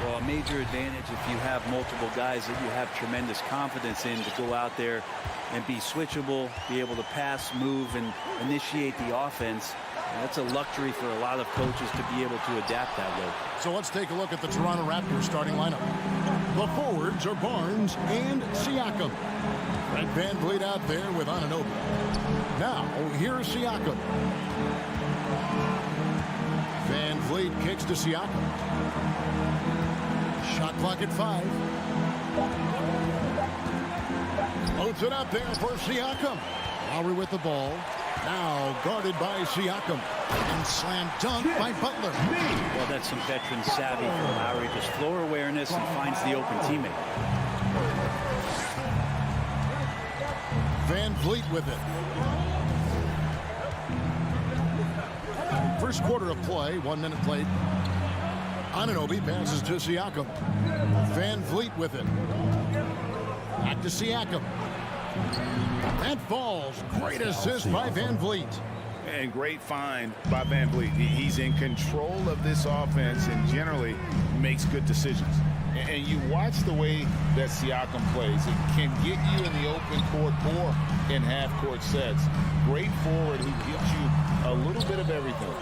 Well, a major advantage if you have multiple guys that you have tremendous confidence in to go out there and be switchable, be able to pass, move, and initiate the offense. And that's a luxury for a lot of coaches to be able to adapt that way.
So let's take a look at the Toronto Raptors starting lineup. The forwards are Barnes and Siakam. Fred VanVleet out there with Anunoby. Now, here's Siakam. VanVleet kicks to Siakam. Shot clock at 5. Loads it up there for Siakam. Lowry with the ball. Now guarded by Siakam. And slam dunk by Butler.
Well, that's some veteran savvy from Lowry. Just floor awareness and finds the open teammate.
VanVleet with it. First quarter of play, 1 minute played. Anunoby passes to Siakam. VanVleet with it. Back to Siakam. That falls. Great assist by VanVleet.
And great find by VanVleet. He's in control of this offense and generally makes good decisions. And you watch the way that Siakam plays. It can get you in the open court or in half-court sets. Great forward who gives you a little bit of everything.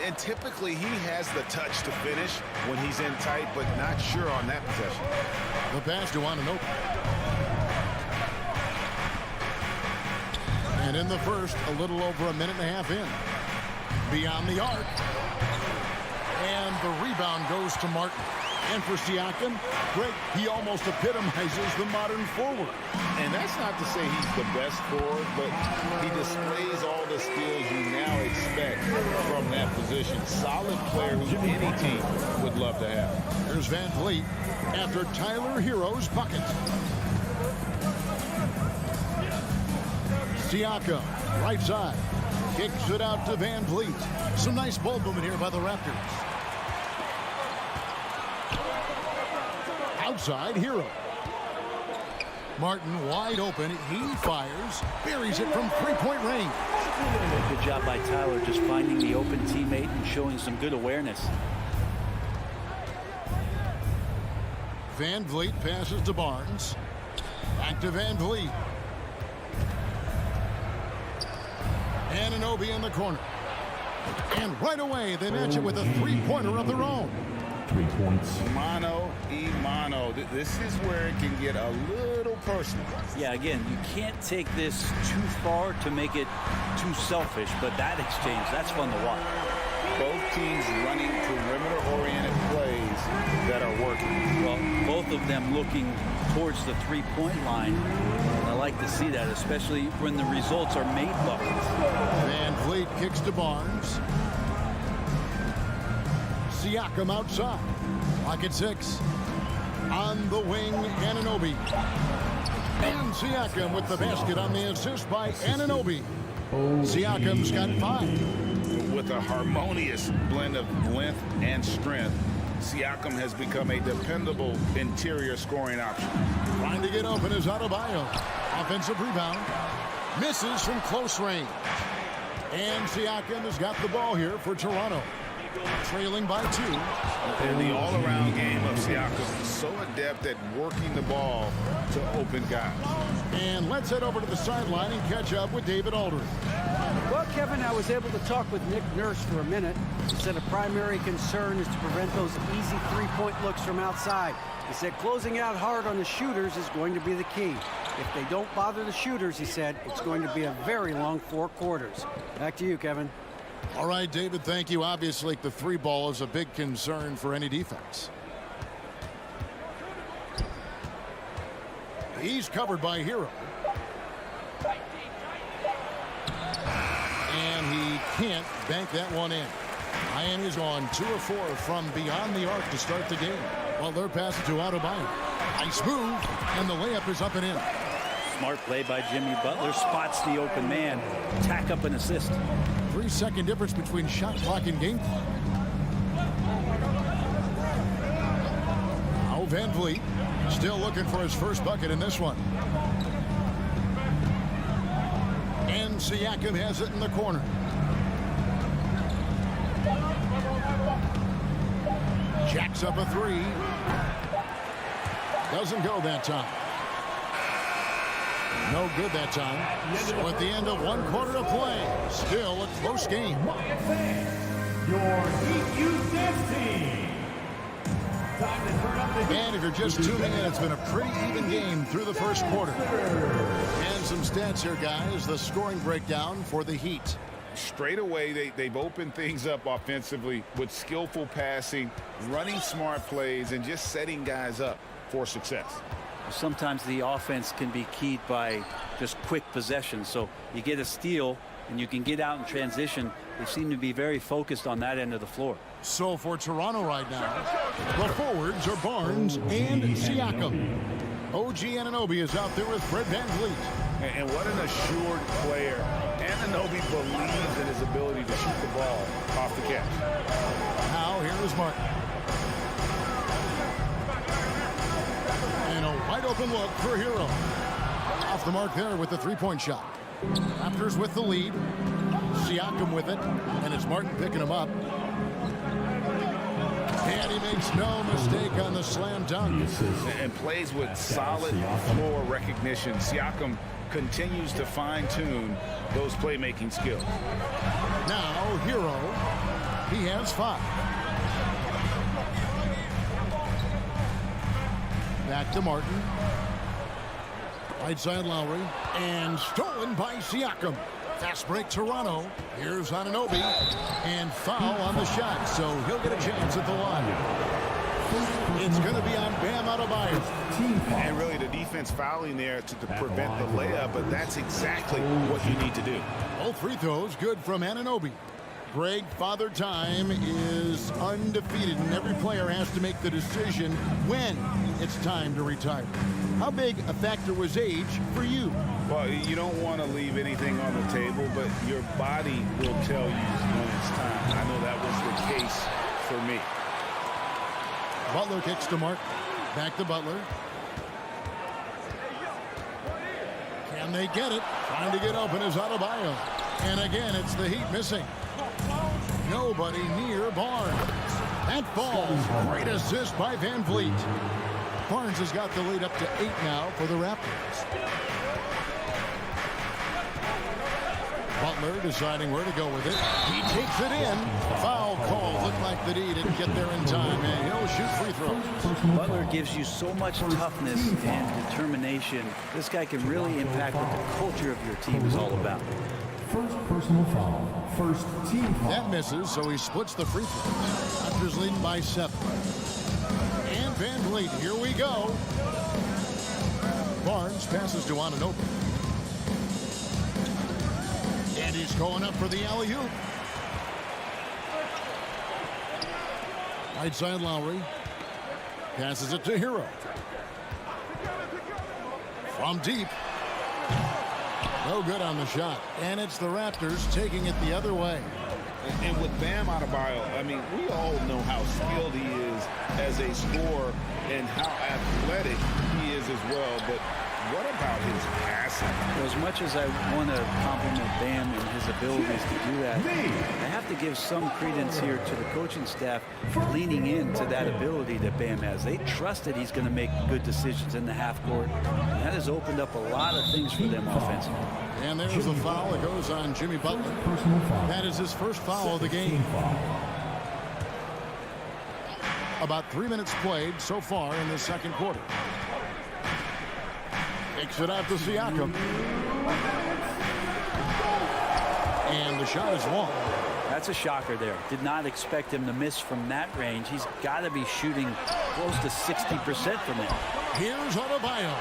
And typically he has the touch to finish when he's in tight, but not sure on that possession.
The pass to Anunoby. And in the first, a little over a minute and a half in. Beyond the arc. And the rebound goes to Martin. And for Siakam, Greg, he almost epitomizes the modern forward.
And that's not to say he's the best forward, but he displays all the skills you now expect from that position. Solid player who any team would love to have.
Here's VanVleet after Tyler Hero's bucket. Siakam, right side, kicks it out to VanVleet. Some nice ball movement here by the Raptors. Outside, Hero. Martin wide open. He fires, buries it from three-point range.
Good job by Tyler just finding the open teammate and showing some good awareness.
VanVleet passes to Barnes. Back to VanVleet. Anunoby in the corner. And right away, they match it with a three-pointer of their own.
3 points.
Mano. This is where it can get a little personal.
Yeah, again, you can't take this too far to make it too selfish, but that exchange, that's fun to watch.
Both teams running perimeter-oriented plays that are working.
Well, both of them looking towards the three-point line. I like to see that, especially when the results are made buckets.
VanVleet kicks to Barnes. Siakam outside. Lock at 6. On the wing, Anunoby. And Siakam with the basket on the assist by Anunoby. Siakam's got 5.
With a harmonious blend of length and strength, Siakam has become a dependable interior scoring option.
Trying to get open is Adebayo. Offensive rebound. Misses from close range. And Siakam has got the ball here for Toronto. Trailing by 2.
And the all-around game of Siakam is so adept at working the ball to open guys.
And let's head over to the sideline and catch up with David Aldridge.
Well, Kevin, I was able to talk with Nick Nurse for a minute. He said a primary concern is to prevent those easy three-point looks from outside. He said closing out hard on the shooters is going to be the key. If they don't bother the shooters, he said, it's going to be a very long 4 quarters. Back to you, Kevin.
All right, David, thank you. Obviously, the 3 ball is a big concern for any defense. He's covered by Hero. And he can't bank that one in. Miami's on 2 of 4 from beyond the arc to start the game. Well, they're passing to Adebayo. Nice move, and the layup is up and in.
Smart play by Jimmy Butler. Spots the open man. Tack up an assist.
3-second difference between shot clock and game clock. Now VanVleet still looking for his first bucket in this one. And Siakam has it in the corner. Jacks up a three. Doesn't go that time. No good that time. So at the end of 1 quarter of play, still a close game.
Your Heat Youth Dance Team. Time to turn up the heat.
And if you're just tuning in, it's been a pretty even game through the first quarter. And some stats here, guys. The scoring breakdown for the Heat.
Straight away, they've opened things up offensively with skillful passing, running smart plays, and just setting guys up for success.
Sometimes the offense can be keyed by just quick possession. So you get a steal and you can get out in transition. They seem to be very focused on that end of the floor.
So for Toronto right now, the forwards are Barnes and Siakam. OG Anunoby is out there with Fred VanVleet.
And what an assured player. Anunoby believes in his ability to shoot the ball off the catch.
Now here is Martin. And a wide open look for Hero. Off the mark there with the three-point shot. Raptors with the lead. Siakam with it. And it's Martin picking him up. And he makes no mistake on the slam dunk.
And plays with solid floor recognition. Siakam continues to fine-tune those playmaking skills.
Now, Hero, he has 5. Back to Martin. Right side Lowry. And stolen by Siakam. Fast break Toronto. Here's Anunoby. And foul on the shot, so he'll get a chance at the line. It's going to be on Bam Adebayo.
And really the defense fouling there to prevent the layup, but that's exactly what you need to do.
All free throws good from Anunoby. Greg, Father Time is undefeated, and every player has to make the decision when it's time to retire. How big a factor was age for you?
Well, you don't want to leave anything on the table, but your body will tell you when it's time. I know that was the case for me.
Butler kicks to Mark. Back to Butler. Can they get it? Trying to get open is Adebayo. And again, it's the Heat missing. Nobody near Barnes. That falls. Great assist by VanVleet. Barnes has got the lead up to 8 now for the Raptors. Butler deciding where to go with it. He takes it in. Foul call. Looked like the D didn't get there in time, and he'll shoot free throws.
Butler gives you so much toughness and determination. This guy can really impact what the culture of your team is all about.
First personal foul. First team foul.
That misses, so he splits the free throws. Raptors leading by 7. And VanVleet, here we go. Barnes passes to Anunoby. And he's going up for the alley-oop. Right side Lowry. Passes it to Hero. From deep. No good on the shot. And it's the Raptors taking it the other way.
And with Bam Adebayo, I mean, we all know how skilled he is as a scorer and how athletic he is as well. But what about his passing?
As much as I want to compliment Bam and his abilities to do that, I have to give some credence here to the coaching staff for leaning into that ability that Bam has. They trust that he's going to make good decisions in the half court. And that has opened up a lot of things for them offensively.
And there's a foul that goes on Jimmy Butler. That is his first foul of the game. About 3 minutes played so far in the second quarter. Takes it out to Siakam. And the shot is long.
That's a shocker there. Did not expect him to miss from that range. He's got to be shooting close to 60% from there.
Here's Adebayo.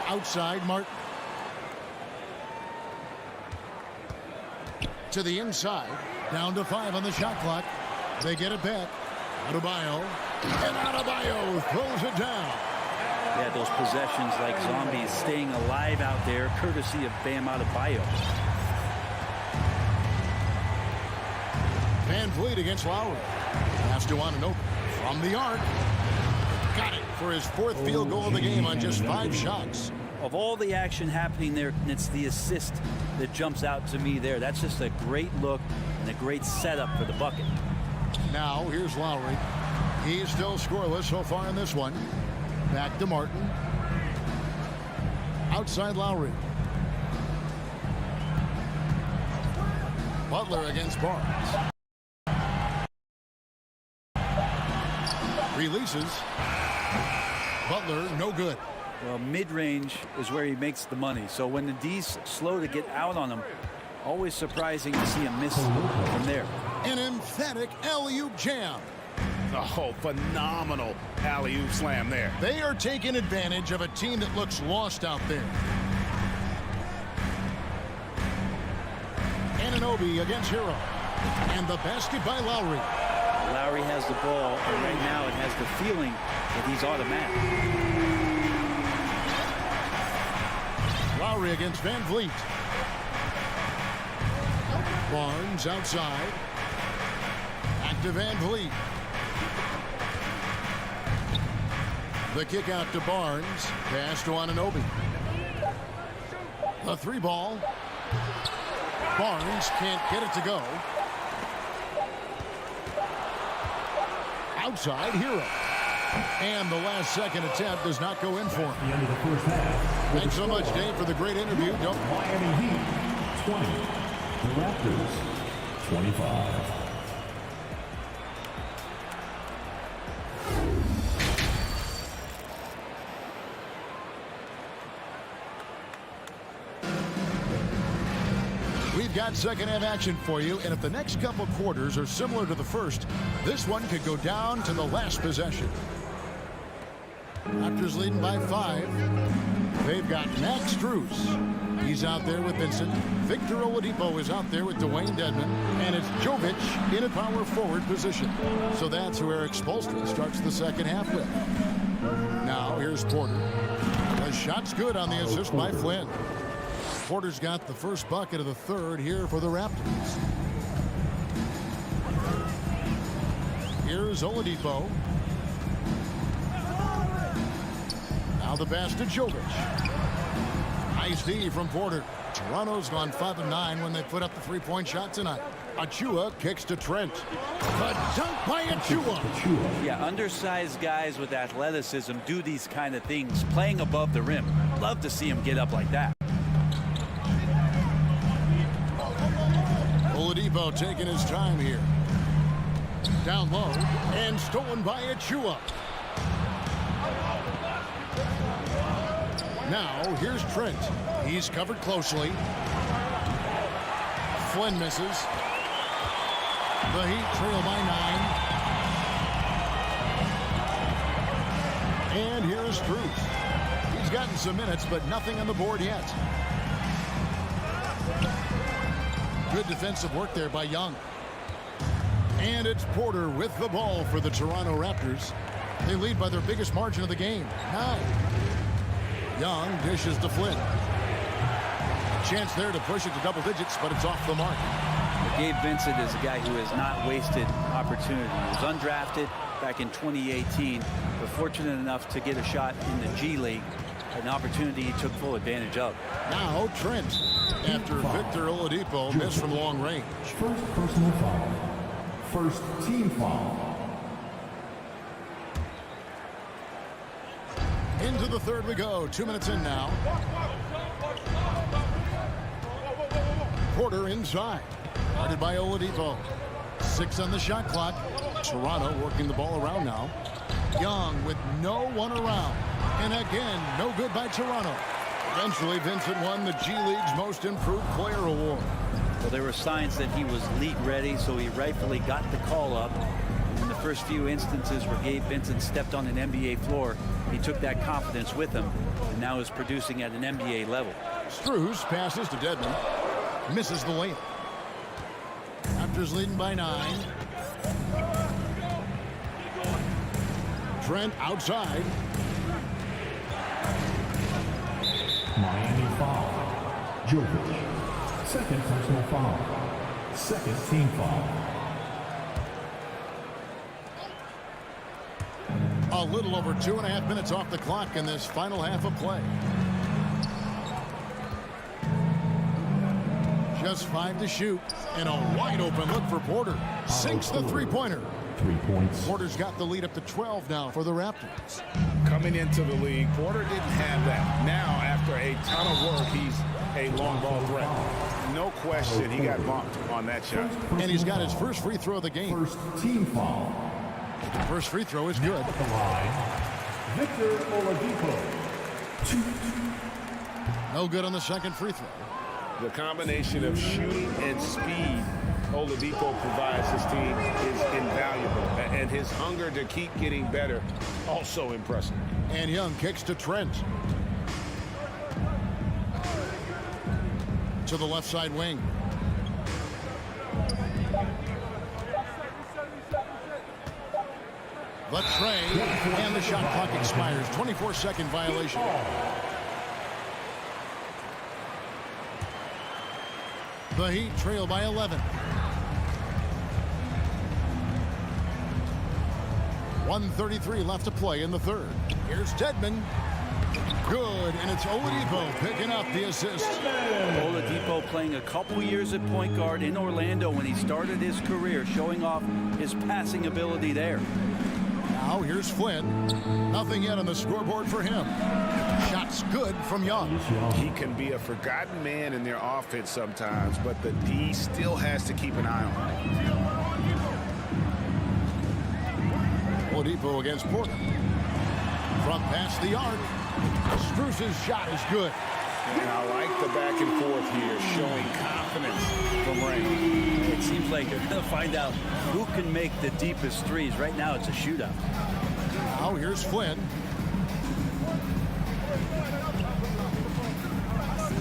Outside Martin. To the inside. Down to 5 on the shot clock. They get it back. Adebayo. And Adebayo throws it down.
Yeah, those possessions like zombies staying alive out there, courtesy of Bam Adebayo.
VanVleet against Lowry. Pass to Anunoby from the arc. Got it for his 4th field goal of the game on just 5 shots.
of all the action happening there, it's the assist that jumps out to me there. That's just a great look and a great setup for the bucket.
Now here's Lowry. He's still scoreless so far in this one. Back to Martin. Outside Lowry. Butler against Barnes. Releases. Butler, no good.
Well, mid-range is where he makes the money. So when the D's slow to get out on him, always surprising to see him miss from there.
An emphatic alley-oop jam.
Oh, phenomenal alley-oop slam there.
They are taking advantage of a team that looks lost out there. Anunoby against Hero. And the basket by Lowry.
Lowry has the ball, and right now it has the feeling that he's automatic.
Lowry against Van Vliet. Barnes outside. Back to Van Vliet. The kick out to Barnes. Pass to Anunoby. The three ball. Barnes can't get it to go. Outside Hero. And the last second attempt does not go in for him.
The end of the first half.
Thanks so much, Dave, for the great interview.
Miami Heat 20. The Raptors 25.
We've got second half action for you, and if the next couple quarters are similar to the first, this one could go down to the last possession. Raptors leading by 5. They've got Max Strus. He's out there with Vincent. Victor Oladipo is out there with Dwayne Dedmon, and it's Jovic in a power forward position. So that's who Eric Spoelstra starts the second half with. Now here's Porter. The shot's good on the assist by Flynn. Porter's got the first bucket of the third here for the Raptors. Here's Oladipo. Now the pass to Jovic. Nice D from Porter. Toronto's gone 5 of 9 when they put up the three-point shot tonight. Achua kicks to Trent. The dunk by Achua.
Yeah, undersized guys with athleticism do these kind of things, playing above the rim. Love to see him get up like that.
Oladipo taking his time here. Down low and stolen by Achua. Now here's Trent. He's covered closely. Flynn misses. The Heat trail by 9. And here is Strus. He's gotten some minutes, but nothing on the board yet. Good defensive work there by Young. And it's Porter with the ball for the Toronto Raptors. They lead by their biggest margin of the game, 9. Young dishes to Flynn. Chance there to push it to double digits, but it's off the mark.
Gabe Vincent is a guy who has not wasted opportunity. He was undrafted back in 2018, but fortunate enough to get a shot in the G League, an opportunity he took full advantage of.
Now Trent, after Victor Oladipo missed from long range.
First personal foul. First team foul.
Into the third we go. 2 minutes in now. Porter inside. Guarded by Oladipo. 6 on the shot clock. Toronto working the ball around now. Young with no one around. And again, no good by Toronto. Eventually, Vincent won the G League's Most Improved Player Award.
Well, there were signs that he was league ready, so he rightfully got the call up. In the first few instances where Gabe Vincent stepped on an NBA floor, he took that confidence with him and now is producing at an NBA level.
Strus passes to Dedmon. Misses the layup. Raptors leading by 9. Trent outside.
Miami foul. Jovic. Second personal foul. Second team foul.
A little over 2.5 minutes off the clock in this final half of play. Just 5 to shoot. And a wide open look for Porter. Sinks the three-pointer.
3 points.
Porter's got the lead up to 12 now for the Raptors.
Coming into the league, Porter didn't have that. Now, after a ton of work, he's a long ball threat. No question, he got bumped on that shot.
And he's got his first free throw of the game.
First team foul.
The first free throw is good.
At the line, Victor Oladipo. 2.
No good on the second free throw.
The combination of shooting and speed Oladipo provides his team is invaluable. And his hunger to keep getting better, also impressive.
And Young kicks to Trent. To the left side wing. The tray, and the shot clock expires. 24-second violation. The Heat trail by 11. 1:33 left to play in the third. Here's Dedmon. Good, and it's Oladipo picking up the assist.
Oladipo playing a couple years at point guard in Orlando when he started his career, showing off his passing ability there.
Now here's Flynn. Nothing yet on the scoreboard for him. Shots good from Young.
He can be a forgotten man in their offense sometimes, but the D still has to keep an eye on him.
Oladipo against Porter. From past the arc. Strus's shot is good.
And I like the back and forth here, showing confidence from Ray.
It seems like they're going to find out who can make the deepest threes. Right now, it's a shootout.
Now here's Flynn.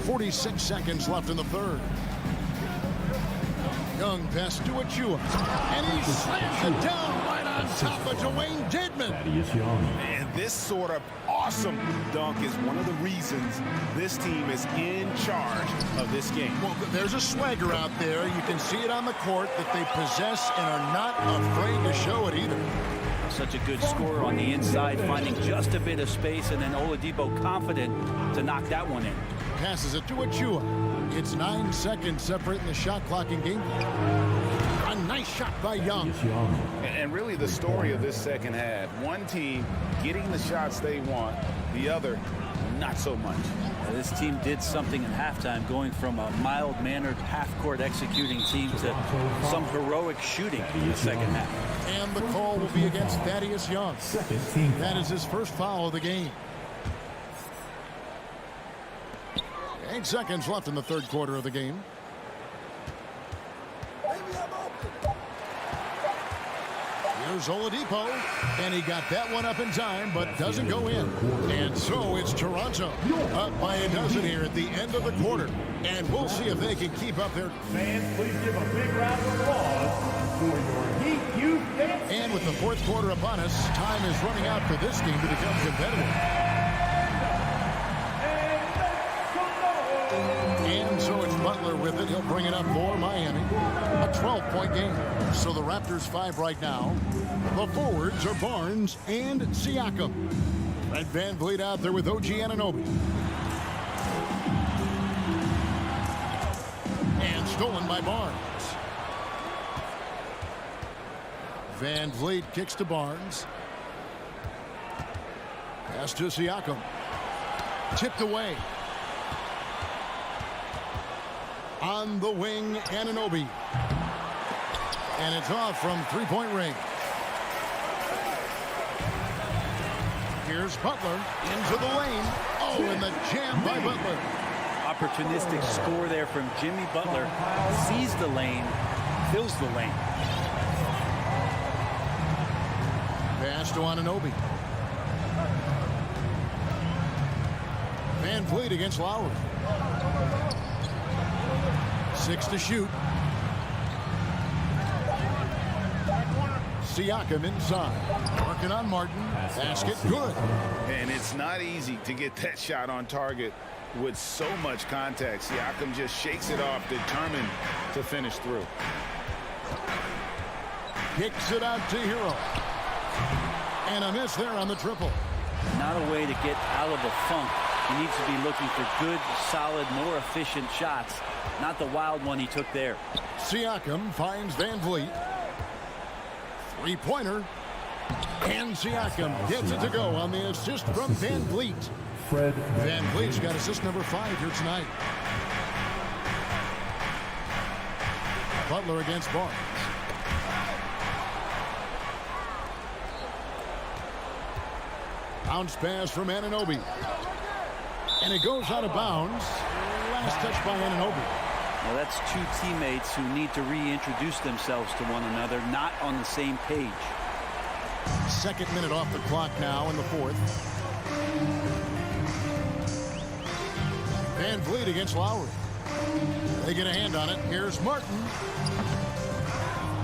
46 seconds left in the third. Young pass to Achua. And he slams it down right on top of Dwayne Dedmon.
And this sort of awesome dunk is one of the reasons this team is in charge of this game.
Well, there's a swagger out there. You can see it on the court that they possess and are not afraid to show it either.
Such a good scorer on the inside, finding just a bit of space, and then Oladipo confident to knock that one in.
Passes it to Achua. It's 9 seconds separating the shot clock in game. A nice shot by Young.
And really the story of this second half, one team getting the shots they want, the other not so much.
This team did something in halftime, going from a mild-mannered half-court executing team to some heroic shooting in the second half.
And the call will be against Thaddeus Young. That is his first foul of the game. 8 seconds left in the third quarter of the game. Here's Oladipo, and he got that one up in time, but doesn't go in. And so it's Toronto up by a dozen here at the end of the quarter. And we'll see if they can keep up their...
Fans, please give a big round of applause for your Heat Youth Dance.
And with the fourth quarter upon us, time is running out for this game to become competitive. And so it's Butler with it. He'll bring it up for Miami. A 12-point game. So the Raptors 5 right now. The forwards are Barnes and Siakam. Fred VanVleet out there with OG Anunoby. And stolen by Barnes. VanVleet kicks to Barnes. Pass to Siakam. Tipped away. On the wing, Anunoby. And it's off from three-point range. Here's Butler into the lane. Oh, and the jam by Butler.
Opportunistic score there from Jimmy Butler. Sees the lane, fills the lane.
Pass to Anunoby. VanVleet against Lowry. 6 to shoot. Siakam inside. Working on Martin. Basket good.
And it's not easy to get that shot on target with so much contact. Siakam just shakes it off, determined to finish through.
Kicks it out to Hero. And a miss there on the triple.
Not a way to get out of the funk He needs to be looking for good, solid, more efficient shots, not the wild one he took there.
Siakam finds Van Vliet. Three-pointer. And Siakam gets it to go on the assist from Van Vliet. Van Vliet's got assist number 5 here tonight. Butler against Barnes. Bounce pass from Anunoby. And it goes out of bounds. Last touch by Anunoby.
Well, that's two teammates who need to reintroduce themselves to one another, not on the same page.
Second minute off the clock now in the fourth. Van Vliet against Lowry. They get a hand on it. Here's Martin.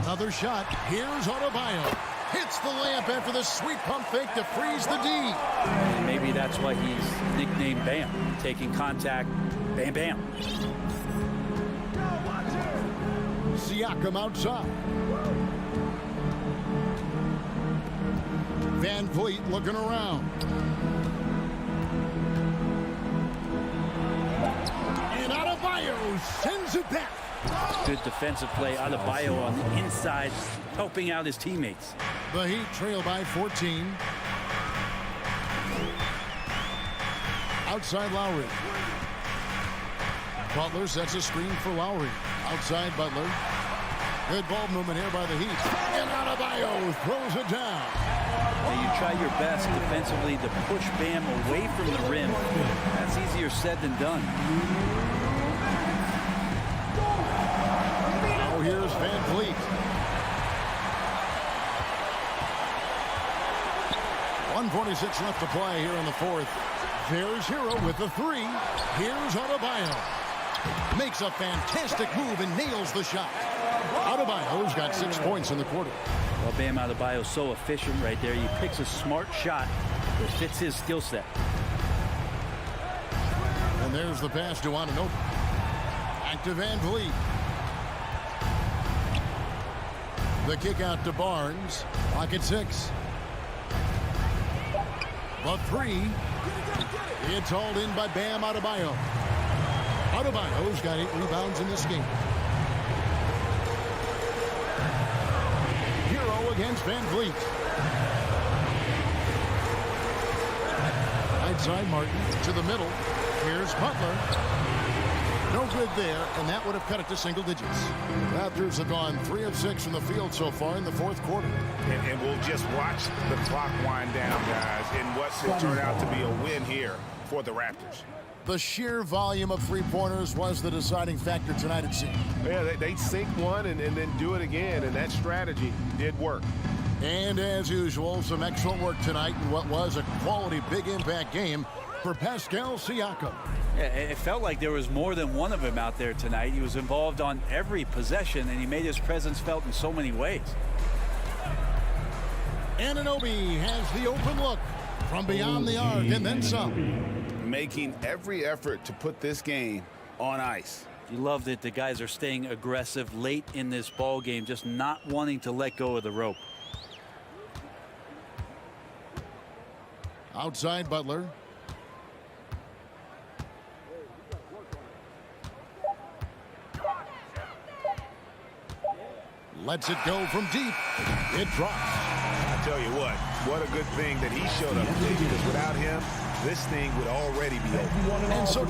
Another shot. Here's Adebayo. Hits the layup after the sweet pump fake to freeze the D.
And maybe that's why he's nicknamed Bam. Taking contact, bam, bam.
Siakam outside. Van Vliet looking around. And Adebayo sends it back.
Good defensive play. Adebayo on the inside, helping out his teammates.
The Heat trail by 14. Outside Lowry. Butler sets a screen for Lowry. Outside Butler. Good ball movement here by the Heat. And Adebayo throws it down.
Now you try your best defensively to push Bam away from the rim. That's easier said than done.
Now here's Van Vliet. 1:46 left to play here in the fourth. There's Hero with the three. Here's Adebayo. Makes a fantastic move and nails the shot. Adebayo's got 6 points in the quarter.
Well, Bam Adebayo's so efficient right there. He picks a smart shot that fits his skill set.
And there's the pass to Anunoby. Back to Van Vliet. The kick out to Barnes. Clock at 6. The three. It's hauled in by Bam Adebayo. Adebayo's got 8 rebounds in this game. Hero against Van Vliet. Right side Martin to the middle. Here's Butler. No good there, and that would have cut it to single digits. Raptors have gone 3 of 6 from the field so far in the fourth quarter.
And we'll just watch the clock wind down, guys, in what will turn out to be a win here for the Raptors.
The sheer volume of three-pointers was the deciding factor tonight, it seemed.
Yeah, they sink one and then do it again, and that strategy did work.
And as usual, some excellent work tonight in what was a quality big impact game for Pascal Siakam.
Yeah, it felt like there was more than one of him out there tonight. He was involved on every possession, and he made his presence felt in so many ways.
Anunoby has the open look from beyond the arc and then some.
Making every effort to put this game on ice.
You love that the guys are staying aggressive late in this ball game, just not wanting to let go of the rope.
Outside Butler. Lets it go from deep. It drops.
I tell you what a good thing that he showed up today, because without him, this thing would already be over.
And so